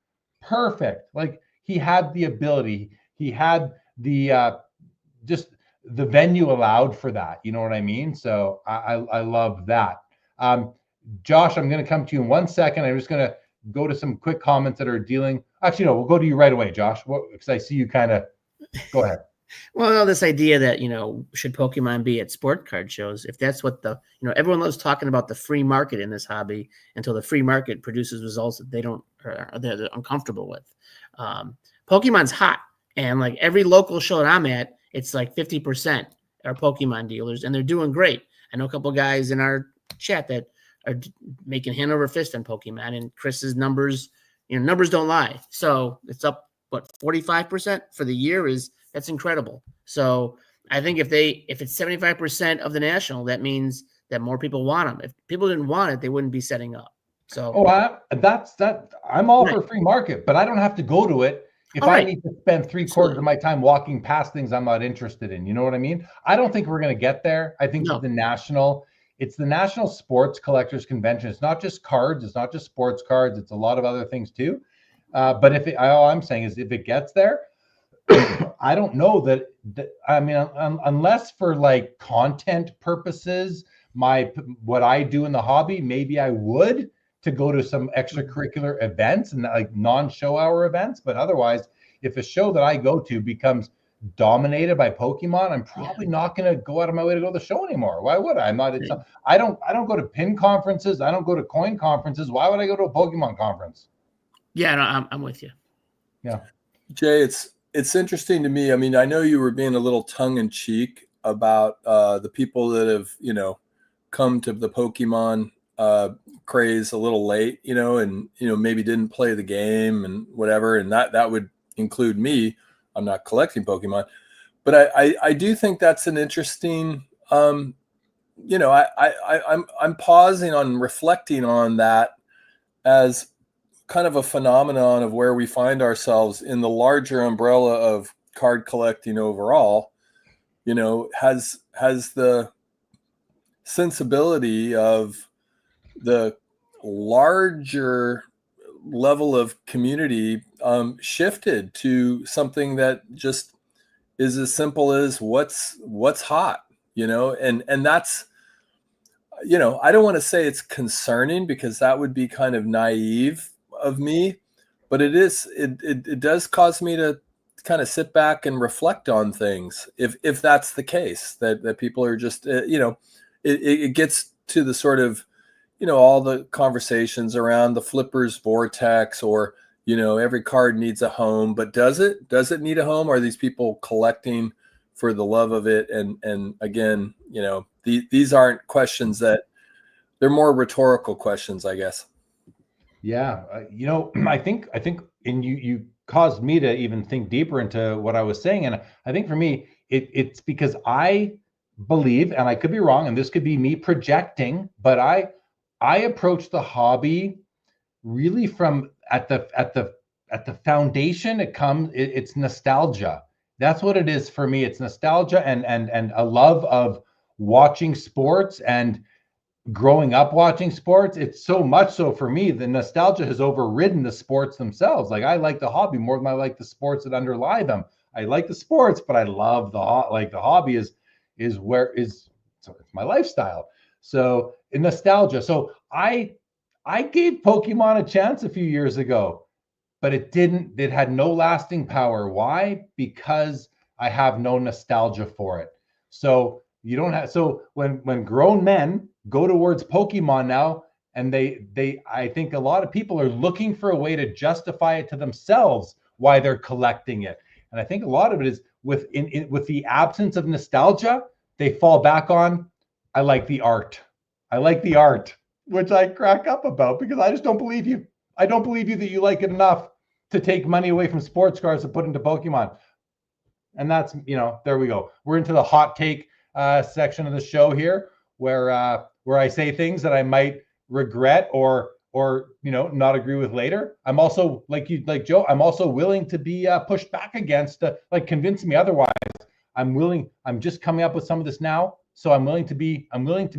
Perfect. Like, he had the ability. He had the just the venue allowed for that. You know what I mean? So I love that. Josh, I'm going to come to you in 1 second. I'm just going to go to some quick comments that are dealing. Actually, no, we'll go to you right away, Josh, because I see you kind of. Go ahead. Well, this idea that, should Pokemon be at sport card shows? If that's what everyone loves talking about the free market in this hobby until the free market produces results that they're uncomfortable with. Pokemon's hot, and like every local show that I'm at, it's like 50% are Pokemon dealers, and they're doing great. I know a couple of guys in our chat that are making hand over fist on Pokemon, and Chris's numbers, numbers don't lie. So it's up, 45% for the year that's incredible. So I think if it's 75% of the national, that means that more people want them. If people didn't want it, they wouldn't be setting up. So I'm all right. for free market, but I don't have to go to it if I need to spend 3/4 of my time walking past things I'm not interested in. You know what I mean? I don't think we're going to get there. I think it's the National Sports Collectors Convention. It's not just cards. It's not just sports cards. It's a lot of other things too. But all I'm saying is, if it gets there, I don't know that I mean, unless for like content purposes, what I do in the hobby, maybe I would to go to some extracurricular events and like non-show hour events. But otherwise, if a show that I go to becomes dominated by Pokemon, I'm probably not going to go out of my way to go to the show anymore. Why would I? I don't go to pin conferences. I don't go to coin conferences. Why would I go to a Pokemon conference? Yeah, no, I'm with you. Yeah. Jay, it's interesting to me. I mean, I know you were being a little tongue in cheek about the people that have, come to the Pokemon craze a little late, and, maybe didn't play the game and whatever. And that would include me. I'm not collecting Pokemon, but I do think that's an interesting, I'm pausing on reflecting on that as kind of a phenomenon of where we find ourselves in the larger umbrella of card collecting overall. Has the sensibility of the larger level of community shifted to something that just is as simple as what's hot, and that's, I don't want to say it's concerning, because that would be kind of naive of me, but it does cause me to kind of sit back and reflect on things if that's the case, that people are just it gets to the sort of all the conversations around the flippers vortex, or every card needs a home, but does it need a home? Are these people collecting for the love of it? And again, these aren't questions they're more rhetorical questions, I guess. Yeah, I think, and you caused me to even think deeper into what I was saying, and I think for me, it's because I believe, and I could be wrong, and this could be me projecting, but I approach the hobby really from at the foundation. It's nostalgia. That's what it is for me. It's nostalgia and a love of watching sports and growing up watching sports. It's so much so for me, the nostalgia has overridden the sports themselves. Like, I like the hobby more than I like the sports that underlie them. I like the sports, but I love the hobby is so it's my lifestyle. So in nostalgia. So I I gave Pokemon a chance a few years ago, but it had no lasting power. Why? Because I have no nostalgia for it. So you don't have, so when grown men go towards Pokemon now, and I think a lot of people are looking for a way to justify it to themselves why they're collecting it. And I think a lot of it is with the absence of nostalgia, they fall back on, I like the art. I like the art, which I crack up about because I just don't believe you. I don't believe you that you like it enough to take money away from sports cars to put into Pokemon. And that's, there we go. We're into the hot take section of the show here, where I say things that I might regret or not agree with later. I'm also like Joe, I'm also willing to be pushed back against, convince me otherwise. I'm just coming up with some of this now, so I'm willing to be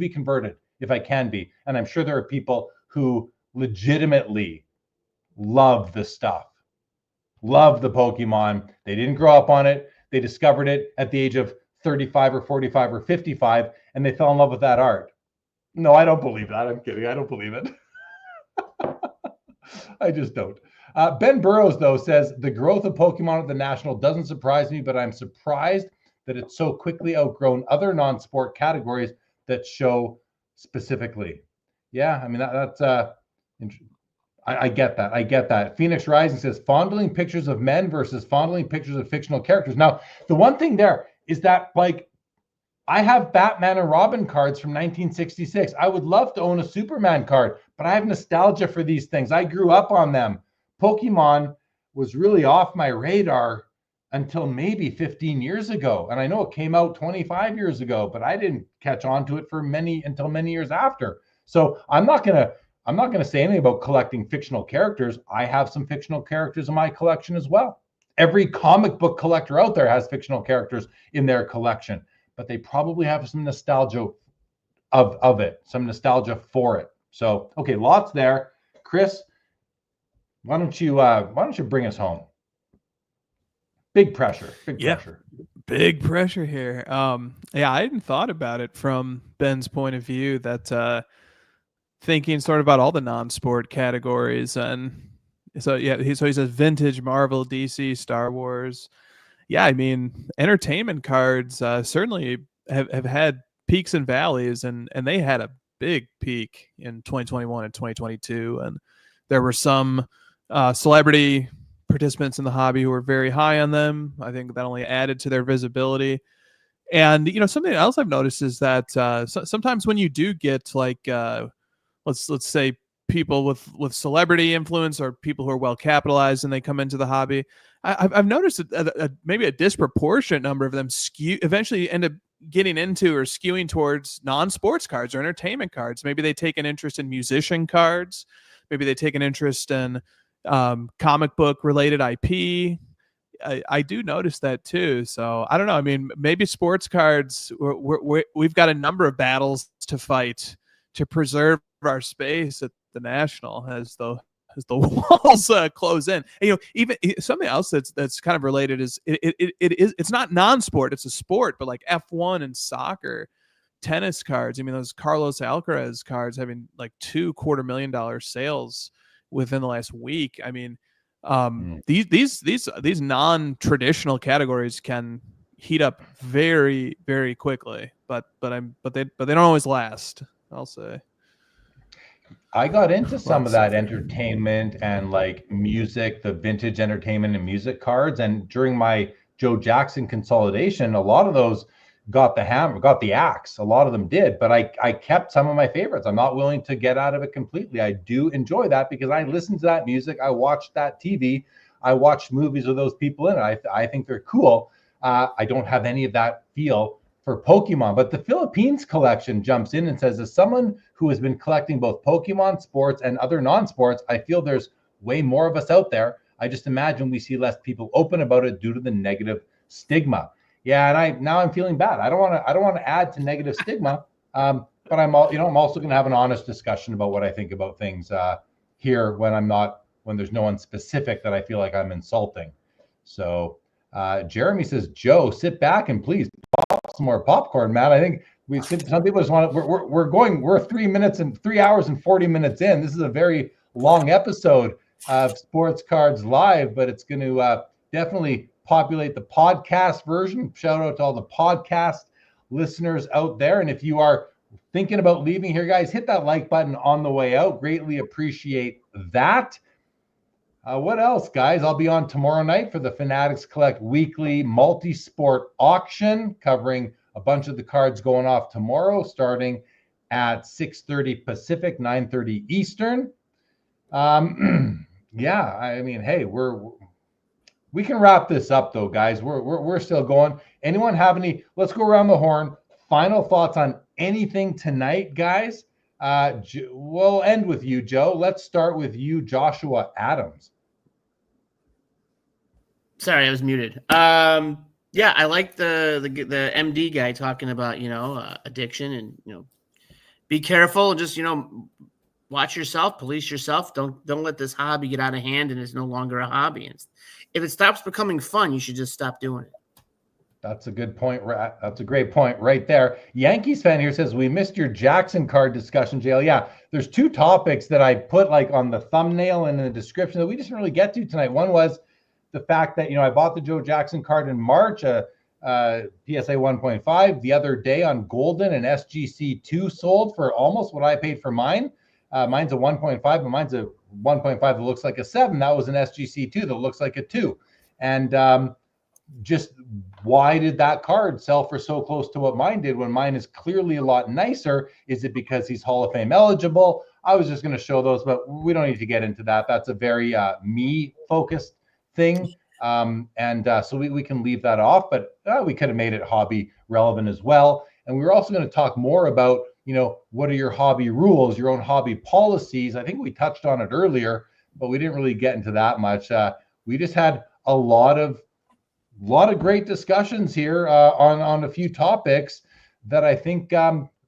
converted if I can be. And I'm sure there are people who legitimately love the stuff, love the Pokemon. They didn't grow up on it. They discovered it at the age of 35 or 45 or 55, and they fell in love with that art. No, I don't believe that. I'm kidding. I don't believe it. I just don't. Ben Burrows, though, says the growth of Pokemon at the National doesn't surprise me, but I'm surprised that it's so quickly outgrown other non-sport categories that show specifically. Yeah, I mean, that's I get that. I get that. Phoenix Rising says fondling pictures of men versus fondling pictures of fictional characters. Now, the one thing there is that, I have Batman and Robin cards from 1966. I would love to own a Superman card, but I have nostalgia for these things. I grew up on them. Pokemon was really off my radar until maybe 15 years ago. And I know it came out 25 years ago, but I didn't catch on to it until many years after. So I'm not going to say anything about collecting fictional characters. I have some fictional characters in my collection as well. Every comic book collector out there has fictional characters in their collection, but they probably have some nostalgia of it, some nostalgia for it. So, okay, lots there. Chris, why don't you bring us home? Big pressure. Big pressure here. I hadn't thought about it from Ben's point of view, that thinking sort of about all the non-sport categories. And so he says vintage, Marvel, DC, Star Wars. Yeah, I mean, entertainment cards certainly have had peaks and valleys, and they had a big peak in 2021 and 2022. And there were some celebrity participants in the hobby who were very high on them. I think that only added to their visibility. And, something else I've noticed is that sometimes when you do get let's say people with celebrity influence or people who are well capitalized and they come into the hobby, I've noticed maybe a disproportionate number of them eventually end up getting into or skewing towards non-sports cards or entertainment cards. Maybe they take an interest in musician cards. Maybe they take an interest in comic book related IP. I do notice that too. So I don't know. I mean, maybe sports cards, we've got a number of battles to fight to preserve our space at the National as the walls close in. And, even something else that's kind of related is it's not non-sport, it's a sport, but like F1 and soccer, tennis cards. I mean, those Carlos Alcaraz cards having like $250,000 sales within the last week. I mean, these non-traditional categories can heat up very, very quickly, but they don't always last, I'll say. I got into some of that entertainment and music, the vintage entertainment and music cards. And during my Joe Jackson consolidation, a lot of those got the axe. A lot of them did, but I kept some of my favorites. I'm not willing to get out of it completely. I do enjoy that because I listen to that music. I watch that TV. I watch movies with those people in it. I think they're cool. I don't have any of that feel for Pokemon, but the Philippines collection jumps in and says, as someone who has been collecting both Pokemon, sports, and other non-sports, I feel there's way more of us out there. I just imagine we see less people open about it due to the negative stigma. Yeah, and now I'm feeling bad. I don't want to add to negative stigma, but I'm also going to have an honest discussion about what I think about things here when there's no one specific that I feel like I'm insulting. So Jeremy says, Joe, sit back and please pop some more popcorn, man. I think some people just want to, we're 3 hours and 40 minutes in. This is a very long episode of Sports Cards Live, but it's going to definitely populate the podcast version. Shout out to all the podcast listeners out there. And if you are thinking about leaving here, guys, hit that like button on the way out. Greatly appreciate that. What else, guys? I'll be on tomorrow night for the Fanatics Collect weekly multi-sport auction, covering a bunch of the cards going off tomorrow, starting at 6:30 Pacific, 9:30 Eastern. Yeah, I mean, hey, we can wrap this up though, guys. We're still going. Anyone have any? Let's go around the horn. Final thoughts on anything tonight, guys. We'll end with you, Joe. Let's start with you, Joshua Adams. Sorry, I was muted. Yeah, I like the MD guy talking about, addiction and, be careful and just, watch yourself, police yourself. Don't let this hobby get out of hand and it's no longer a hobby. And if it stops becoming fun, you should just stop doing it. That's a good point. That's a great point right there. Yankees fan here says, we missed your Jackson card discussion, JL. Yeah, there's two topics that I put on the thumbnail and in the description that we didn't really get to tonight. One was the fact that, I bought the Joe Jackson card in March, PSA 1.5. The other day on Goldin, an SGC2 sold for almost what I paid for mine. Mine's a 1.5, but mine's a 1.5 that looks like a 7. That was an SGC2 that looks like a 2. And just why did that card sell for so close to what mine did when mine is clearly a lot nicer? Is it because he's Hall of Fame eligible? I was just going to show those, but we don't need to get into that. That's a very me-focused thing. So we can leave that off, but we could have made it hobby relevant as well. And we were also going to talk more about, what are your hobby rules, your own hobby policies? I think we touched on it earlier, but we didn't really get into that much. We just had a lot of great discussions here on a few topics that I think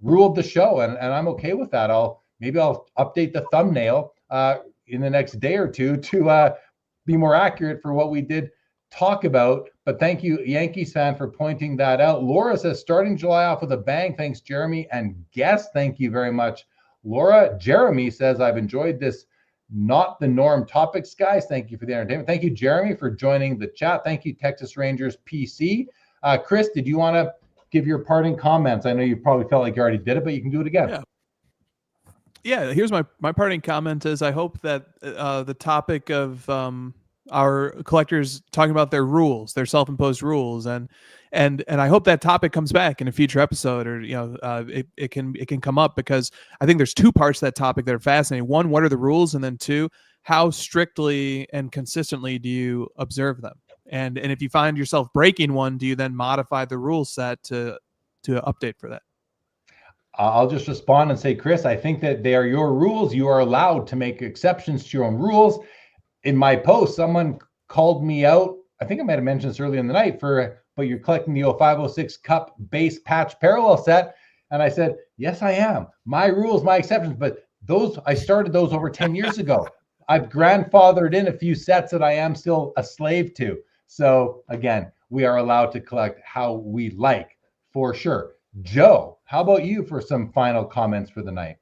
ruled the show, and I'm okay with that. Maybe I'll update the thumbnail in the next day or two to be more accurate for what we did talk about. But thank you, Yankees fan, for pointing that out. Laura says, starting July off with a bang. Thanks, Jeremy and guest. Thank you very much, Laura. Jeremy says, I've enjoyed this not the norm topics, guys. Thank you for the entertainment. Thank you, Jeremy, for joining the chat. Thank you, Texas Rangers PC. Chris, did you want to give your parting comments? I know you probably felt like you already did it, but you can do it again. Yeah, here's my parting comment is I hope that the topic of our collectors talking about their rules, their self-imposed rules, and I hope that topic comes back in a future episode, or it can come up, because I think there's two parts to that topic that are fascinating. One, what are the rules, and then two, how strictly and consistently do you observe them? And if you find yourself breaking one, do you then modify the rule set to update for that? I'll just respond and say, Chris, I think that they are your rules. You are allowed to make exceptions to your own rules. In my post, someone called me out. I think I might have mentioned this earlier in the night but you're collecting the 0506 Cup base patch parallel set. And I said, yes, I am. My rules, my exceptions, but I started those over 10 years ago. I've grandfathered in a few sets that I am still a slave to. So again, we are allowed to collect how we like, for sure. Joe, how about you for some final comments for the night?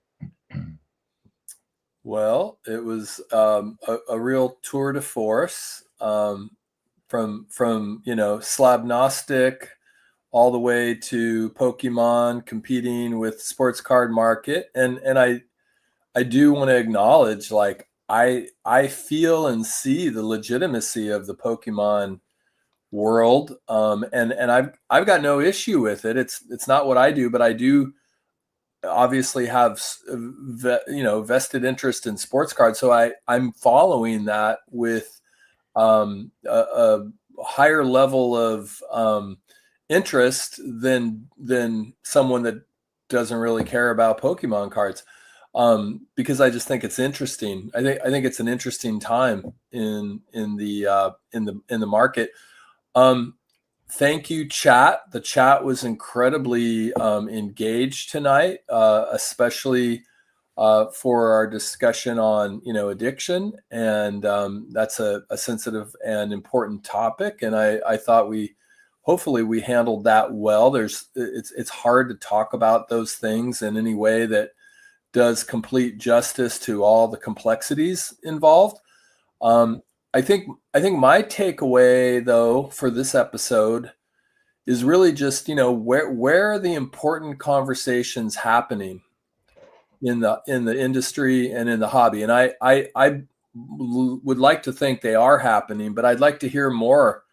Well, it was a real tour de force from slabnostic all the way to Pokemon competing with sports card market, and I do want to acknowledge, I feel and see the legitimacy of the Pokemon world, and I've got no issue with it. It's not what I do, but I do obviously have vested interest in sports cards, so I'm following that with a higher level of interest than someone that doesn't really care about Pokemon cards, because I just think it's interesting. I think it's an interesting time in the market. Thank you, chat. The chat was incredibly engaged tonight, especially for our discussion on addiction, and that's a sensitive and important topic. And I thought we hopefully we handled that well. It's hard to talk about those things in any way that does complete justice to all the complexities involved. I think my takeaway though for this episode is really just, where are the important conversations happening in the industry and in the hobby? And I would like to think they are happening, but I'd like to hear more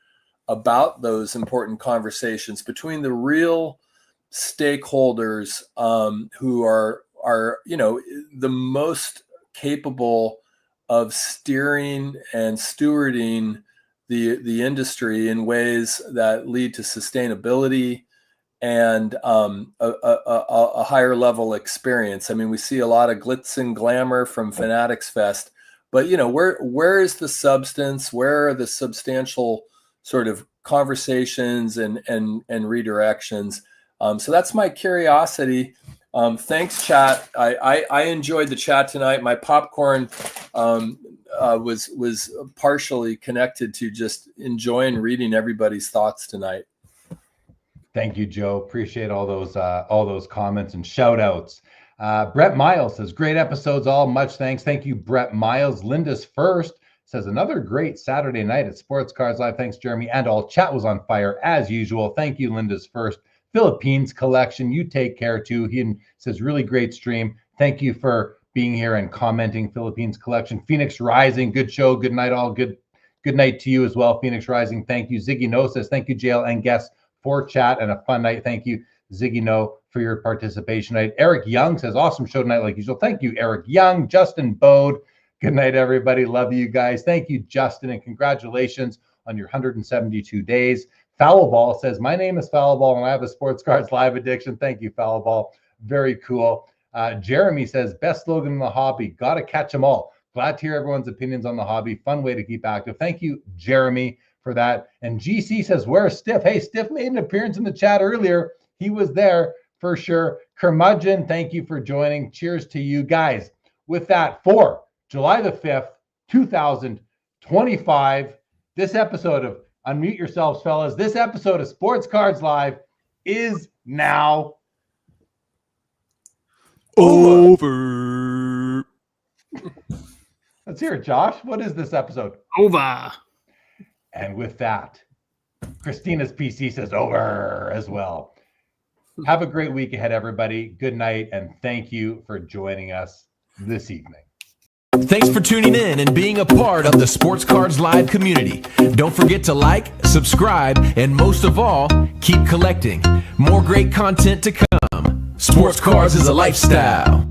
about those important conversations between the real stakeholders who are the most capable of steering and stewarding the industry in ways that lead to sustainability and a higher level experience. I mean, we see a lot of glitz and glamour from Fanatics Fest, but where is the substance? Where are the substantial sort of conversations and redirections? So that's my curiosity. Thanks, chat. I enjoyed the chat tonight. My popcorn was partially connected to just enjoying reading everybody's thoughts tonight. Thank you, Joe. Appreciate all those comments and shout outs. Brett Miles says, great episodes all. Much thanks. Thank you, Brett Miles. Linda's First says, another great Saturday night at Sports Cards Live. Thanks, Jeremy. And all chat was on fire as usual. Thank you, Linda's First. Philippines Collection, you take care too. He says, really great stream. Thank you for being here and commenting, Philippines Collection. Phoenix Rising, good show. Good night, all. Good night to you as well, Phoenix Rising. Thank you. Ziggy No says, thank you, JL and guests, for chat and a fun night. Thank you, Ziggy No, for your participation tonight. Eric Young says, awesome show tonight like usual. Thank you, Eric Young. Justin Bode, good night, everybody. Love you guys. Thank you, Justin, and congratulations on your 172 days. Foul Ball says, my name is Foul Ball and I have a Sports Cards Live addiction. Thank you, Foul Ball. Very cool. Jeremy says, best slogan in the hobby. Gotta catch them all. Glad to hear everyone's opinions on the hobby. Fun way to keep active. Thank you, Jeremy, for that. And GC says, where's Stiff? Hey, Stiff made an appearance in the chat earlier. He was there for sure. Curmudgeon, thank you for joining. Cheers to you guys. With that, for July the 5th, 2025, this episode of Unmute Yourselves, fellas. This episode of Sports Cards Live is now over. Let's hear it, Josh. What is this episode? Over. And with that, Christina's PC says over as well. Have a great week ahead, everybody. Good night, and thank you for joining us this evening. Thanks for tuning in and being a part of the Sports Cards Live community. Don't forget to like, subscribe, and most of all, keep collecting. More great content to come. Sports Cards is a lifestyle.